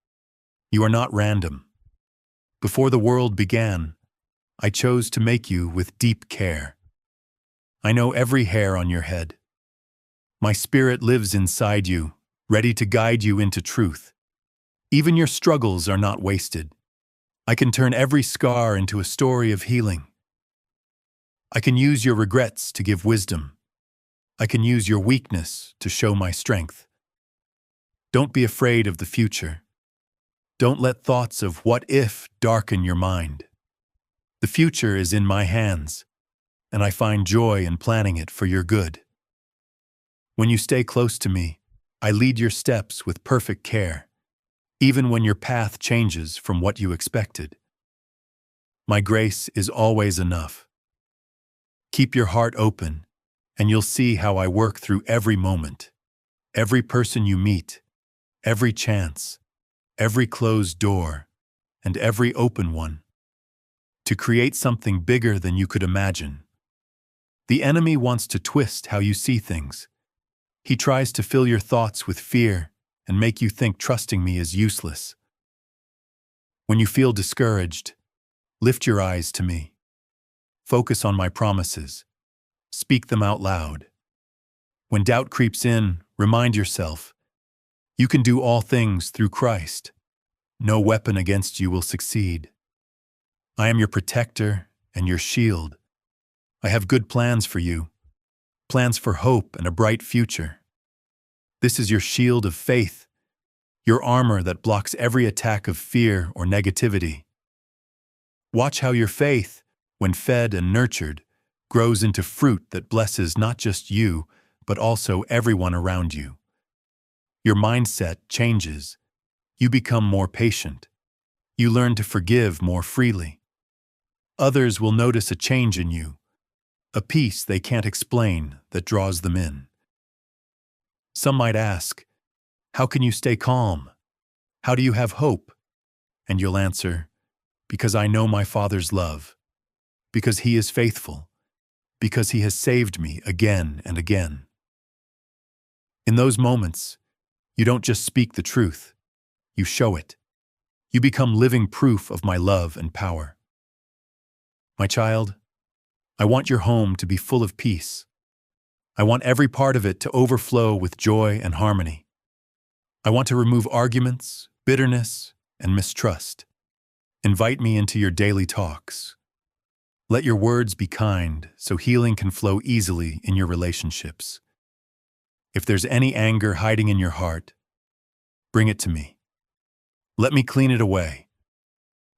[SPEAKER 1] You are not random. Before the world began, I chose to make you with deep care. I know every hair on your head. My spirit lives inside you, ready to guide you into truth. Even your struggles are not wasted. I can turn every scar into a story of healing. I can use your regrets to give wisdom. I can use your weakness to show my strength. Don't be afraid of the future. Don't let thoughts of what if darken your mind. The future is in my hands, and I find joy in planning it for your good. When you stay close to me, I lead your steps with perfect care, even when your path changes from what you expected. My grace is always enough. Keep your heart open, and you'll see how I work through every moment, every person you meet, every chance, every closed door, and every open one, to create something bigger than you could imagine. The enemy wants to twist how you see things. He tries to fill your thoughts with fear and make you think trusting me is useless. When you feel discouraged, lift your eyes to me. Focus on my promises. Speak them out loud. When doubt creeps in, remind yourself, you can do all things through Christ. No weapon against you will succeed. I am your protector and your shield. I have good plans for you, plans for hope and a bright future. This is your shield of faith, your armor that blocks every attack of fear or negativity. Watch how your faith, when fed and nurtured, grows into fruit that blesses not just you, but also everyone around you. Your mindset changes. You become more patient. You learn to forgive more freely. Others will notice a change in you, a peace they can't explain that draws them in. Some might ask, how can you stay calm? How do you have hope? And you'll answer, because I know my Father's love, because He is faithful, because He has saved me again and again. In those moments, you don't just speak the truth, you show it. You become living proof of my love and power. My child, I want your home to be full of peace. I want every part of it to overflow with joy and harmony. I want to remove arguments, bitterness, and mistrust. Invite me into your daily talks. Let your words be kind so healing can flow easily in your relationships. If there's any anger hiding in your heart, bring it to me. Let me clean it away.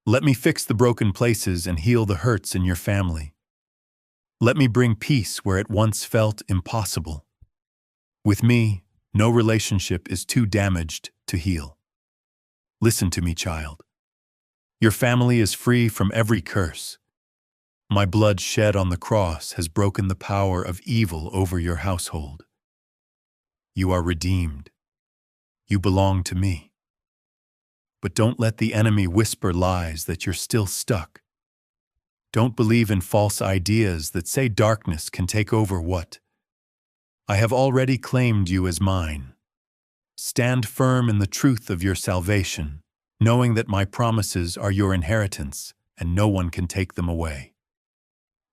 [SPEAKER 1] Let me fix the broken places and heal the hurts in your family. Let me bring peace where it once felt impossible. With me, no relationship is too damaged to heal. Listen to me, child. Your family is free from every curse. My blood shed on the cross has broken the power of evil over your household. You are redeemed. You belong to me. But don't let the enemy whisper lies that you're still stuck. Don't believe in false ideas that say darkness can take over what? I have already claimed you as mine. Stand firm in the truth of your salvation, knowing that my promises are your inheritance and no one can take them away.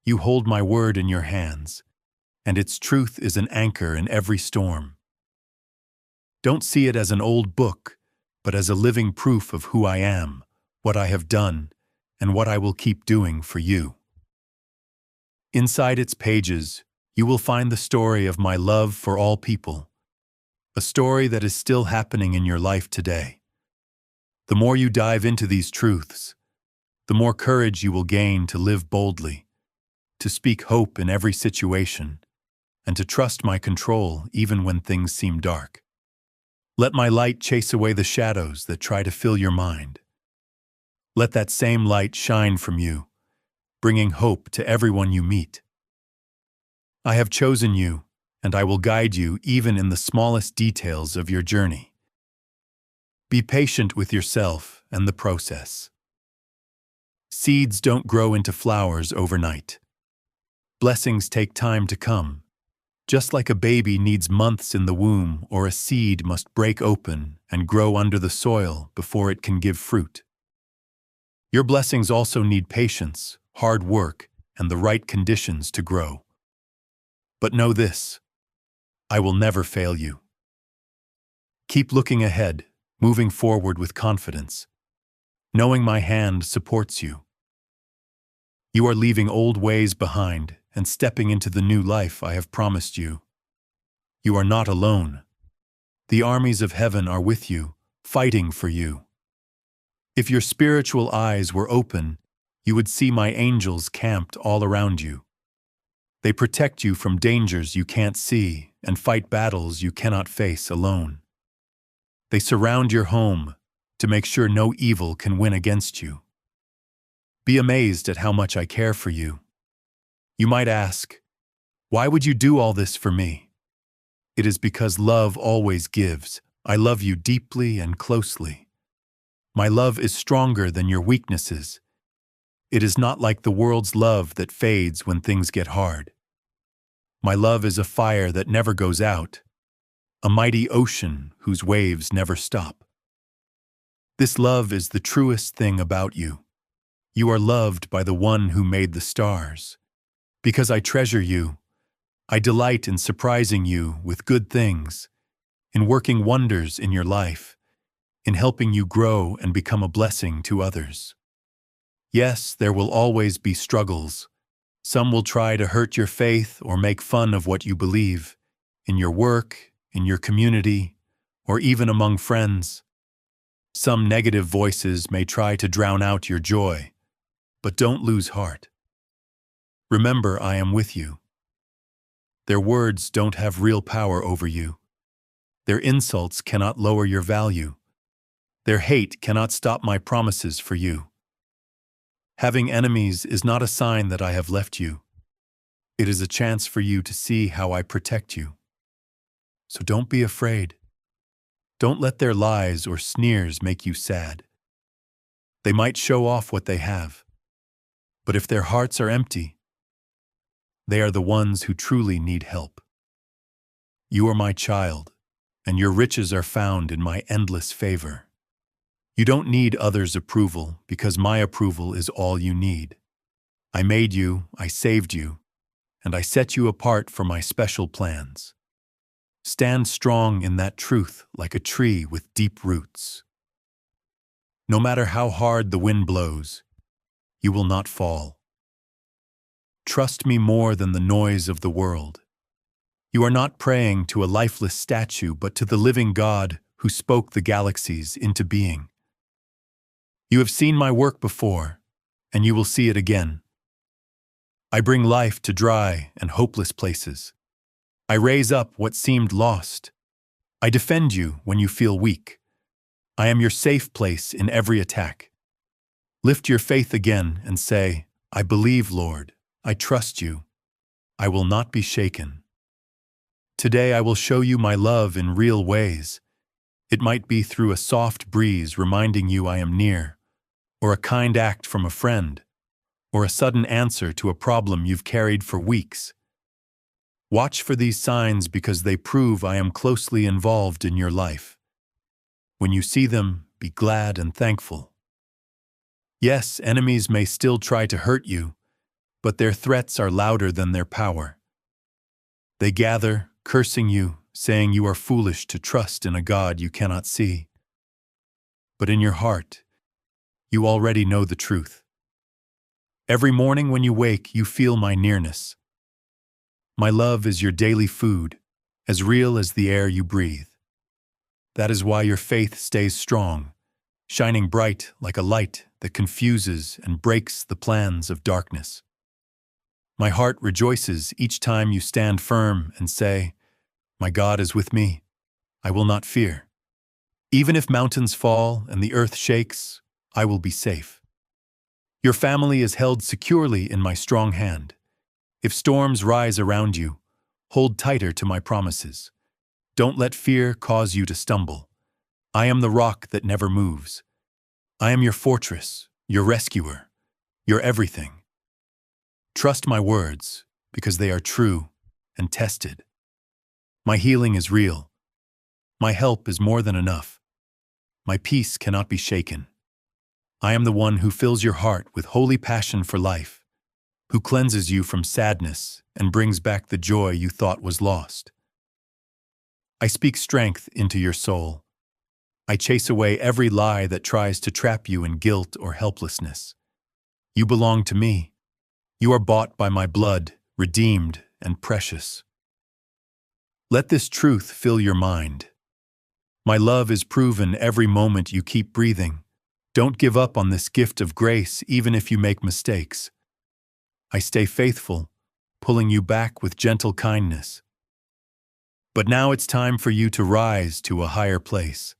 [SPEAKER 1] You hold my word in your hands, and its truth is an anchor in every storm. Don't see it as an old book, but as a living proof of who I am, what I have done, and what I will keep doing for you. Inside its pages, you will find the story of my love for all people, a story that is still happening in your life today. The more you dive into these truths, the more courage you will gain to live boldly, to speak hope in every situation, and to trust my control even when things seem dark. Let my light chase away the shadows that try to fill your mind. Let that same light shine from you, bringing hope to everyone you meet. I have chosen you, and I will guide you even in the smallest details of your journey. Be patient with yourself and the process. Seeds don't grow into flowers overnight. Blessings take time to come, just like a baby needs months in the womb or a seed must break open and grow under the soil before it can give fruit. Your blessings also need patience, hard work, and the right conditions to grow. But know this, I will never fail you. Keep looking ahead, moving forward with confidence, knowing my hand supports you. You are leaving old ways behind and stepping into the new life I have promised you. You are not alone. The armies of heaven are with you, fighting for you. If your spiritual eyes were open, you would see my angels camped all around you. They protect you from dangers you can't see and fight battles you cannot face alone. They surround your home to make sure no evil can win against you. Be amazed at how much I care for you. You might ask, why would you do all this for me? It is because love always gives. I love you deeply and closely. My love is stronger than your weaknesses. It is not like the world's love that fades when things get hard. My love is a fire that never goes out, a mighty ocean whose waves never stop. This love is the truest thing about you. You are loved by the one who made the stars. Because I treasure you, I delight in surprising you with good things, in working wonders in your life, in helping you grow and become a blessing to others. Yes, there will always be struggles. Some will try to hurt your faith or make fun of what you believe, in your work, in your community, or even among friends. Some negative voices may try to drown out your joy, but don't lose heart. Remember, I am with you. Their words don't have real power over you. Their insults cannot lower your value. Their hate cannot stop my promises for you. Having enemies is not a sign that I have left you. It is a chance for you to see how I protect you. So don't be afraid. Don't let their lies or sneers make you sad. They might show off what they have, but if their hearts are empty, they are the ones who truly need help. You are my child, and your riches are found in my endless favor. You don't need others' approval because my approval is all you need. I made you, I saved you, and I set you apart for my special plans. Stand strong in that truth like a tree with deep roots. No matter how hard the wind blows, you will not fall. Trust me more than the noise of the world. You are not praying to a lifeless statue, but to the living God who spoke the galaxies into being. You have seen my work before, and you will see it again. I bring life to dry and hopeless places. I raise up what seemed lost. I defend you when you feel weak. I am your safe place in every attack. Lift your faith again and say, I believe, Lord. I trust you. I will not be shaken. Today I will show you my love in real ways. It might be through a soft breeze reminding you I am near, or a kind act from a friend, or a sudden answer to a problem you've carried for weeks. Watch for these signs because they prove I am closely involved in your life. When you see them, be glad and thankful. Yes, enemies may still try to hurt you, but their threats are louder than their power. They gather, cursing you, saying you are foolish to trust in a God you cannot see. But in your heart, you already know the truth. Every morning when you wake, you feel my nearness. My love is your daily food, as real as the air you breathe. That is why your faith stays strong, shining bright like a light that confuses and breaks the plans of darkness. My heart rejoices each time you stand firm and say, my God is with me. I will not fear. Even if mountains fall and the earth shakes, I will be safe. Your family is held securely in my strong hand. If storms rise around you, hold tighter to my promises. Don't let fear cause you to stumble. I am the rock that never moves. I am your fortress, your rescuer, your everything. Trust my words, because they are true and tested. My healing is real. My help is more than enough. My peace cannot be shaken. I am the one who fills your heart with holy passion for life, who cleanses you from sadness and brings back the joy you thought was lost. I speak strength into your soul. I chase away every lie that tries to trap you in guilt or helplessness. You belong to me. You are bought by my blood, redeemed and precious. Let this truth fill your mind. My love is proven every moment you keep breathing. Don't give up on this gift of grace even if you make mistakes. I stay faithful, pulling you back with gentle kindness. But now it's time for you to rise to a higher place.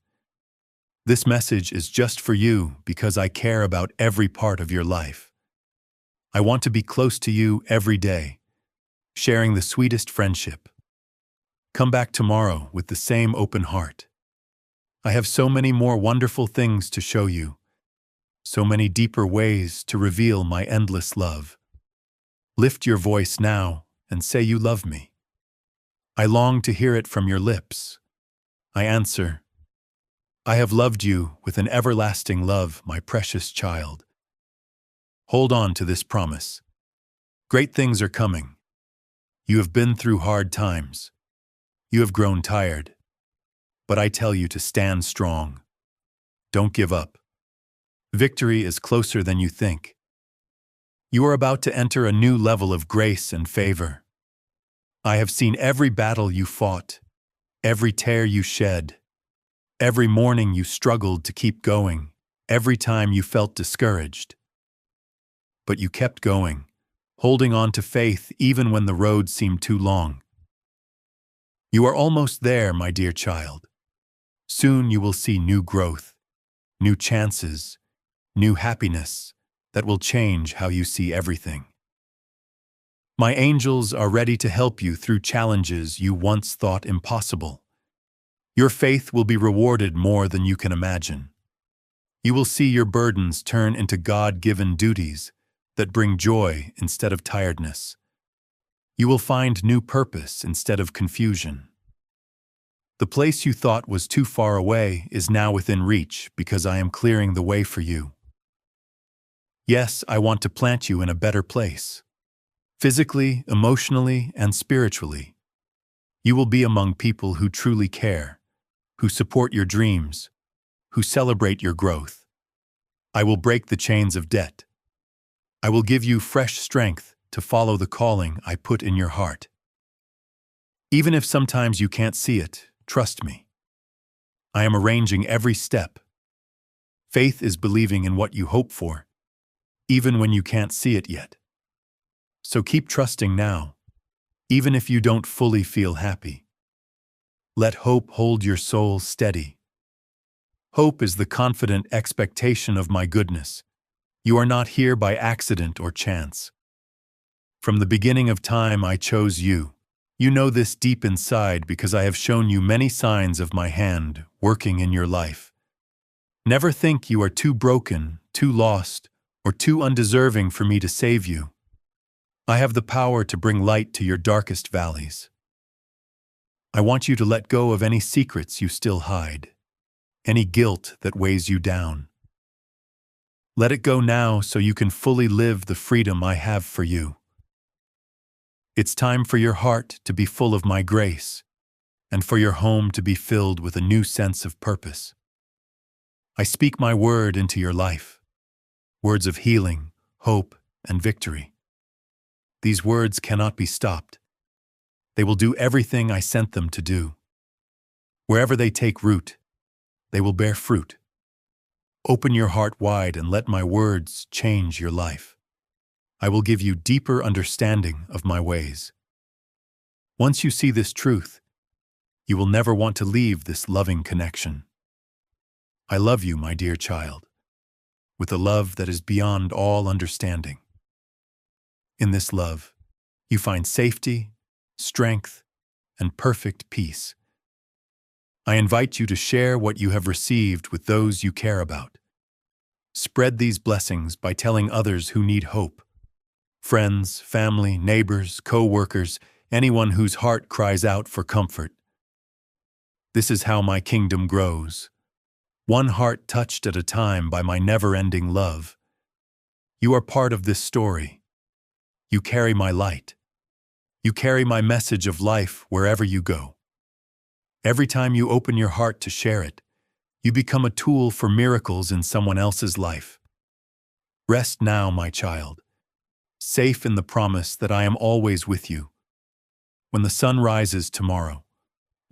[SPEAKER 1] This message is just for you because I care about every part of your life. I want to be close to you every day, sharing the sweetest friendship. Come back tomorrow with the same open heart. I have so many more wonderful things to show you, so many deeper ways to reveal my endless love. Lift your voice now and say you love me. I long to hear it from your lips. I answer, I have loved you with an everlasting love, my precious child. Hold on to this promise. Great things are coming. You have been through hard times. You have grown tired. But I tell you to stand strong. Don't give up. Victory is closer than you think. You are about to enter a new level of grace and favor. I have seen every battle you fought, every tear you shed, every morning you struggled to keep going, every time you felt discouraged. But you kept going, holding on to faith even when the road seemed too long. You are almost there, my dear child. Soon you will see new growth, new chances, new happiness that will change how you see everything. My angels are ready to help you through challenges you once thought impossible. Your faith will be rewarded more than you can imagine. You will see your burdens turn into God-given duties that bring joy instead of tiredness. You will find new purpose instead of confusion. The place you thought was too far away is now within reach because I am clearing the way for you. Yes, I want to plant you in a better place. Physically, emotionally, and spiritually. You will be among people who truly care, who support your dreams, who celebrate your growth. I will break the chains of debt. I will give you fresh strength to follow the calling I put in your heart. Even if sometimes you can't see it, trust me. I am arranging every step. Faith is believing in what you hope for, even when you can't see it yet. So keep trusting now, even if you don't fully feel happy. Let hope hold your soul steady. Hope is the confident expectation of my goodness. You are not here by accident or chance. From the beginning of time, I chose you. You know this deep inside because I have shown you many signs of my hand working in your life. Never think you are too broken, too lost, or too undeserving for me to save you. I have the power to bring light to your darkest valleys. I want you to let go of any secrets you still hide, any guilt that weighs you down. Let it go now so you can fully live the freedom I have for you. It's time for your heart to be full of my grace, and for your home to be filled with a new sense of purpose. I speak my word into your life, words of healing, hope, and victory. These words cannot be stopped. They will do everything I sent them to do. Wherever they take root, they will bear fruit. Open your heart wide and let my words change your life. I will give you deeper understanding of my ways. Once you see this truth, you will never want to leave this loving connection. I love you, my dear child, with a love that is beyond all understanding. In this love, you find safety, strength, and perfect peace. I invite you to share what you have received with those you care about. Spread these blessings by telling others who need hope. Friends, family, neighbors, co-workers, anyone whose heart cries out for comfort. This is how my kingdom grows. One heart touched at a time by my never-ending love. You are part of this story. You carry my light. You carry my message of life wherever you go. Every time you open your heart to share it, you become a tool for miracles in someone else's life. Rest now, my child, safe in the promise that I am always with you. When the sun rises tomorrow,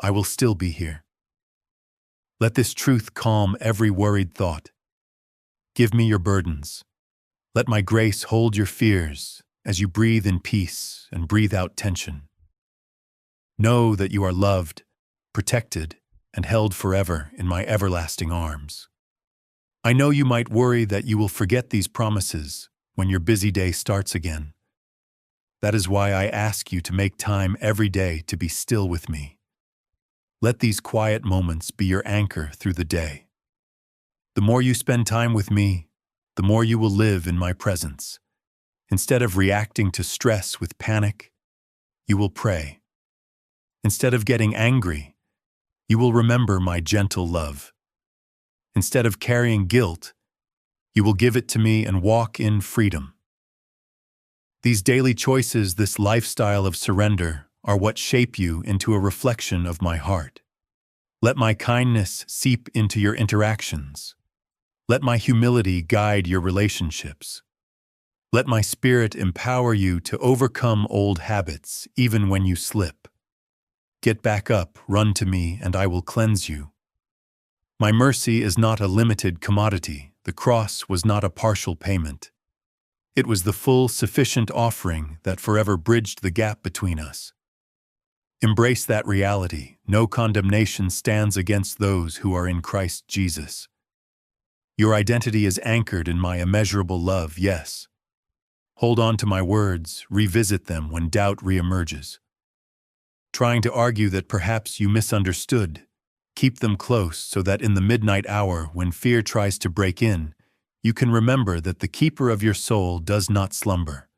[SPEAKER 1] I will still be here. Let this truth calm every worried thought. Give me your burdens. Let my grace hold your fears as you breathe in peace and breathe out tension. Know that you are loved, protected, and held forever in my everlasting arms. I know you might worry that you will forget these promises when your busy day starts again. That is why I ask you to make time every day to be still with me. Let these quiet moments be your anchor through the day. The more you spend time with me, the more you will live in my presence. Instead of reacting to stress with panic, you will pray. Instead of getting angry, you will remember my gentle love. Instead of carrying guilt, you will give it to me and walk in freedom. These daily choices, this lifestyle of surrender, are what shape you into a reflection of my heart. Let my kindness seep into your interactions. Let my humility guide your relationships. Let my spirit empower you to overcome old habits, even when you slip. Get back up, run to me, and I will cleanse you. My mercy is not a limited commodity. The cross was not a partial payment. It was the full, sufficient offering that forever bridged the gap between us. Embrace that reality. No condemnation stands against those who are in Christ Jesus. Your identity is anchored in my immeasurable love, yes. Hold on to my words, revisit them when doubt reemerges. Trying to argue that perhaps you misunderstood, keep them close so that in the midnight hour when fear tries to break in, you can remember that the keeper of your soul does not slumber.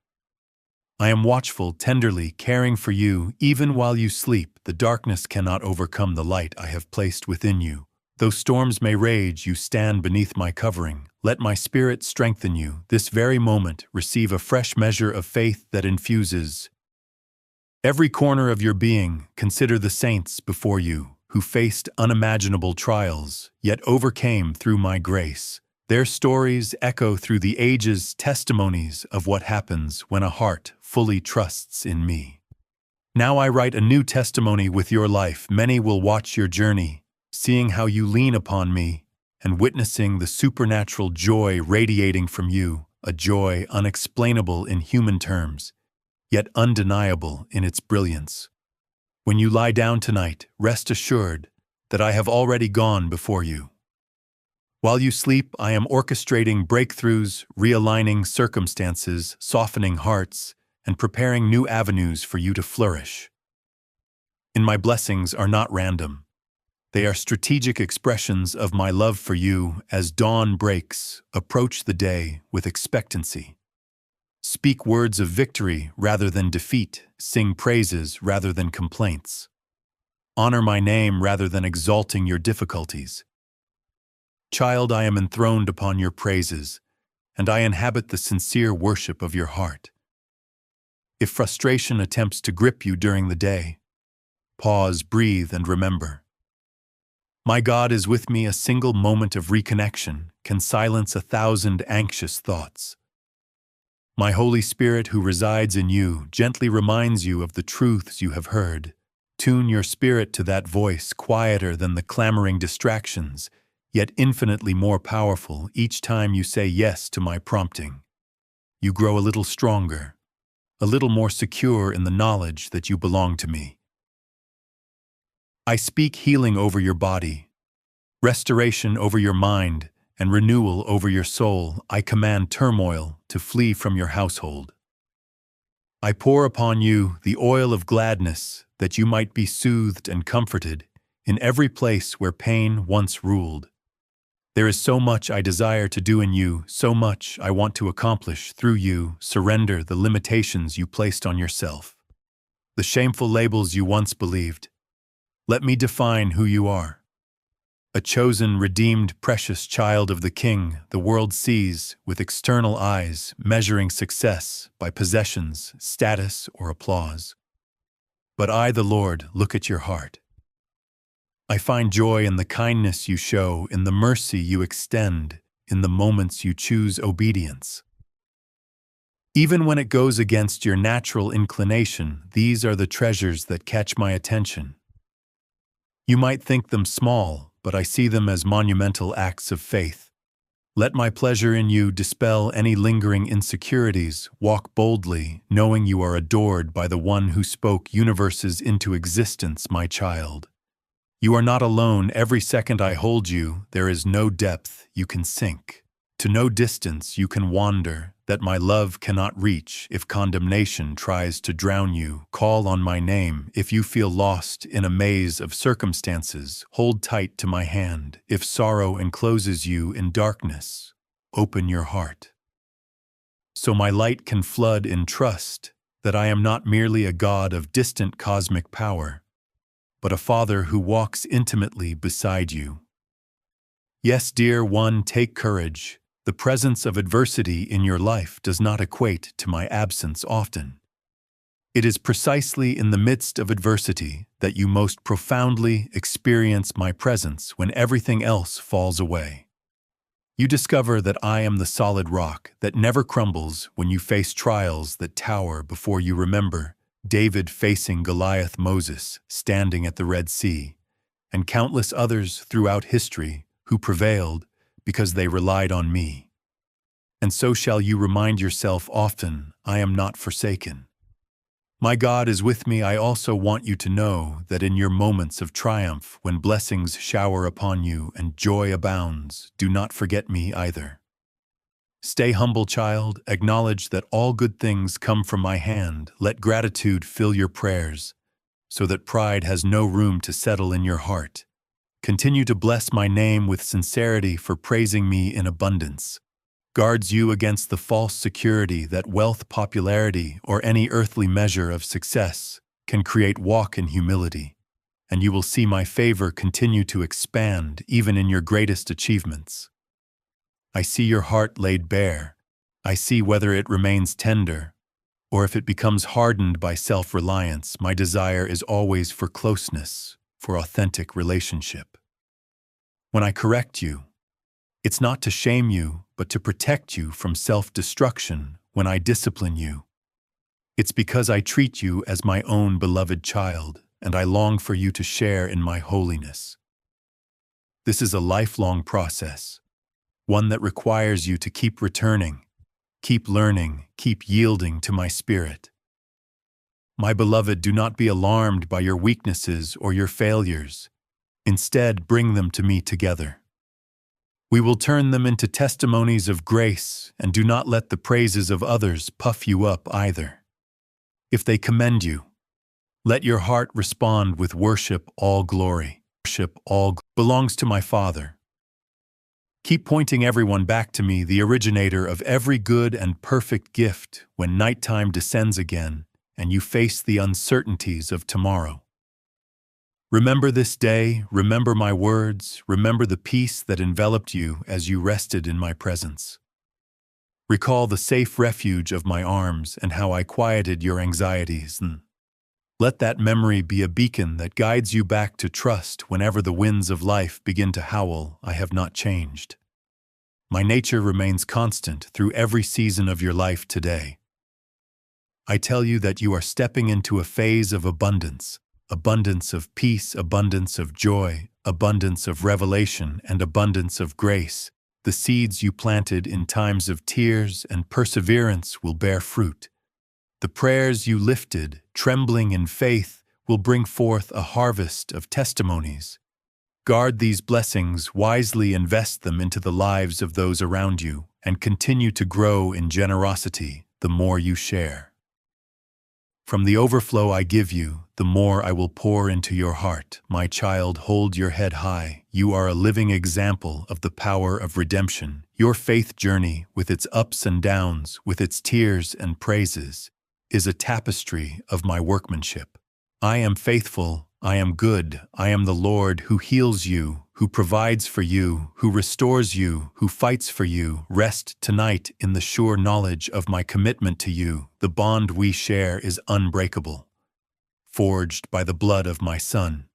[SPEAKER 1] I am watchful, tenderly caring for you, even while you sleep. The darkness cannot overcome the light I have placed within you. Though storms may rage, you stand beneath my covering. Let my spirit strengthen you. This very moment, receive a fresh measure of faith that infuses every corner of your being. Consider the saints before you, who faced unimaginable trials, yet overcame through my grace. Their stories echo through the ages, testimonies of what happens when a heart fully trusts in me. Now I write a new testimony with your life. Many will watch your journey, seeing how you lean upon me and witnessing the supernatural joy radiating from you, a joy unexplainable in human terms, yet undeniable in its brilliance. When you lie down tonight, rest assured that I have already gone before you. While you sleep, I am orchestrating breakthroughs, realigning circumstances, softening hearts, and preparing new avenues for you to flourish. And my blessings are not random. They are strategic expressions of my love for you. As dawn breaks, approach the day with expectancy. Speak words of victory rather than defeat. Sing praises rather than complaints. Honor my name rather than exalting your difficulties. Child, I am enthroned upon your praises, and I inhabit the sincere worship of your heart. If frustration attempts to grip you during the day, pause, breathe, and remember. My God is with me. A single moment of reconnection can silence 1,000 anxious thoughts. My Holy Spirit who resides in you gently reminds you of the truths you have heard. Tune your spirit to that voice, quieter than the clamoring distractions, yet infinitely more powerful. Each time you say yes to my prompting, you grow a little stronger, a little more secure in the knowledge that you belong to me. I speak healing over your body, restoration over your mind, and renewal over your soul. I command turmoil to flee from your household. I pour upon you the oil of gladness that you might be soothed and comforted in every place where pain once ruled. There is so much I desire to do in you, so much I want to accomplish through you. Surrender the limitations you placed on yourself, the shameful labels you once believed. Let me define who you are. A chosen, redeemed, precious child of the King. The world sees with external eyes, measuring success by possessions, status, or applause. But I, the Lord, look at your heart. I find joy in the kindness you show, in the mercy you extend, in the moments you choose obedience. Even when it goes against your natural inclination, these are the treasures that catch my attention. You might think them small, but I see them as monumental acts of faith. Let my pleasure in you dispel any lingering insecurities. Walk boldly, knowing you are adored by the one who spoke universes into existence, my child. You are not alone. Every second I hold you, there is no depth you can sink. To no distance you can wander, that my love cannot reach. If condemnation tries to drown you, call on my name. If you feel lost in a maze of circumstances, hold tight to my hand. If sorrow encloses you in darkness, open your heart, so my light can flood in trust that I am not merely a God of distant cosmic power, but a Father who walks intimately beside you. Yes, dear one, take courage. The presence of adversity in your life does not equate to my absence often. It is precisely in the midst of adversity that you most profoundly experience my presence when everything else falls away. You discover that I am the solid rock that never crumbles when you face trials that tower before you. Remember David facing Goliath, Moses standing at the Red Sea, and countless others throughout history who prevailed because they relied on me. And so shall you remind yourself often, I am not forsaken. My God is with me. I also want you to know that in your moments of triumph, when blessings shower upon you and joy abounds, do not forget me either. Stay humble, child. Acknowledge that all good things come from my hand. Let gratitude fill your prayers, so that pride has no room to settle in your heart. Continue to bless my name with sincerity, for praising me in abundance guards you against the false security that wealth, popularity, or any earthly measure of success can create. Walk in humility, and you will see my favor continue to expand even in your greatest achievements. I see your heart laid bare. I see whether it remains tender, or if it becomes hardened by self-reliance. My desire is always for closeness, for authentic relationship. When I correct you, it's not to shame you, but to protect you from self-destruction. When I discipline you, it's because I treat you as my own beloved child, and I long for you to share in my holiness. This is a lifelong process, one that requires you to keep returning, keep learning, keep yielding to my spirit. My beloved, do not be alarmed by your weaknesses or your failures. Instead, bring them to me together. We will turn them into testimonies of grace, and do not let the praises of others puff you up either. If they commend you, let your heart respond with worship. All glory, belongs to my Father. Keep pointing everyone back to me, the originator of every good and perfect gift, when nighttime descends again and you face the uncertainties of tomorrow. Remember this day, remember my words, remember the peace that enveloped you as you rested in my presence. Recall the safe refuge of my arms and how I quieted your anxieties. Let that memory be a beacon that guides you back to trust whenever the winds of life begin to howl. I have not changed. My nature remains constant through every season of your life today. I tell you that you are stepping into a phase of abundance. Abundance of peace, abundance of joy, abundance of revelation, and abundance of grace. The seeds you planted in times of tears and perseverance will bear fruit. The prayers you lifted, trembling in faith, will bring forth a harvest of testimonies. Guard these blessings, wisely invest them into the lives of those around you, and continue to grow in generosity the more you share. From the overflow I give you, the more I will pour into your heart. My child, hold your head high. You are a living example of the power of redemption. Your faith journey, with its ups and downs, with its tears and praises, is a tapestry of my workmanship. I am faithful, I am good, I am the Lord who heals you, who provides for you, who restores you, who fights for you. Rest tonight in the sure knowledge of my commitment to you. The bond we share is unbreakable, forged by the blood of my Son,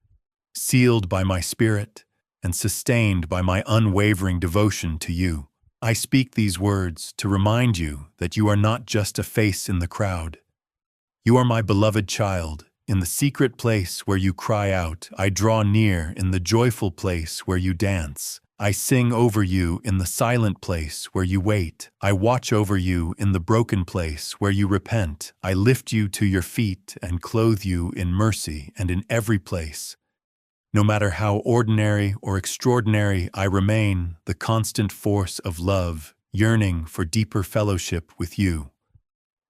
[SPEAKER 1] sealed by my Spirit, and sustained by my unwavering devotion to you. I speak these words to remind you that you are not just a face in the crowd. You are my beloved child. In the secret place where you cry out, I draw near. In the joyful place where you dance, I sing over you. In the silent place where you wait, I watch over you. In the broken place where you repent, I lift you to your feet and clothe you in mercy. And in every place, no matter how ordinary or extraordinary, I remain the constant force of love, yearning for deeper fellowship with you.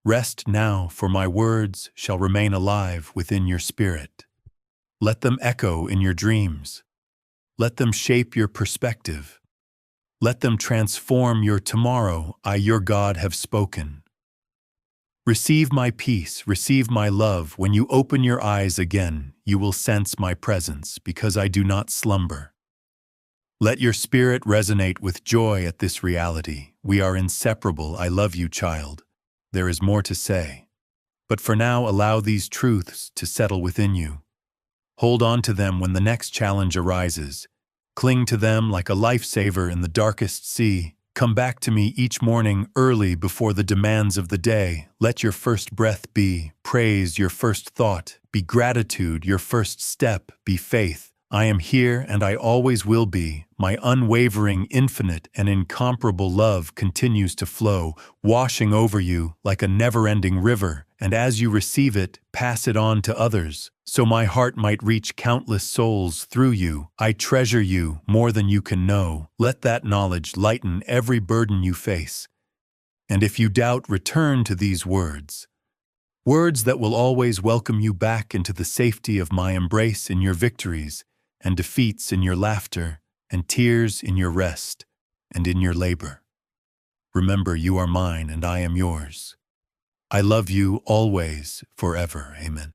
[SPEAKER 1] Rest now, for my words shall remain alive within your spirit. Let them echo in your dreams. Let them shape your perspective. Let them transform your tomorrow. I, your God, have spoken. Receive my peace, receive my love. When you open your eyes again, you will sense my presence, because I do not slumber. Let your spirit resonate with joy at this reality. We are inseparable. I love you, child. There is more to say, but for now allow these truths to settle within you. Hold on to them when the next challenge arises. Cling to them like a lifesaver in the darkest sea. Come back to me each morning early before the demands of the day. Let your first breath be praise, your first thought be gratitude, your first step be faith. I am here and I always will be. My unwavering, infinite, and incomparable love continues to flow, washing over you like a never-ending river, and as you receive it, pass it on to others, so my heart might reach countless souls through you. I treasure you more than you can know. Let that knowledge lighten every burden you face. And if you doubt, return to these words. Words that will always welcome you back into the safety of my embrace in your victories, and defeats in your laughter, and tears in your rest, and in your labor. Remember, you are mine and I am yours. I love you always, forever. Amen.